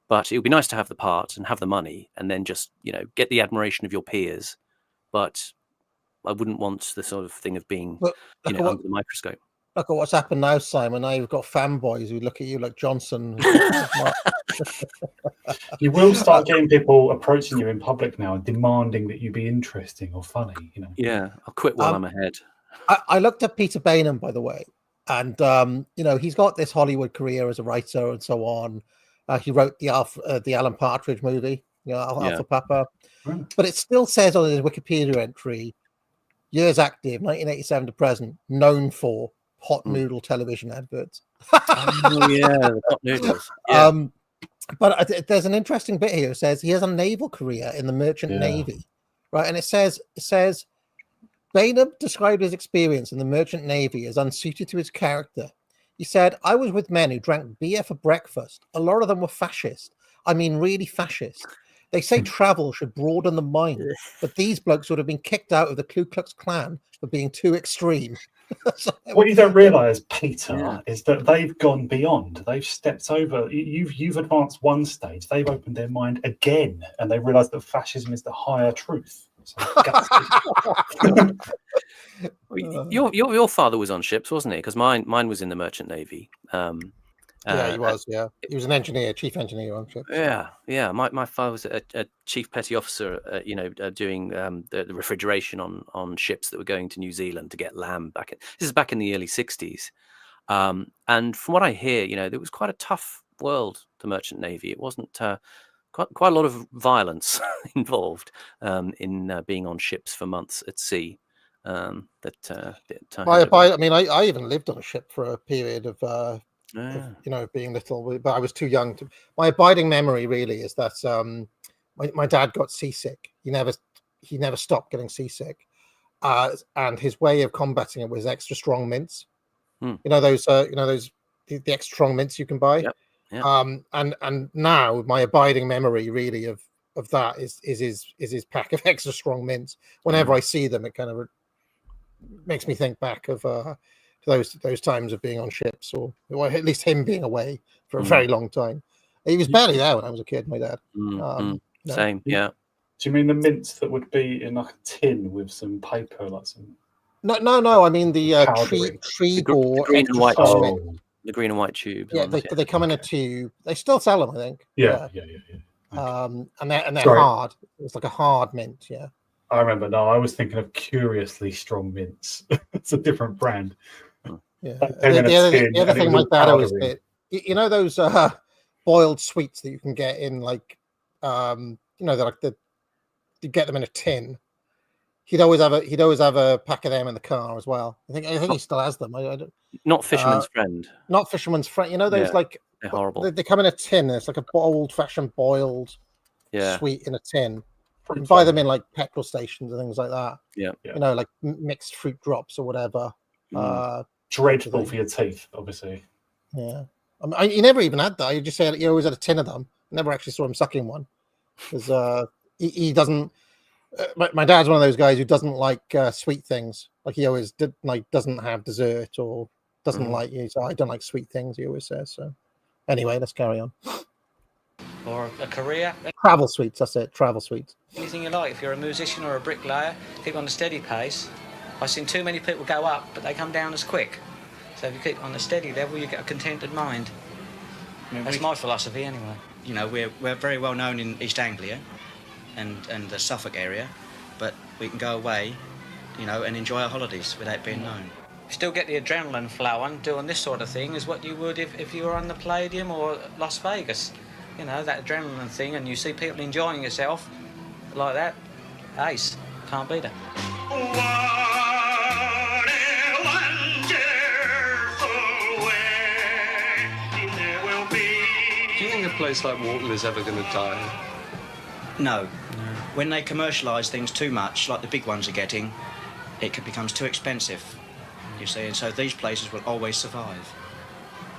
But it would be nice to have the part and have the money and then just, get the admiration of your peers. But I wouldn't want the sort of thing of being, under the microscope. Look at what's happened now, Simon. Now you've got fanboys who look at you like Johnson. You will start getting people approaching you in public now and demanding that you be interesting or funny. Yeah, I'll quit while I'm ahead. I looked at Peter Bainham, by the way, and he's got this Hollywood career as a writer and so on. He wrote the Alan Partridge movie, Alpha Papa, but it still says on his Wikipedia entry, years active, 1987 to present, known for hot noodle television adverts. Oh yeah, the hot noodles. Yeah. But there's an interesting bit here. It says he has a naval career in the Merchant Navy, right? And it says Bainham described his experience in the Merchant Navy as unsuited to his character. He said, "I was with men who drank beer for breakfast. A lot of them were fascist. I mean, really fascist. They say travel should broaden the mind, but these blokes would have been kicked out of the Ku Klux Klan for being too extreme." What you don't realise, Peter, is that they've gone beyond. They've stepped over. You've advanced one stage. They've opened their mind again, and they realise that fascism is the higher truth. So, your father was on ships, wasn't he? Because mine was in the Merchant Navy. Yeah, he was. Yeah, he was an engineer, chief engineer on ships. Yeah. My father was a chief petty officer. Doing the refrigeration on ships that were going to New Zealand to get lamb back. This is back in the early '60s, and from what I hear, there was quite a tough world. The Merchant Navy. It wasn't quite a lot of violence involved in being on ships for months at sea. I even lived on a ship for a period of. Being little, but I was too young to. My abiding memory really is that my dad got seasick. He never stopped getting seasick, and his way of combating it was extra strong mints. Those the extra strong mints you can buy. Yep. And now my abiding memory really of that is his pack of extra strong mints. Whenever I see them, it kind of makes me think back of those times of being on ships, or at least him being away for a very long time. He was barely there when I was a kid, my dad. Same, yeah. Do you mean the mints that would be in like a tin with some paper, like some? No. I mean the tree ball, green and white. The green and white tube. Yeah, they come in a tube. They still sell them, I think. Yeah. And they're hard. It's like a hard mint. Yeah. I remember. No, I was thinking of Curiously Strong Mints. It's a different brand. Yeah. The other thing my dad always did, those boiled sweets that you can get in like, you get them in a tin. He'd always have a pack of them in the car as well. I think he still has them. I don't. Not Fisherman's Friend. Not Fisherman's Friend. Those like they're horrible. They come in a tin. It's like a old-fashioned boiled sweet in a tin. You can buy them in like petrol stations and things like that. Yeah. Like mixed fruit drops or whatever. Dreadful for your teeth, obviously. Yeah. He never even had that. You just said he always had a tin of them. Never actually saw him sucking one because he doesn't. My dad's one of those guys who doesn't like sweet things. Like he always doesn't have dessert or doesn't like. So I don't like sweet things. He always says so. Anyway, let's carry on. Or a career. Travel sweets. That's it. Travel sweets. Anything you like. If you're a musician or a bricklayer, keep on a steady pace. I've seen too many people go up, but they come down as quick. So if you keep on a steady level, you get a contented mind. That's my philosophy, anyway. We're very well known in East Anglia and the Suffolk area, but we can go away, and enjoy our holidays without being known. Still get the adrenaline flowing doing this sort of thing as what you would if you were on the Palladium or Las Vegas. you know, that adrenaline thing, and you see people enjoying yourself like that, ace, can't beat it. Do you think a place like Walton is ever going to die? No. When they commercialise things too much, like the big ones are getting, it becomes too expensive, you see, and so these places will always survive.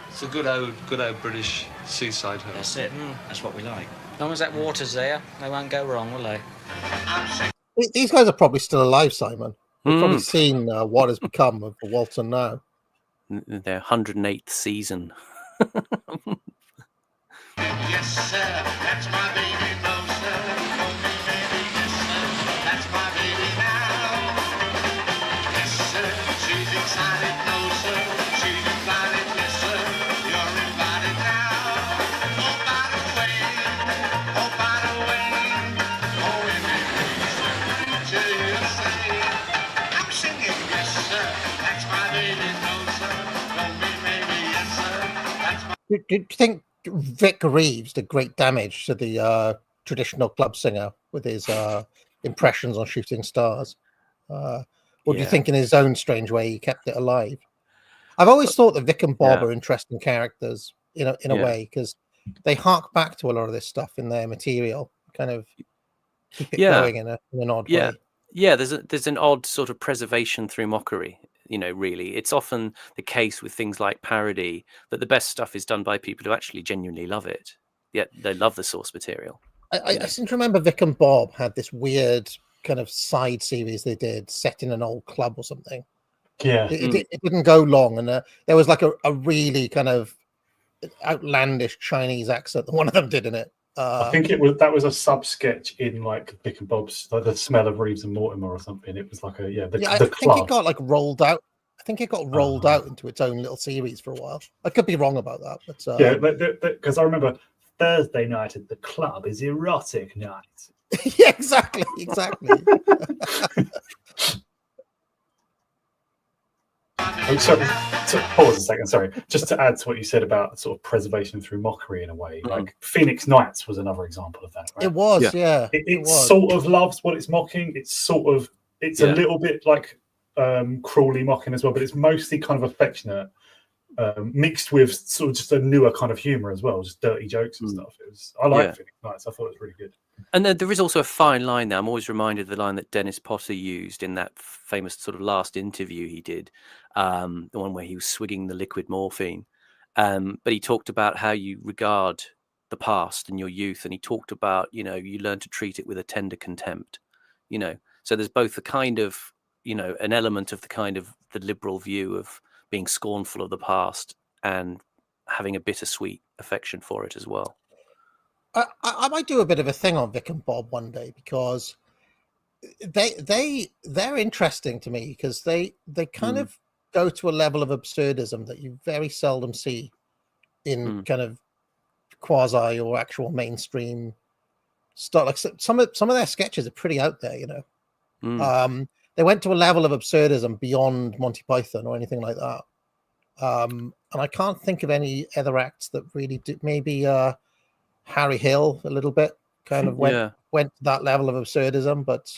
It's a good old British seaside home. That's it. That's what we like. As long as that water's there, they won't go wrong, will they? These guys are probably still alive, Simon. They've probably seen what has become of the Walton now. Their 108th season. Yes, sir, that's my baby, no, sir. Oh, baby, yes, sir, that's my baby now. Yes, sir, she's excited, no, sir. She's invited, yes, sir. You're invited now. Oh, by the way, oh, by the way, oh, in the I'm singing, yes, sir, that's my baby, no, sir. Oh, baby, yes, sir, that's my... Do you think Vic Reeves did great damage to the traditional club singer with his impressions on Shooting Stars? Or do you think in his own strange way he kept it alive? I've always thought that Vic and Bob are interesting characters in a way, because they hark back to a lot of this stuff in their material, kind of keep it going in an odd way. Yeah, there's an odd sort of preservation through mockery. You know, really, it's often the case with things like parody that the best stuff is done by people who actually genuinely love it. Yet they love the source material. I seem to remember Vic and Bob had this weird kind of side series they did set in an old club or something. Yeah, it didn't go long, and there was like a really kind of outlandish Chinese accent that one of them did in it. I think that was a sub sketch in like Vic and Bob's, like The Smell of Reeves and Mortimer or something. It was like the I club. think it got like rolled out. I think it got rolled out into its own little series for a while. I could be wrong about that, but because I remember Thursday night at the club is erotic night. Yeah, exactly. Sorry, pause a second. Sorry, just to add to what you said about sort of preservation through mockery in a way. Like Phoenix Nights was another example of that. Right? It was, yeah. It sort of loves what it's mocking. It's a little bit like cruelly mocking as well, but it's mostly kind of affectionate, mixed with sort of just a newer kind of humor as well, just dirty jokes and stuff. I like Phoenix Nights. I thought it was really good. And then there is also a fine line there. I'm always reminded of the line that Dennis Potter used in that famous sort of last interview he did, the one where he was swigging the liquid morphine. But he talked about how you regard the past and your youth, and he talked about, you learn to treat it with a tender contempt, So there's both the kind of, an element of the kind of the liberal view of being scornful of the past and having a bittersweet affection for it as well. I might do a bit of a thing on Vic and Bob one day, because they're interesting to me, because they kind of go to a level of absurdism that you very seldom see in kind of quasi or actual mainstream stuff. Like some of their sketches are pretty out there, They went to a level of absurdism beyond Monty Python or anything like that. And I can't think of any other acts that really do. Maybe Harry Hill a little bit kind of went to that level of absurdism, but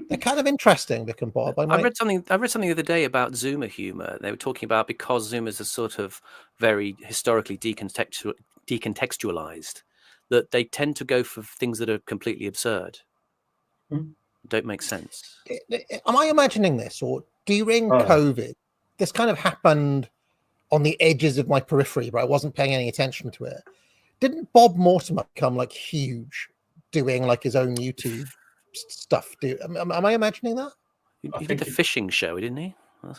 they're kind of interesting, Vic and Bob. I read something the other day about Zoomer humor. They were talking about, because Zoomers are sort of very historically decontextualized, that they tend to go for things that are completely absurd. Don't make sense. Am I imagining this, or during COVID, this kind of happened on the edges of my periphery, but I wasn't paying any attention to it? Didn't Bob Mortimer become like huge doing like his own YouTube stuff? Am I imagining that? He did the fishing show, didn't he?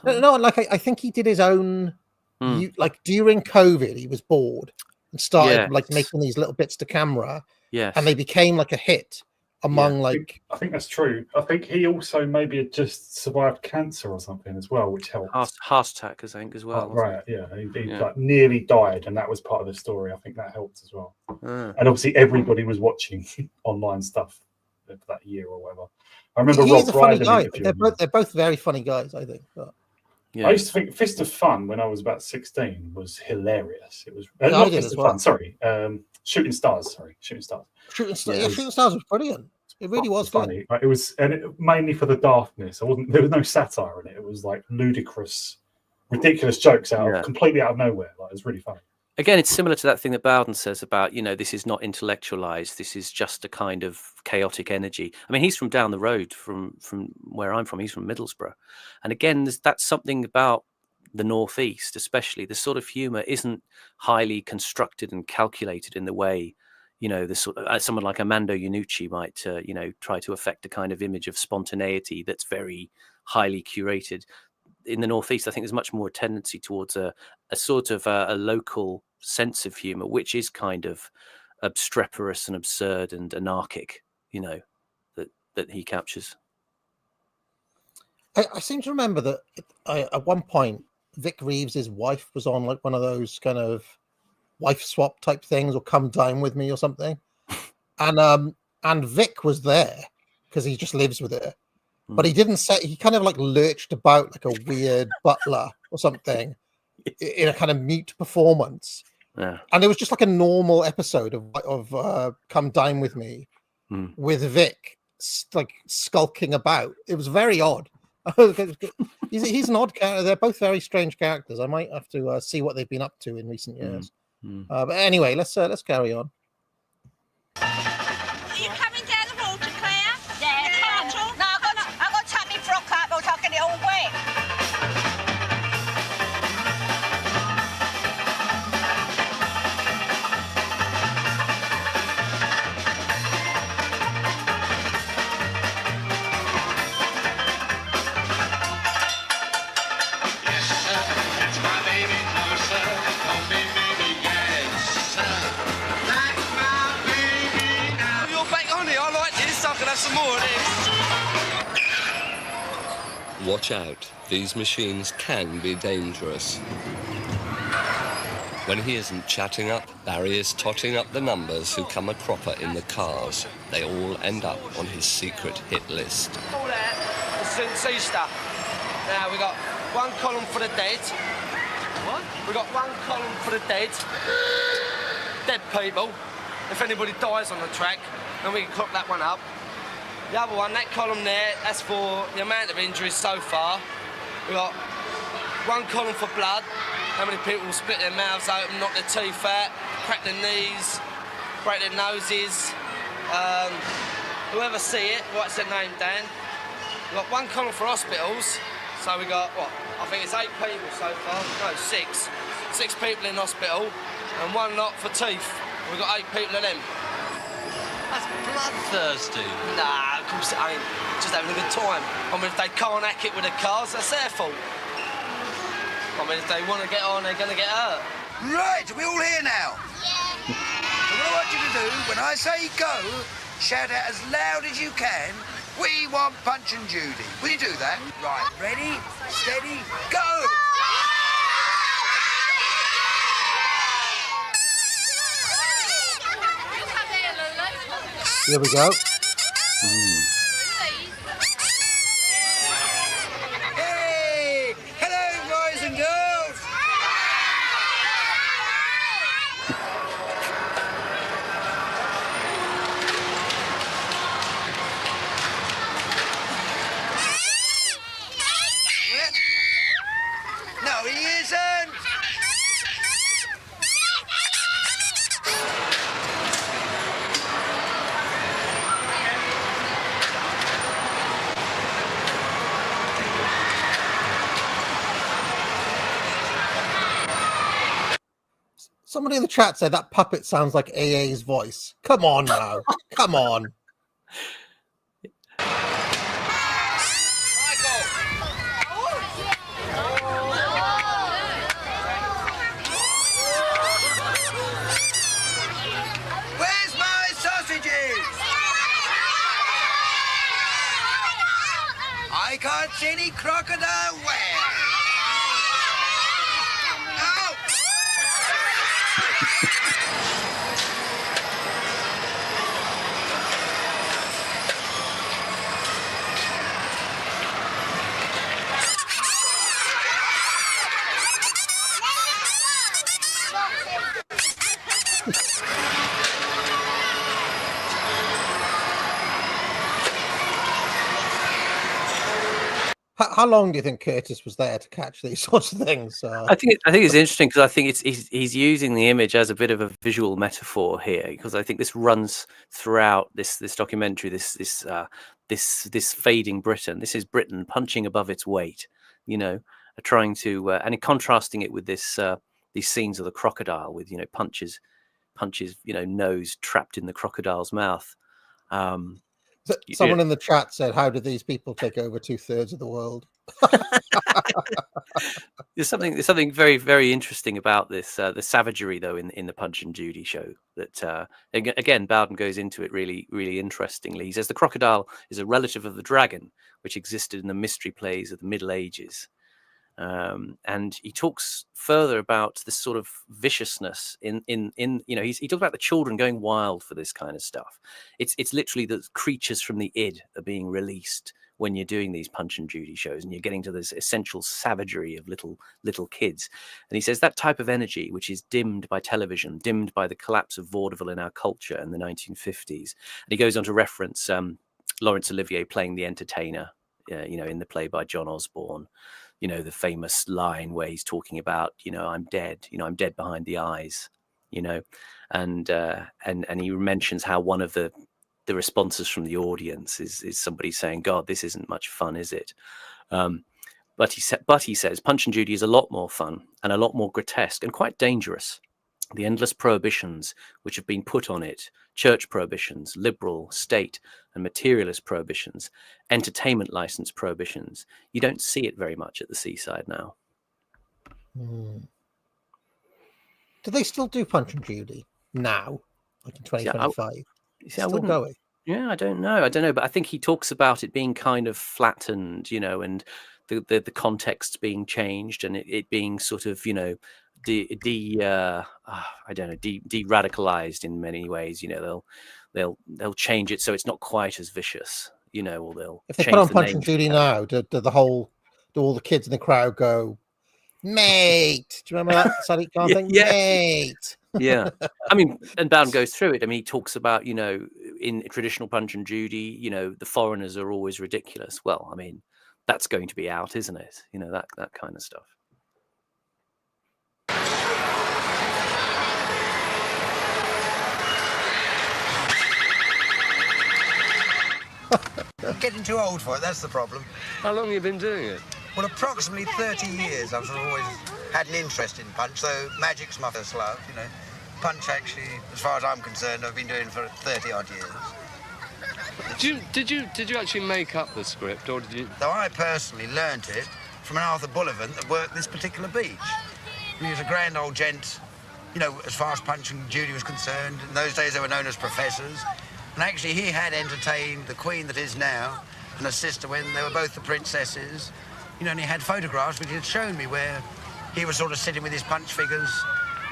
No, like I think he did his own. Like during COVID, he was bored and started like making these little bits to camera. Yes, and they became like a hit among I think that's true. I think he also maybe had just survived cancer or something as well, which helped. Heart attack, I think, as well. Right, yeah. He like nearly died, and that was part of the story. I think that helped as well. And obviously everybody was watching online stuff for that year or whatever. I remember Rob Brydon. They're both very funny guys, I think. But... I used to think Fist of Fun when I was about 16 was hilarious. It was not Fist of Fun, sorry. Shooting Stars. Sorry, Shooting Stars. Shooting Stars was brilliant. It really was funny. good. Like, it was, and mainly for the daftness. There was no satire in it. It was like ludicrous, ridiculous jokes completely out of nowhere. Like, it was really funny. Again, it's similar to that thing that Bowden says about, this is not intellectualized. This is just a kind of chaotic energy. I mean, he's from down the road from where I'm from. He's from Middlesbrough. And again, that's something about the Northeast, especially. The sort of humor isn't highly constructed and calculated in the way, the sort of someone like Armando Iannucci might, try to affect a kind of image of spontaneity that's very highly curated. In the Northeast, I think there's much more tendency towards a sort of a local sense of humor, which is kind of obstreperous and absurd and anarchic, that he captures. I seem to remember that at one point, Vic Reeves' wife was on like one of those kind of wife swap type things, or come dine with me or something. And Vic was there because he just lives with her. But he didn't say, he kind of like lurched about like a weird butler or something in a kind of mute performance. Yeah. And it was just like a normal episode of Come Dine With Me with Vic like skulking about. It was very odd. He's an odd character. They're both very strange characters. I might have to see what they've been up to in recent years. But anyway, let's carry on. Are you coming down the water, Claire? Yeah, Carl. No, I've got to tuck my frock up, or I'll get it all wet. Some more of this. Watch out, these machines can be dangerous. When he isn't chatting up, Barry is totting up the numbers who come a cropper in the cars. They all end up on his secret hit list. All that, it's Easter. Now we got one column for the dead. What? We got one column for the dead. Dead people. If anybody dies on the track, then we can cook that one up. The other one, that column there, that's for the amount of injuries so far. We've got one column for blood, how many people split their mouths open, knock their teeth out, crack their knees, break their noses. Whoever see it, writes their name down. We've got one column for hospitals, so we got, I think it's 8 people so far, no, 6. 6 people in hospital, and one lot for teeth. We've got 8 people of them. That's bloodthirsty. Nah, of course it ain't. Just having a good time. I mean, if they can't hack it with the cars, that's their fault. I mean, if they want to get on, they're going to get hurt. Right, are we all here now? Yeah. So what I want you to do, when I say go, shout out as loud as you can, we want Punch and Judy. Will you do that? Right, ready, steady, go! Here we go. Hey! Hello, boys and girls! No, he isn't! Somebody in the chat said that puppet sounds like AA's voice. Come on now. Come on. Where's my sausages? I can't see any crocodile where. Ow! How long do you think Curtis was there to catch these sorts of things? I think it's interesting because I think he's using the image as a bit of a visual metaphor here, because I think this runs throughout this documentary. This fading Britain. This is Britain punching above its weight, trying to and contrasting it with these scenes of the crocodile with punches, nose trapped in the crocodile's mouth. Someone in the chat said, "How did these people take over 2/3 of the world?" There's something very, very interesting about this. The savagery, though, in the Punch and Judy show. That again, Bowden goes into it really, really interestingly. He says the crocodile is a relative of the dragon, which existed in the mystery plays of the Middle Ages. And he talks further about this sort of viciousness he talks about the children going wild for this kind of stuff. It's literally the creatures from the id are being released when you're doing these Punch and Judy shows, and you're getting to this essential savagery of little kids. And he says that type of energy, which is dimmed by television, dimmed by the collapse of vaudeville in our culture in the 1950s. And he goes on to reference Laurence Olivier playing the entertainer, in the play by John Osborne. The famous line where he's talking about, I'm dead, I'm dead behind the eyes, and he mentions how one of the responses from the audience is somebody saying, God, this isn't much fun, is it? But he says Punch and Judy is a lot more fun and a lot more grotesque and quite dangerous. The endless prohibitions which have been put on it, church prohibitions, liberal, state and materialist prohibitions, entertainment license prohibitions, you don't see it very much at the Seaside now. Do they still do Punch and Judy now, like in 2025? Still going? Yeah, I don't know, but I think he talks about it being kind of flattened, and the context being changed and it being sort of, de-radicalized in many ways. They'll change it so it's not quite as vicious, or they'll if they change put on the Punch name. and Judy now, do all the kids in the crowd go, mate? Do you remember that Sadiq Khan thing? Yeah. Mate. Yeah, I mean, and Bowden goes through it. I mean, he talks about, in traditional Punch and Judy, the foreigners are always ridiculous. Well, I mean, that's going to be out, isn't it? That kind of stuff. I'm getting too old for it, that's the problem. How long have you been doing it? Well, approximately 30 years. I've sort of always had an interest in Punch, so magic's my first love, Punch, actually, as far as I'm concerned, I've been doing for 30-odd years. Did you actually make up the script, or did you? Though I personally learnt it from an Arthur Bullivant that worked this particular beach. He was a grand old gent, as far as Punch and Judy was concerned. In those days, they were known as professors. And actually, he had entertained the queen that is now and her sister when they were both the princesses. And he had photographs which he had shown me where he was sort of sitting with his Punch figures,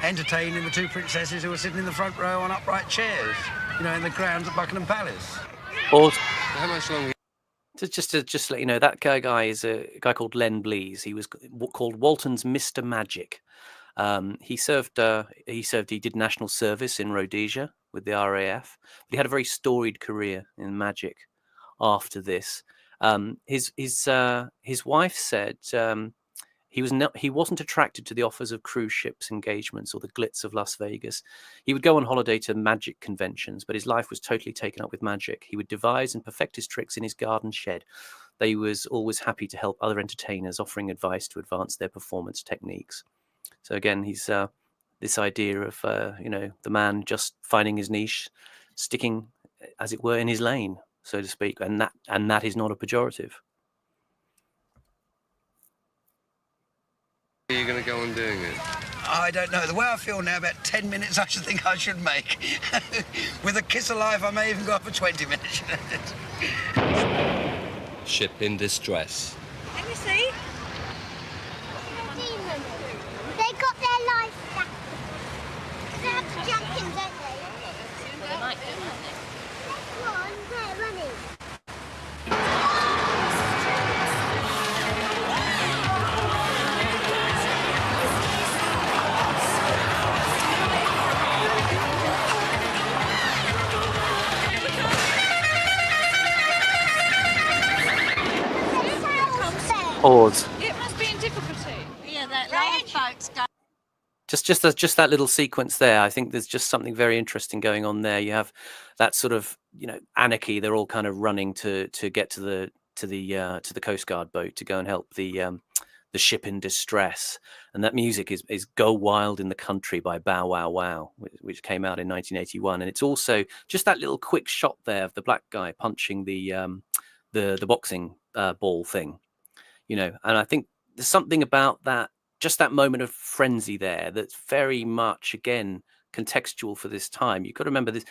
entertaining the two princesses who were sitting in the front row on upright chairs, in the grounds at Buckingham Palace. Also, how much longer? Just to let you know, that guy is a guy called Len Blease. He was called Walton's Mr. Magic. He did national service in Rhodesia with the RAF. But he had a very storied career in magic after this. His wife said he wasn't attracted to the offers of cruise ships engagements or the glitz of Las Vegas. He would go on holiday to magic conventions, but his life was totally taken up with magic. He would devise and perfect his tricks in his garden shed. He was always happy to help other entertainers, offering advice to advance their performance techniques. So again, he's this idea of the man just finding his niche, sticking, as it were, in his lane, so to speak, and that is not a pejorative. Are you going to go on doing it? I don't know. The way I feel now, about 10 minutes I should think I should make. With a kiss of life, I may even go up for 20 minutes. Ship in distress. Let me see. They got their life back. They have to jump in, don't they? They might do, mightn't they? Go on, they're running. pause. It must be in difficulty. Yeah, that last boat's going. Just that little sequence there. I think there's just something very interesting going on there. You have that sort of anarchy. They're all kind of running to get to the Coast Guard boat to go and help the ship in distress. And that music is "Go Wild in the Country" by Bow Wow Wow, which came out in 1981. And it's also just that little quick shot there of the black guy punching the boxing ball thing, And I think there's something about that. Just that moment of frenzy there that's very much, again, contextual for this time. You've got to remember this.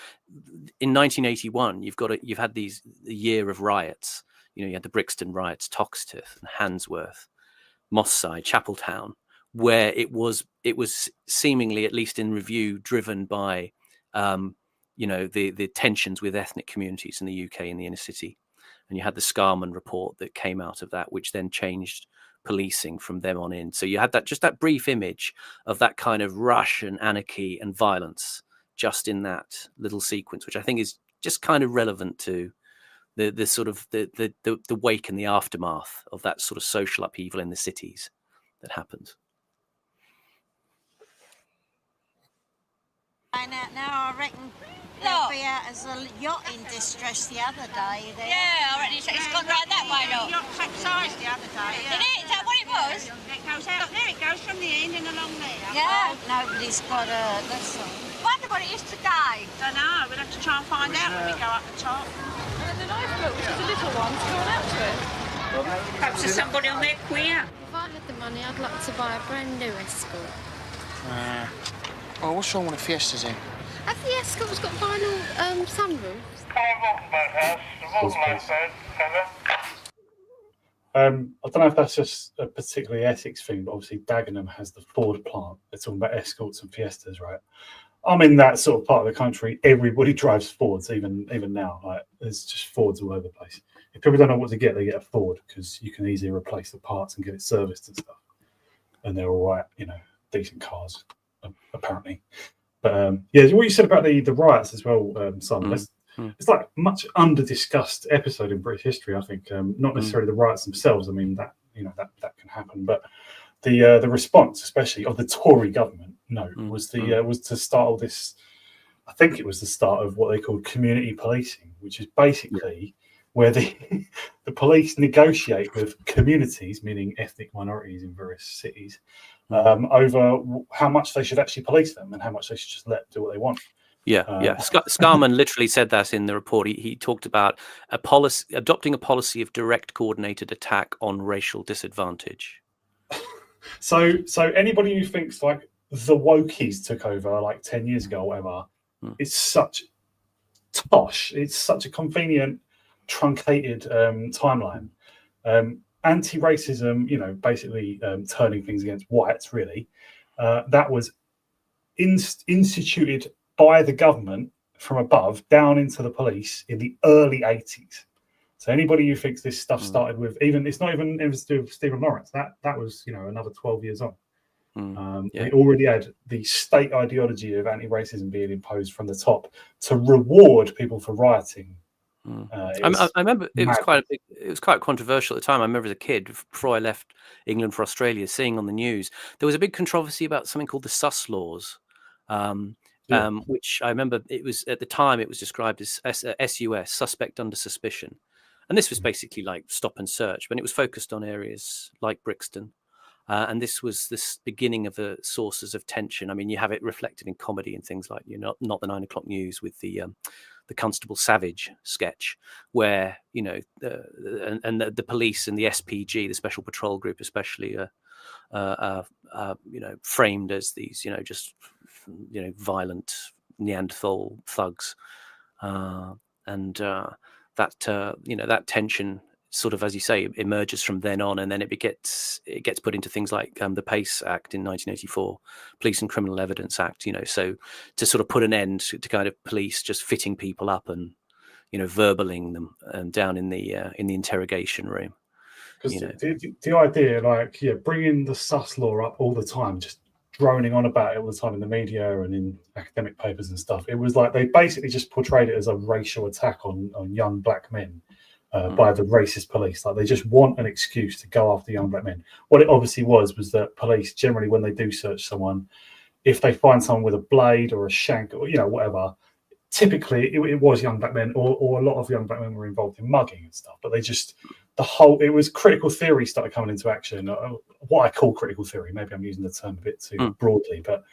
In 1981, you've had the year of riots. You had the Brixton riots, Toxteth and Handsworth, Moss Side, Chapeltown, where it was seemingly, at least in review, driven by the tensions with ethnic communities in the UK in the inner city. And you had the Scarman report that came out of that, which then changed policing from them on in. So you had that brief image of that kind of rush and anarchy and violence just in that little sequence, which I think is just kind of relevant to the sort of the wake and the aftermath of that sort of social upheaval in the cities that happened. Now I reckon they'll be out as a yacht in distress the other day. Yeah, I reckon it's gone right that way, look. Yacht capsized the other day. Did it? Is that what it was? It goes out there, it goes from the end and along there. Yeah. Nobody's got a lesson. Wonder what it is today. Don't know, we'll have to try and find out when we go up the top. And the lifeboat, which is a little one, is going out to it. Perhaps there's somebody on there queer. If I had the money, I'd like to buy a brand new Escort. Well, what's wrong with the Fiestas then? Have the Escorts got vinyl sunroofs? I don't know if that's just a particularly Essex thing, but obviously Dagenham has the Ford plant. They're talking about Escorts and Fiestas, right? I'm in that sort of part of the country. Everybody drives Fords, even now. Like, there's just Fords all over the place. If people don't know what to get, they get a Ford because you can easily replace the parts and get it serviced and stuff. And they're all right, decent cars, apparently. But what you said about the riots as well, Simon. It's like much under discussed episode in British history. I think not necessarily the riots themselves. I mean that can happen, but the response, especially of the Tory government, was to start all this. I think it was the start of what they called community policing, which is basically where the police negotiate with communities, meaning ethnic minorities in various cities, over how much they should actually police them and how much they should just let do what they want. Scarman literally said that in the report. He talked about adopting a policy of direct coordinated attack on racial disadvantage. So anybody who thinks like the wokies took over like 10 years ago or whatever, it's such tosh. It's such a convenient, truncated timeline. Anti-racism, basically turning things against whites, really. That was instituted by the government from above down into the police in the early 80s. So anybody who thinks this stuff started with it's not even to do with Stephen Lawrence. That was another 12 years on. They already had the state ideology of anti-racism being imposed from the top to reward people for rioting. I remember it was quite controversial at the time. I remember as a kid, before I left England for Australia, seeing on the news there was a big controversy about something called the sus laws. Which I remember it was at the time it was described as SUS, suspect under suspicion, and this was basically like stop and search, but it was focused on areas like Brixton, and this was this beginning of the sources of tension. I mean, you have it reflected in comedy and things like not the 9 o'clock news with the Constable Savage sketch, where the police and the SPG, the Special Patrol Group, especially framed as these violent Neanderthal thugs, and that tension sort of, as you say, emerges from then on, and then it gets put into things like the PACE Act in 1984, Police and Criminal Evidence Act. So to sort of put an end to kind of police just fitting people up and verbaling them down in the interrogation room. Because the idea, bringing the sus law up all the time, just droning on about it all the time in the media and in academic papers and stuff. It was like they basically just portrayed it as a racial attack on young black men. by the racist police. Like, they just want an excuse to go after young black men. What it obviously was that police generally, when they do search someone, if they find someone with a blade or a shank or whatever, typically it was young black men, or a lot of young black men were involved in mugging and stuff. But they just it was critical theory started coming into action. What I call critical theory, maybe I'm using the term a bit too broadly, but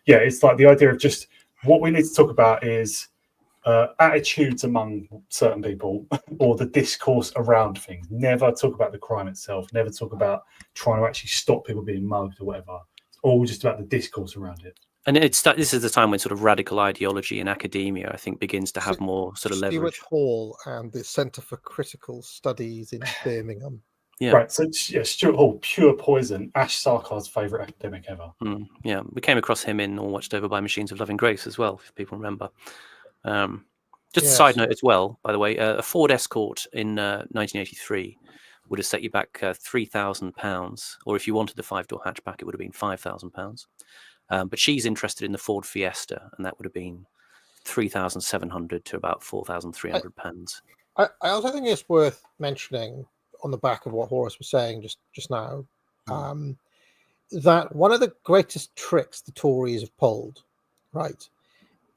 yeah, it's like the idea of just what we need to talk about is attitudes among certain people or the discourse around things. Never talk about the crime itself. Never talk about trying to actually stop people being mugged or whatever. It's all just about the discourse around it. And this is the time when sort of radical ideology in academia, I think, begins to have more sort of leverage. Stuart Hall and the Centre for Critical Studies in Birmingham. Yeah. Right. So yeah, Stuart Hall, pure poison. Ash Sarkar's favourite academic ever. Yeah, we came across him in All Watched Over by Machines of Loving Grace as well, if people remember. Just a side note as well, by the way, a Ford Escort in 1983 would have set you back £3,000, or if you wanted the 5-door hatchback, it would have been £5,000. But she's interested in the Ford Fiesta, and that would have been £3,700 to about £4,300. I also think it's worth mentioning, on the back of what Horace was saying just now, that one of the greatest tricks the Tories have pulled, right,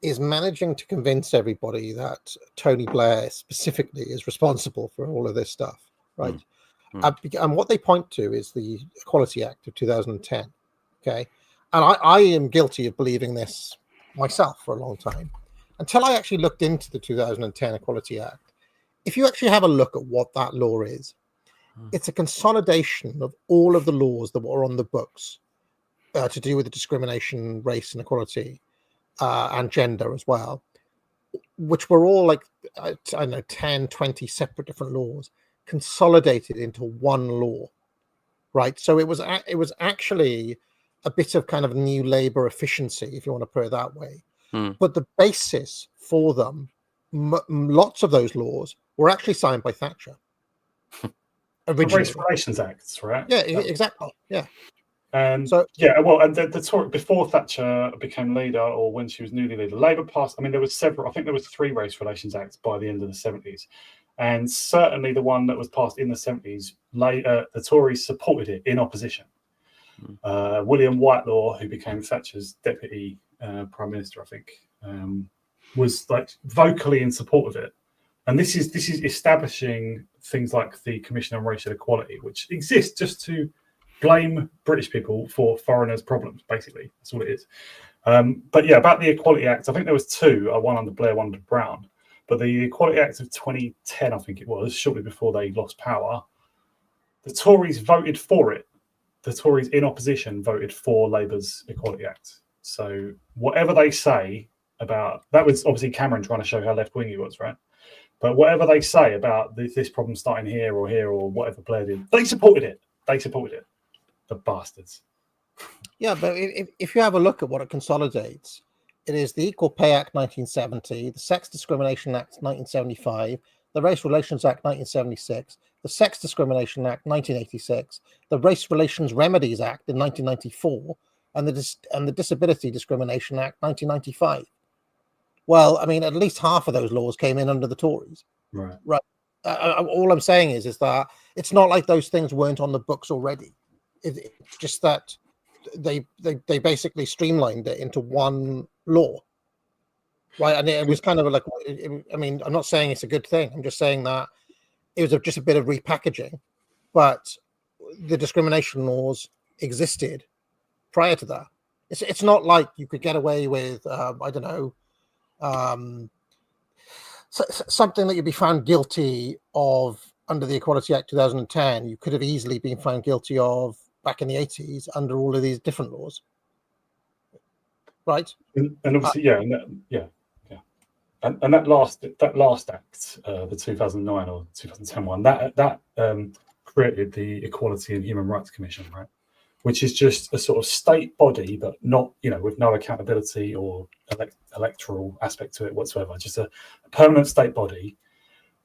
is managing to convince everybody that Tony Blair specifically is responsible for all of this stuff, right? And what they point to is the Equality Act of 2010, okay? And I am guilty of believing this myself for a long time, until I actually looked into the 2010 Equality Act. If you actually have a look at what that law is, it's a consolidation of all of the laws that were on the books to do with the discrimination, race and equality, and gender as well, which were all like, I don't know, 10, 20 separate different laws consolidated into one law, right? So it was actually a bit of kind of new Labour efficiency, if you want to put it that way. But the basis for them, lots of those laws were actually signed by Thatcher. Originally. Race Relations Acts, right? Yeah, exactly. Yeah. And the Tory, before Thatcher became leader, or when she was newly leader, Labour passed. I mean, there was several. I think there was 3 Race Relations Acts by the end of the 70s, and certainly the one that was passed in the 70s, the Tories supported it in opposition. William Whitelaw, who became Thatcher's deputy prime minister, I think, was like vocally in support of it. And this is establishing things like the Commission on Racial Equality, which exists just to blame British people for foreigners' problems. Basically, that's all it is. But yeah, about the Equality Act, I think there was 2, one under Blair, one under Brown. But the Equality Act of 2010, I think it was, shortly before they lost power, the Tories voted for it. The Tories in opposition voted for Labour's Equality Act. So whatever they say about that, was obviously Cameron trying to show how left-wing he was, right? But whatever they say about this problem starting here or whatever Blair did, they supported it. The bastards. Yeah, but if you have a look at what it consolidates, it is the Equal Pay Act 1970, the Sex Discrimination Act 1975, the Race Relations Act 1976, the Sex Discrimination Act 1986, the Race Relations Remedies Act in 1994, and the Disability Discrimination Act 1995. Well, I mean, at least half of those laws came in under the Tories. Right. All I'm saying is that it's not like those things weren't on the books already. It's just that they basically streamlined it into one law, right? And it was kind of like, I mean, I'm not saying it's a good thing. I'm just saying that it was just a bit of repackaging, but the discrimination laws existed prior to that. It's not like you could get away with, I don't know, something that you'd be found guilty of under the Equality Act 2010. You could have easily been found guilty of back in the 80s under all of these different laws, right? And obviously, and that last act, the 2009 or 2010 one, that created the Equality and Human Rights Commission, right? Which is just a sort of state body, but not, with no accountability or electoral aspect to it whatsoever. Just a permanent state body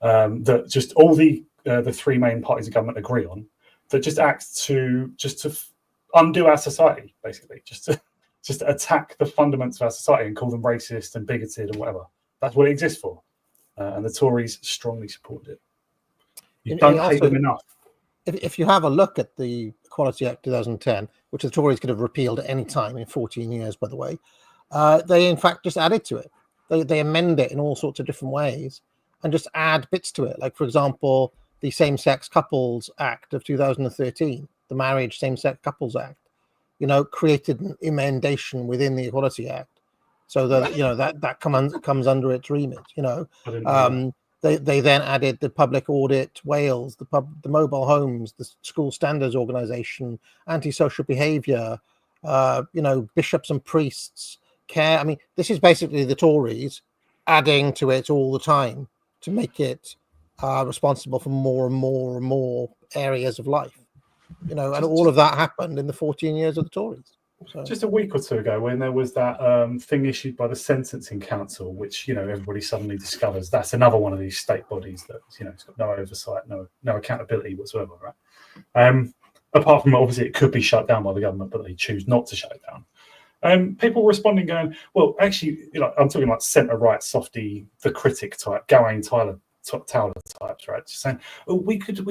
that just all the 3 main parties of government agree on, that just acts to undo our society, basically, just to attack the fundaments of our society and call them racist and bigoted and whatever. That's what it exists for, and the Tories strongly supported it. You don't hate them enough. If you have a look at the Equality Act 2010, which the Tories could have repealed at any time in 14 years, by the way, they in fact just added to it. They amend it in all sorts of different ways and just add bits to it. Like, for example, the Same-Sex Couples Act of 2013, the Marriage Same-Sex Couples Act, created an emendation within the Equality Act, so that that comes under its remit. They then added the Public Audit Wales, the mobile homes, the School Standards Organisation, antisocial behaviour, bishops and priests, care. I mean, this is basically the Tories adding to it all the time to make it responsible for more and more and more areas of life. And all of that happened in the 14 years of the Tories. So. Just a week or two ago, when there was that thing issued by the Sentencing Council, which everybody suddenly discovers that's another one of these state bodies that it's got no oversight, no accountability whatsoever, right? Apart from obviously it could be shut down by the government, but they choose not to shut it down. People responding, going, well, actually, I'm talking like centre right softy, the critic type, Gawain Towler types, right? Just saying, we could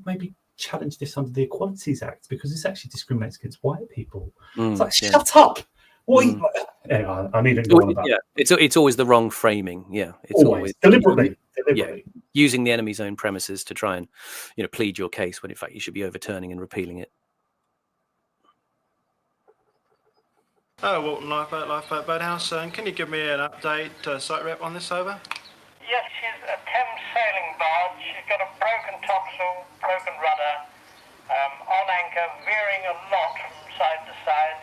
maybe challenge this under the Equalities Act because this actually discriminates against white people. It's like, shut up. What? Anyway, I needn't go on about. Yeah, it's always the wrong framing. Yeah, it's always deliberately. Yeah, using the enemy's own premises to try and plead your case when in fact you should be overturning and repealing it. Oh, Walton Lifeboat Boathouse. Can you give me an update, site rep, on this over? Yes, she's a Thames sailing barge. She's got a broken topsail, broken rudder, on anchor, veering a lot from side to side.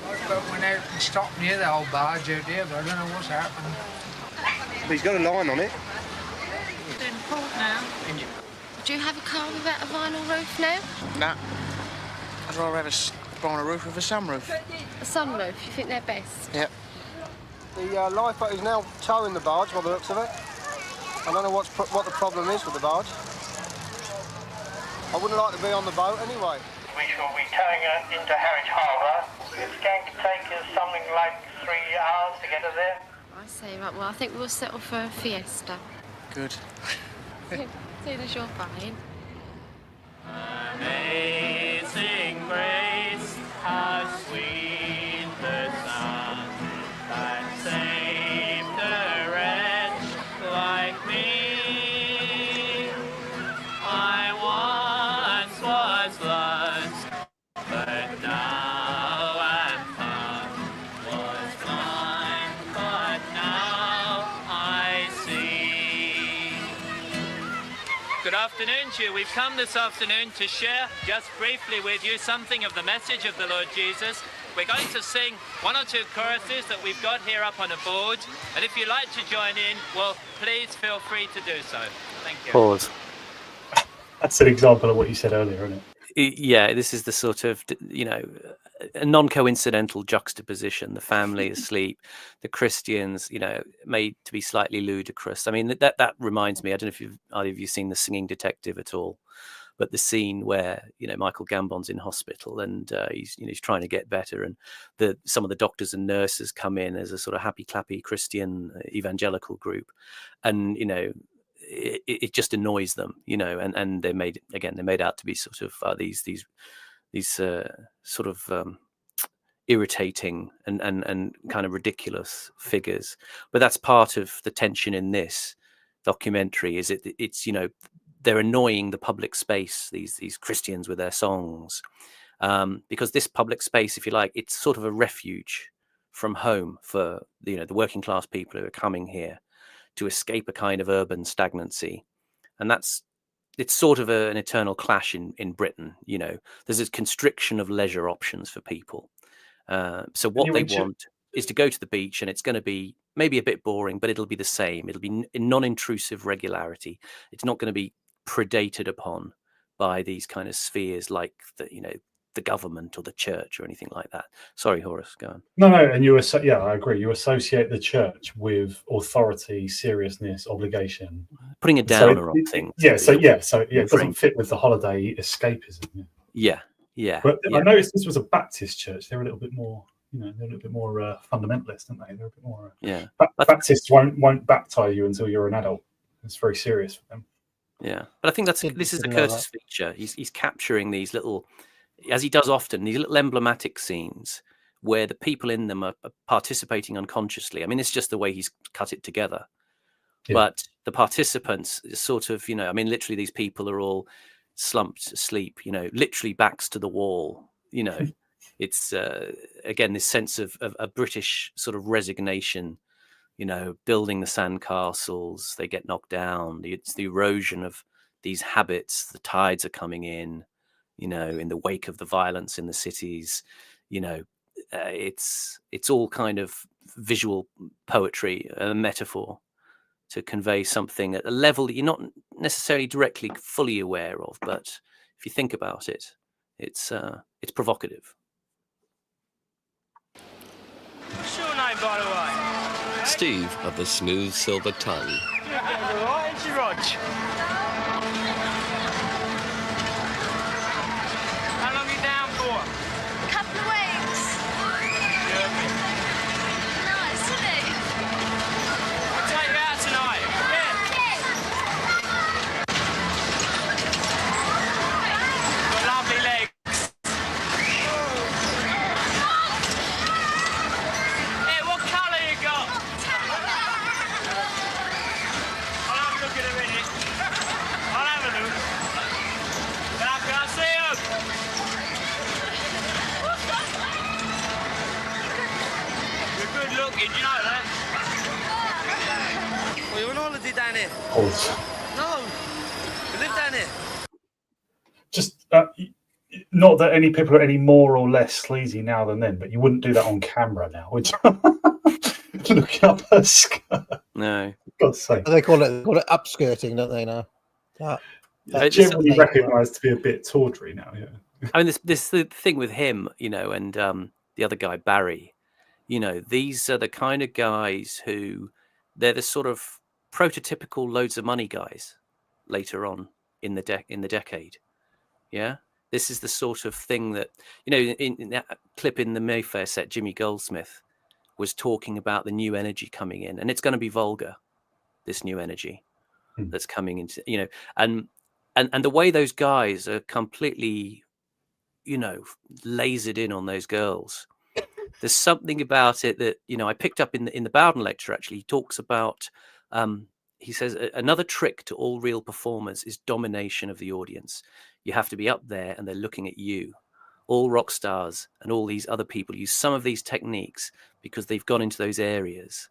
Lifeboat went out and stopped near the old barge out there, but I don't know what's happened. But he's got a line on it. It's in port now. Do you have a car without a vinyl roof now? Nah. I'd rather have on a roof with a sunroof. A sunroof, you think they're best? Yep. The lifeboat is now towing the barge by the looks of it. I don't know what the problem is with the barge. I wouldn't like to be on the boat anyway. We shall be towing her into Harwich Harbour. It's going to take us something like 3 hours to get her there. I see, right, well, I think we'll settle for a Fiesta. Good. Soon as you're fine. Amazing grace, how sweet the sound that saved a wretch like me. I once was lost, but now I'm found. Was blind, but now I see. Good afternoon to you. We've come this afternoon to share just briefly with you something of the message of the Lord Jesus. We're going to sing 1 or 2 choruses that we've got here up on a board. And if you'd like to join in, well, please feel free to do so. Thank you. Pause. That's an example of what you said earlier, isn't it? Yeah, this is the sort of, a non-coincidental juxtaposition. The family asleep, the Christians, made to be slightly ludicrous. I mean, that reminds me, I don't know if either of you seen The Singing Detective at all, but the scene where, Michael Gambon's in hospital and he's trying to get better, and some of the doctors and nurses come in as a sort of happy clappy Christian evangelical group, and it just annoys them, and they're made out to be sort of these sort of irritating and kind of ridiculous figures. But that's part of the tension in this documentary. It's they're annoying the public space, these Christians with their songs, because this public space, if you like, it's sort of a refuge from home for the working class people who are coming here to escape a kind of urban stagnancy. And it's sort of an eternal clash in Britain. There's a constriction of leisure options for people. So what they want is to go to the beach, and it's going to be maybe a bit boring, but it'll be the same. It'll be in non-intrusive regularity. It's not going to be predated upon by these kind of spheres like the government or the church or anything like that. Sorry, Horace, go on. No, and I agree. You associate the church with authority, seriousness, obligation, putting a downer on things. So it doesn't fit with the holiday escapism. Yeah. But I noticed this was a Baptist church. They're a little bit more You know, they're a little bit more fundamentalist, aren't they? They're a bit more. Yeah. Baptists won't baptize you until you're an adult. It's very serious for them. Yeah, but I think this is a Curtis feature. He's capturing these little, as he does often, these little emblematic scenes where the people in them are participating unconsciously. I mean, it's just the way he's cut it together. Yeah. But the participants sort of, you know, I mean, literally these people are all slumped asleep, you know, literally backs to the wall, you know. It's, again, this sense of a British sort of resignation, you know, building the sandcastles, they get knocked down. It's the erosion of these habits. The tides are coming in, you know, in the wake of the violence in the cities, you know. It's all kind of visual poetry, a metaphor to convey something at a level that you're not necessarily directly fully aware of, but if you think about it, it's provocative. What's your name, by the way? Steve of the Smooth Silver Tongue. Right, ain't you, Rog? How long are you down for? A couple of weeks. Nice, isn't it? I'll take you out tonight. Yeah. Got lovely legs. Hey, what colour you got? I'll have a look in a minute. I'll have a look. But I can't see them. You're good looking, you know that? Well, you're on holiday down here. No, you live down here. Just not that any people are any more or less sleazy now than then, but you wouldn't do that on camera now, would you? Looking up her skirt. No. God's sake. They call it upskirting, don't they now? It's generally recognised to be a bit tawdry now. Yeah. I mean, this the thing with him, you know, and the other guy Barry. You know, these are the kind of guys who they're the sort of prototypical loads of money guys later on in the decade. Yeah, this is the sort of thing that, you know, in that clip in the Mayfair set, Jimmy Goldsmith was talking about the new energy coming in, and it's going to be vulgar. This new energy that's coming into, you know, and the way those guys are completely, you know, lasered in on those girls. There's something about it that, you know, I picked up in the Bowden lecture. Actually, he talks about. He says another trick to all real performers is domination of the audience. You have to be up there and they're looking at you. All rock stars and all these other people use some of these techniques because they've gone into those areas.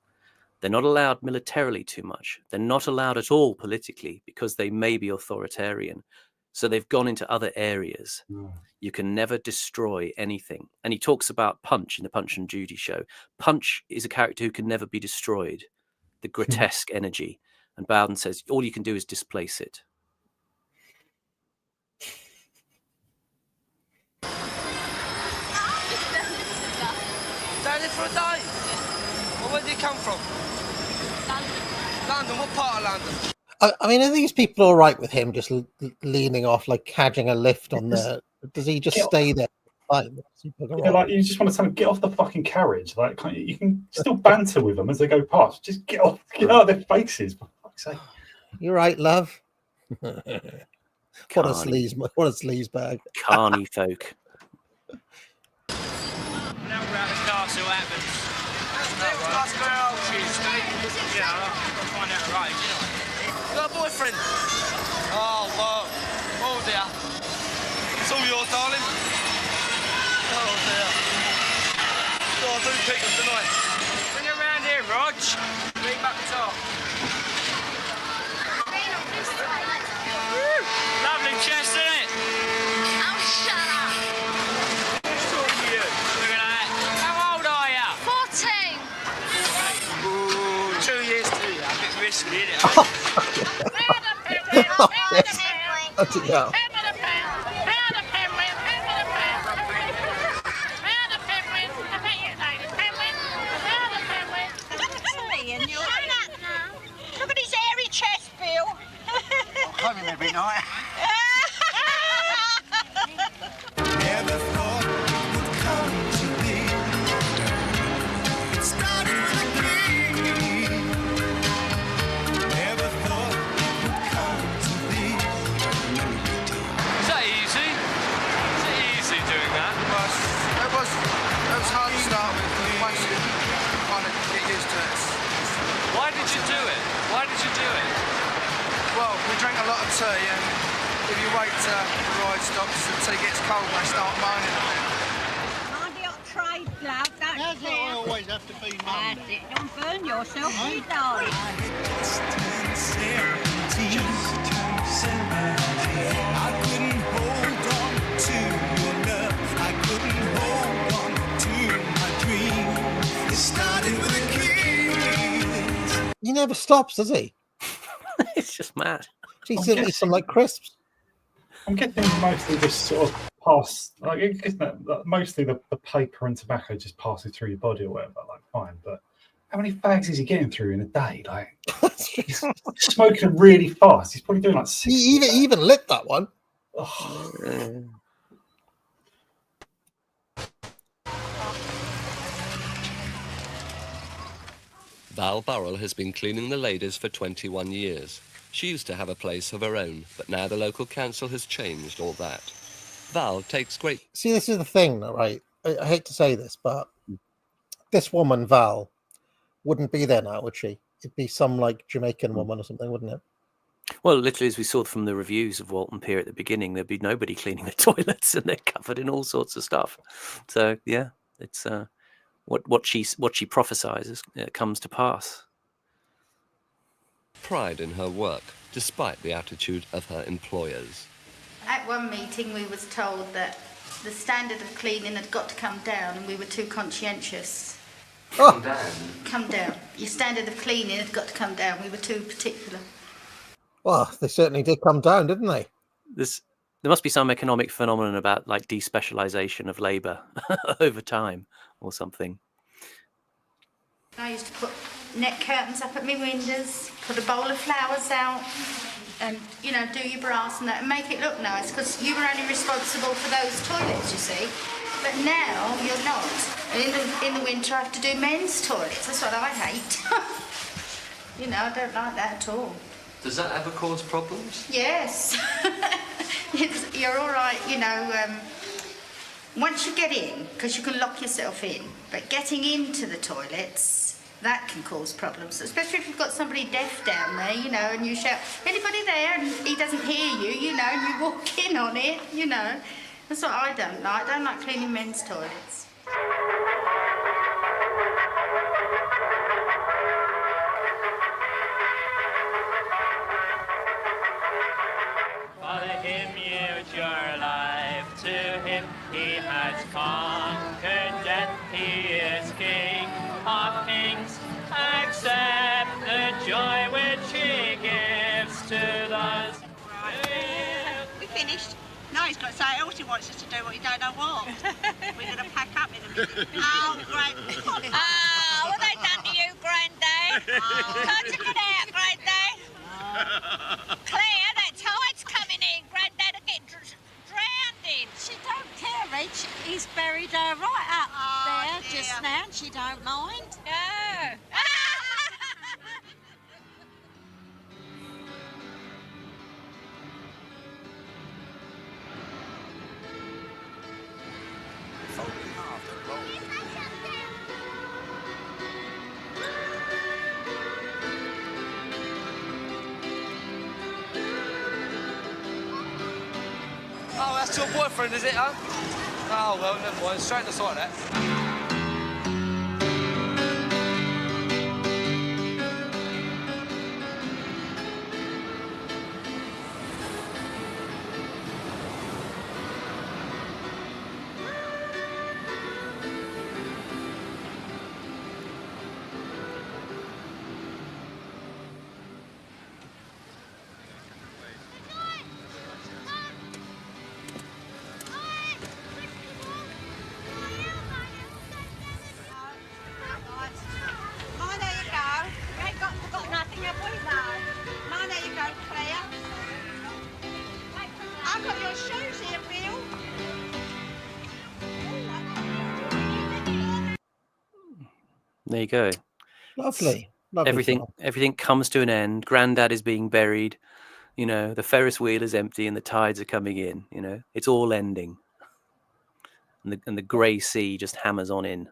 They're not allowed militarily too much. They're not allowed at all politically because they may be authoritarian. So they've gone into other areas. You can never destroy anything. And he talks about Punch in the Punch and Judy show. Punch is a character who can never be destroyed. The grotesque energy. And Bowden says, all you can do is displace it. Down here for a day? Well, where do you come from? London. What part of London? I mean, are these people all right with him just leaning off, like catching a lift on the? Does he just stay there? Like you just want to tell them, get off the fucking carriage. Like, you can still banter with them as they go past. Just get out of their faces, for fuck's sake. You're right, love. What a sleaze bag. Carny folk. Now we're at the castle happens. That's where old she's. Yeah, I'll find out right, you know. You got a boyfriend? Oh, well. Oh, dear. It's all yours, darling. Oh, dear. Oh, I'll do pick them tonight. Bring it round here, Rog. Bring back the top. Lovely chest, isn't it? Oh, shut up. Who's talking to you? Look at that. How old are you? 14. Ooh, 2 years too. A bit risky, isn't it? Yeah. Look at his hairy chest, Bill. Come in every night. Never thought it would come to be. tea, and if you wait till the ride stops, the tea gets cold and they start moaning a bit. Mind your trade, love. That's it. I always have to be mum. That's it. Don't burn yourself, you darling. I couldn't hold on to your love. I couldn't hold on to my dream. It started with a kiss. He never stops, does he? It's just mad. He's eating some like crisps. I'm getting mostly just sort of pass, like, isn't it, mostly the paper and tobacco just passes through your body or whatever, like, fine, but how many fags is he getting through in a day? Like, he's smoking really fast. He's probably doing like 60. He even lit that one. Val Burrell has been cleaning the ladies for 21 years. She used to have a place of her own, but now the local council has changed all that. Val takes great... See, this is the thing, right? I hate to say this, but this woman, Val, wouldn't be there now, would she? It'd be some like Jamaican woman or something, wouldn't it? Well, literally, as we saw from the reviews of Walton Pier at the beginning, there'd be nobody cleaning the toilets, and they're covered in all sorts of stuff. So, yeah, it's what she prophesies comes to pass. Pride in her work, despite the attitude of her employers. At one meeting, we was told that the standard of cleaning had got to come down, and we were too conscientious. Come down. Come down. Your standard of cleaning had got to come down. We were too particular. Well, they certainly did come down, didn't they? There must be some economic phenomenon about like despecialization of labour over time or something. I used to put net curtains up at my windows, put a bowl of flowers out, and, you know, do your brass and that, and make it look nice, because you were only responsible for those toilets, you see. But now you're not. In the winter, I have to do men's toilets. That's what I hate. You know, I don't like that at all. Does that ever cause problems? Yes. You're all right, you know, once you get in, because you can lock yourself in, but getting into the toilets, that can cause problems, especially if you've got somebody deaf down there, you know, and you shout, anybody there, and he doesn't hear you, you know, and you walk in on it, you know. That's what I don't like. I don't like cleaning men's toilets. For him you your life, to him he has conquered death, he is king of kings. Accept the joy which he gives to those. We finished. No, he's got something else he wants us to do, but he don't know what. We're going to pack up in a minute. Oh, great. Oh, what have they done to you, Grandad? Can't you get out, Grandad? Claire, that tide's coming in. Grandad will get drowned in. She don't care, Rich. He's buried her right up there just now, and she don't mind. No. Oh, that's your boyfriend, is it, huh? Oh, well, never mind. Straight to the side of that. There you go. Lovely. Everything comes to an end. Grandad is being buried. You know, the Ferris wheel is empty and the tides are coming in. You know, it's all ending. And the grey sea just hammers on in.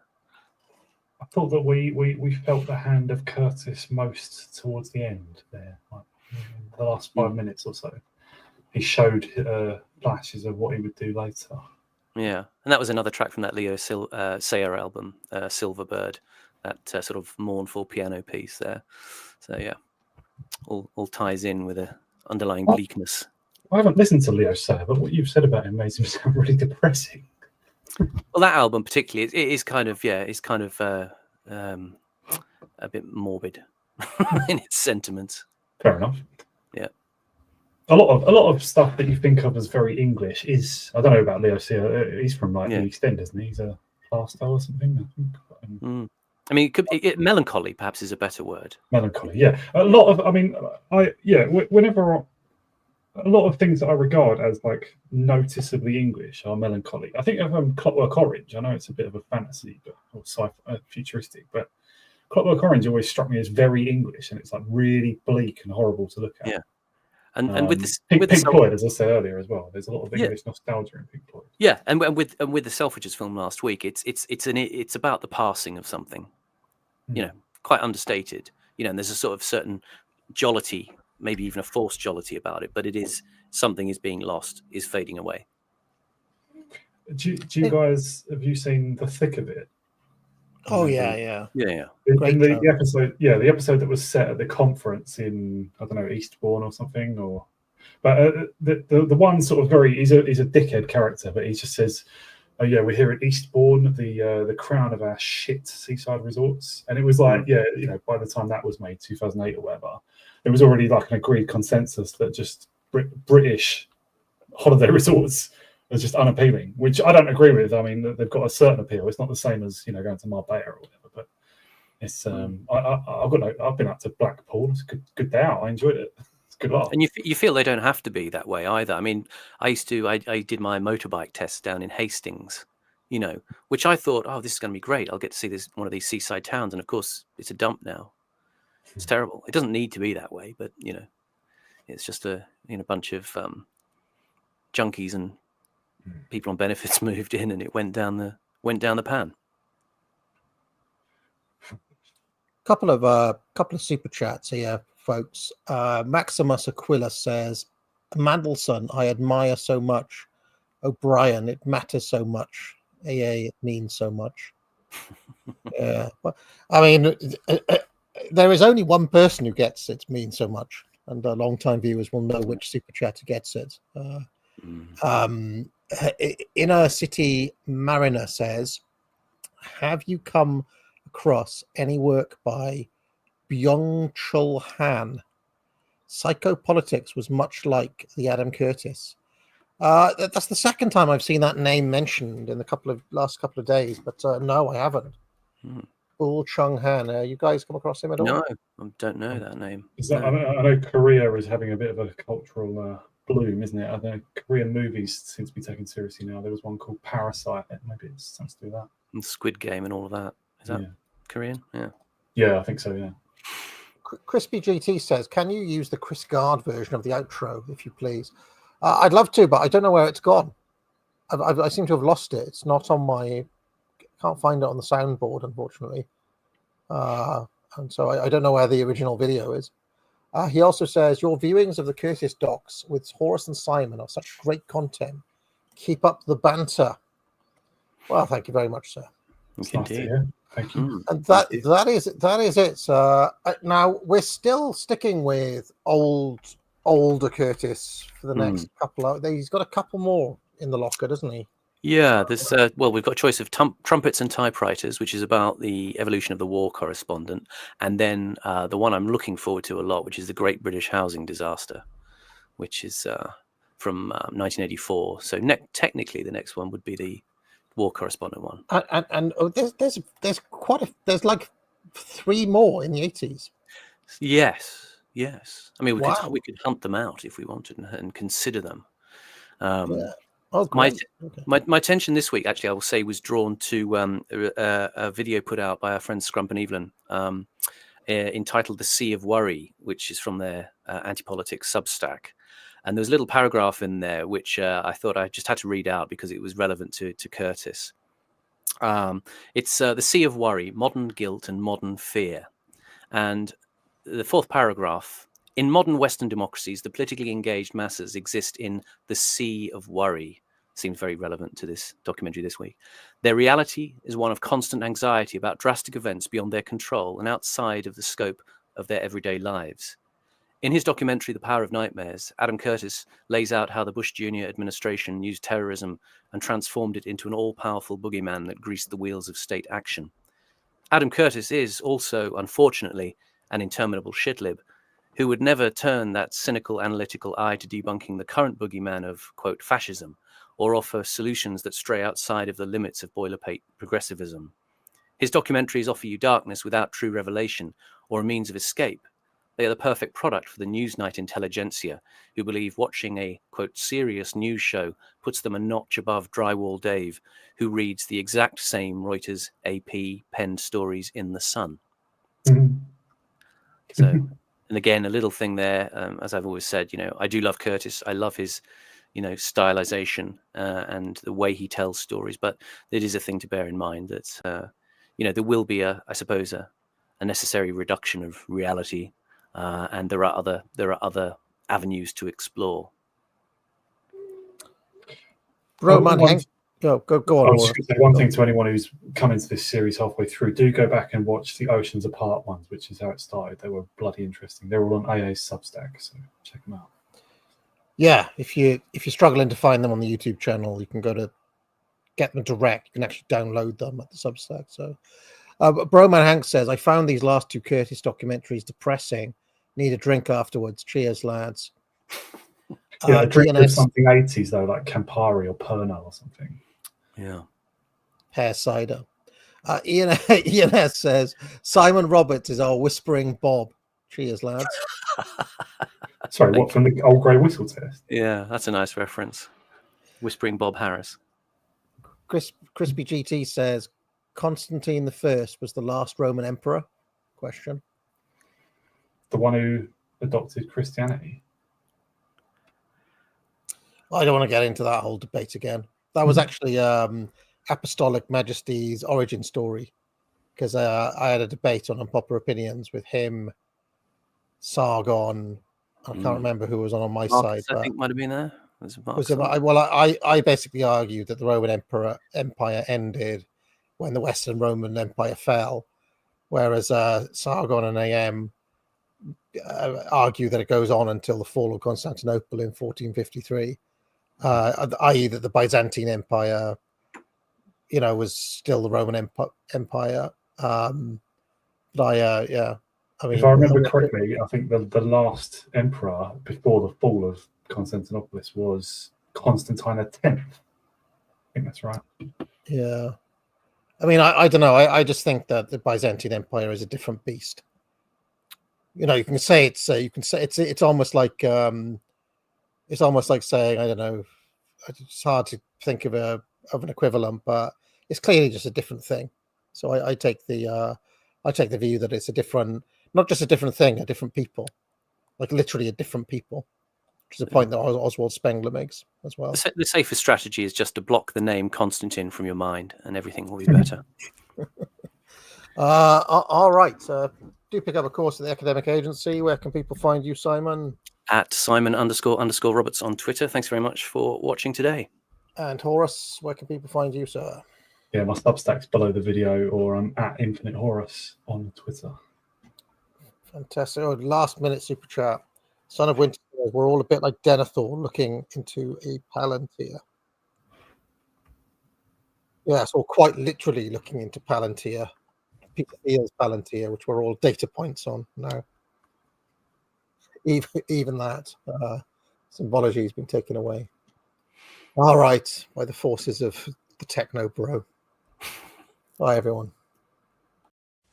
I thought that we felt the hand of Curtis most towards the end there, like in the last 5 minutes or so. he showed flashes of what he would do later. Yeah, and that was another track from that Leo Sayer album, Silver Bird, that sort of mournful piano piece there. So yeah, all ties in with a underlying bleakness. I haven't listened to Leo Sayer, but what you've said about him makes him sound really depressing. Well, that album particularly, it is kind of a bit morbid in its sentiments. Fair enough. Yeah. A lot of stuff that you think of as very English is, I don't know about Leo Sayer. He's from the East End, isn't he? He's a plaster or something. I think. I mean, melancholy perhaps is a better word. Melancholy, yeah. A lot of, whenever a lot of things that I regard as like noticeably English are melancholy. I think of Clockwork Orange. I know it's a bit of a fantasy or sci-fi, futuristic, but Clockwork Orange always struck me as very English, and it's like really bleak and horrible to look at. Yeah. And with this, Pink Floyd, as I said earlier as well, there's a lot of English nostalgia in Pink Floyd. Yeah, and with the Selfridges film last week, it's about the passing of something, quite understated, and there's a sort of certain jollity, maybe even a forced jollity about it, but it is something is being lost, is fading away. Do you guys, have you seen The Thick of It? Oh yeah. The episode that was set at the conference in, I don't know, Eastbourne or something, but the one sort of he's a dickhead character, but he just says, "Oh yeah, we're here at Eastbourne, the crown of our shit seaside resorts," and it was like, by the time that was made, 2008 or whatever, there was already like an agreed consensus that just British holiday resorts are just unappealing, which I don't agree with. I mean, they've got a certain appeal. It's not the same as going to Marbella or whatever. But it's I've been up to Blackpool. It's a good day out. I enjoyed it. It's good laugh. And you feel they don't have to be that way either. I mean, I did my motorbike test down in Hastings, which I thought, oh, this is going to be great. I'll get to see one of these seaside towns, and of course, it's a dump now. It's terrible. It doesn't need to be that way, but it's just a bunch of junkies and people on benefits moved in, and it went down the pan. Couple of super chats here, folks. Maximus Aquila says, "Mandelson, I admire so much. O'Brien, it matters so much. AA, it means so much." Yeah, but I mean, there is only one person who gets it means so much, and long-time viewers will know which super chat gets it. Inner City Mariner says, "Have you come across any work by Byung-Chul Han? Psychopolitics was much like the Adam Curtis." That's the second time I've seen that name mentioned in the last couple of days, but no, I haven't. Byung-Chul Han, you guys come across him at all? No, I don't know that name. I know Korea is having a bit of a cultural bloom, isn't it? I think Korean movies seem to be taken seriously now. There was one called Parasite. Maybe it's something to do with that. And Squid Game and all of that. Is that Korean? Yeah. Yeah, I think so, yeah. Crispy GT says, "Can you use the Chris Gard version of the outro, if you please?" I'd love to, but I don't know where it's gone. I seem to have lost it. It's not on my... Can't find it on the soundboard, unfortunately. And so I don't know where the original video is. He also says, "Your viewings of the Curtis docs with Horace and Simon are such great content. Keep up the banter." Well, thank you very much, sir. Indeed. Thank you. And that is it. Now we're still sticking with older Curtis for the next couple of. He's got a couple more in the locker, doesn't he? Yeah, there's we've got a choice of trumpets and typewriters, which is about the evolution of the war correspondent, and then the one I'm looking forward to a lot, which is the Great British Housing Disaster, which is from 1984. So technically, the next one would be the war correspondent one. And there's like 3 more in the 80s. Yes. I mean, we could hunt them out if we wanted and consider them. My attention this week, actually, I will say, was drawn to a video put out by our friends Scrump and Evelyn entitled "The Sea of Worry," which is from their anti-politics Substack. And there was a little paragraph in there which I thought I just had to read out because it was relevant to Curtis. It's "The Sea of Worry, Modern Guilt and Modern Fear." And the 4th paragraph In modern Western democracies, the politically engaged masses exist in the sea of worry. Seems very relevant to this documentary this week. Their reality is one of constant anxiety about drastic events beyond their control and outside of the scope of their everyday lives. In his documentary, The Power of Nightmares, Adam Curtis lays out how the Bush Jr. administration used terrorism and transformed it into an all-powerful boogeyman that greased the wheels of state action. Adam Curtis is also, unfortunately, an interminable shitlib who would never turn that cynical analytical eye to debunking the current boogeyman of, quote, fascism, or offer solutions that stray outside of the limits of boilerplate progressivism. His documentaries offer you darkness without true revelation or a means of escape. They are the perfect product for the Newsnight intelligentsia who believe watching a, quote, serious news show puts them a notch above Drywall Dave, who reads the exact same Reuters AP penned stories in The Sun. So, and again, a little thing there, as I've always said, I do love Curtis. I love his, stylization and the way he tells stories. But it is a thing to bear in mind that, there will be a necessary reduction of reality, and there are other avenues to explore. Roman, go on. I was just going to say one thing to anyone who's come into this series halfway through: do go back and watch the Oceans Apart ones, which is how it started. They were bloody interesting. They're all on AA's Substack, so check them out. Yeah, if you're struggling to find them on the YouTube channel, you can go to get them direct. You can actually download them at the Substack. So, Broman Hank says, I found these last two Curtis documentaries depressing. Need a drink afterwards. Cheers, lads. Yeah, a drink of something 80s though, like Campari or Pernod or something. Yeah. Pear cider. Ian S says, Simon Roberts is our whispering Bob. Cheers, lads. Sorry, what, from the old grey whistle test? Yeah, that's a nice reference. Whispering Bob Harris. Crispy GT says, Constantine I was the last Roman emperor? Question. The one who adopted Christianity? I don't want to get into that whole debate again. That was actually Apostolic Majesty's origin story, because I had a debate on Unpopular Opinions with him, Sargon. I can't remember who was on my Marcus, side. I think might have been there. I basically argued that the Roman Empire ended when the Western Roman Empire fell, whereas Sargon and AM argue that it goes on until the fall of Constantinople in 1453, i.e. that the Byzantine Empire, was still the Roman Empire. If I remember correctly, I think the last emperor before the fall of Constantinople was Constantine X. I think that's right. Yeah. I mean, I don't know. I just think that the Byzantine Empire is a different beast. You can say it's almost like saying, I don't know. It's hard to think of an equivalent, but it's clearly just a different thing. So I take the view that it's a different, not just a different thing, a different people, like literally a different people, which is a point that Oswald Spengler makes as well. The safest strategy is just to block the name Constantine from your mind, and everything will be better. All right. Do pick up a course at the Academic Agency. Where can people find you, Simon? At Simon__Roberts on Twitter. Thanks very much for watching today. And Horace, where can people find you, sir? Yeah, my Substack's below the video, or I'm at Infinite Horus on Twitter. Fantastic. Last minute super chat. Son of Winter, we're all a bit like Denethor looking into a Palantir. Yes, or quite literally looking into Palantir. Peter's Palantir, which we're all data points on now. Even that symbology has been taken away. All right, by the forces of the techno bro. Bye, everyone.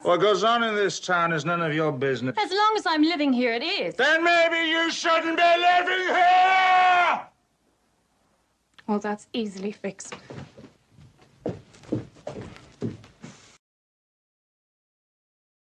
What goes on in this town is none of your business. As long as I'm living here, it is. Then maybe you shouldn't be living here! Well, that's easily fixed.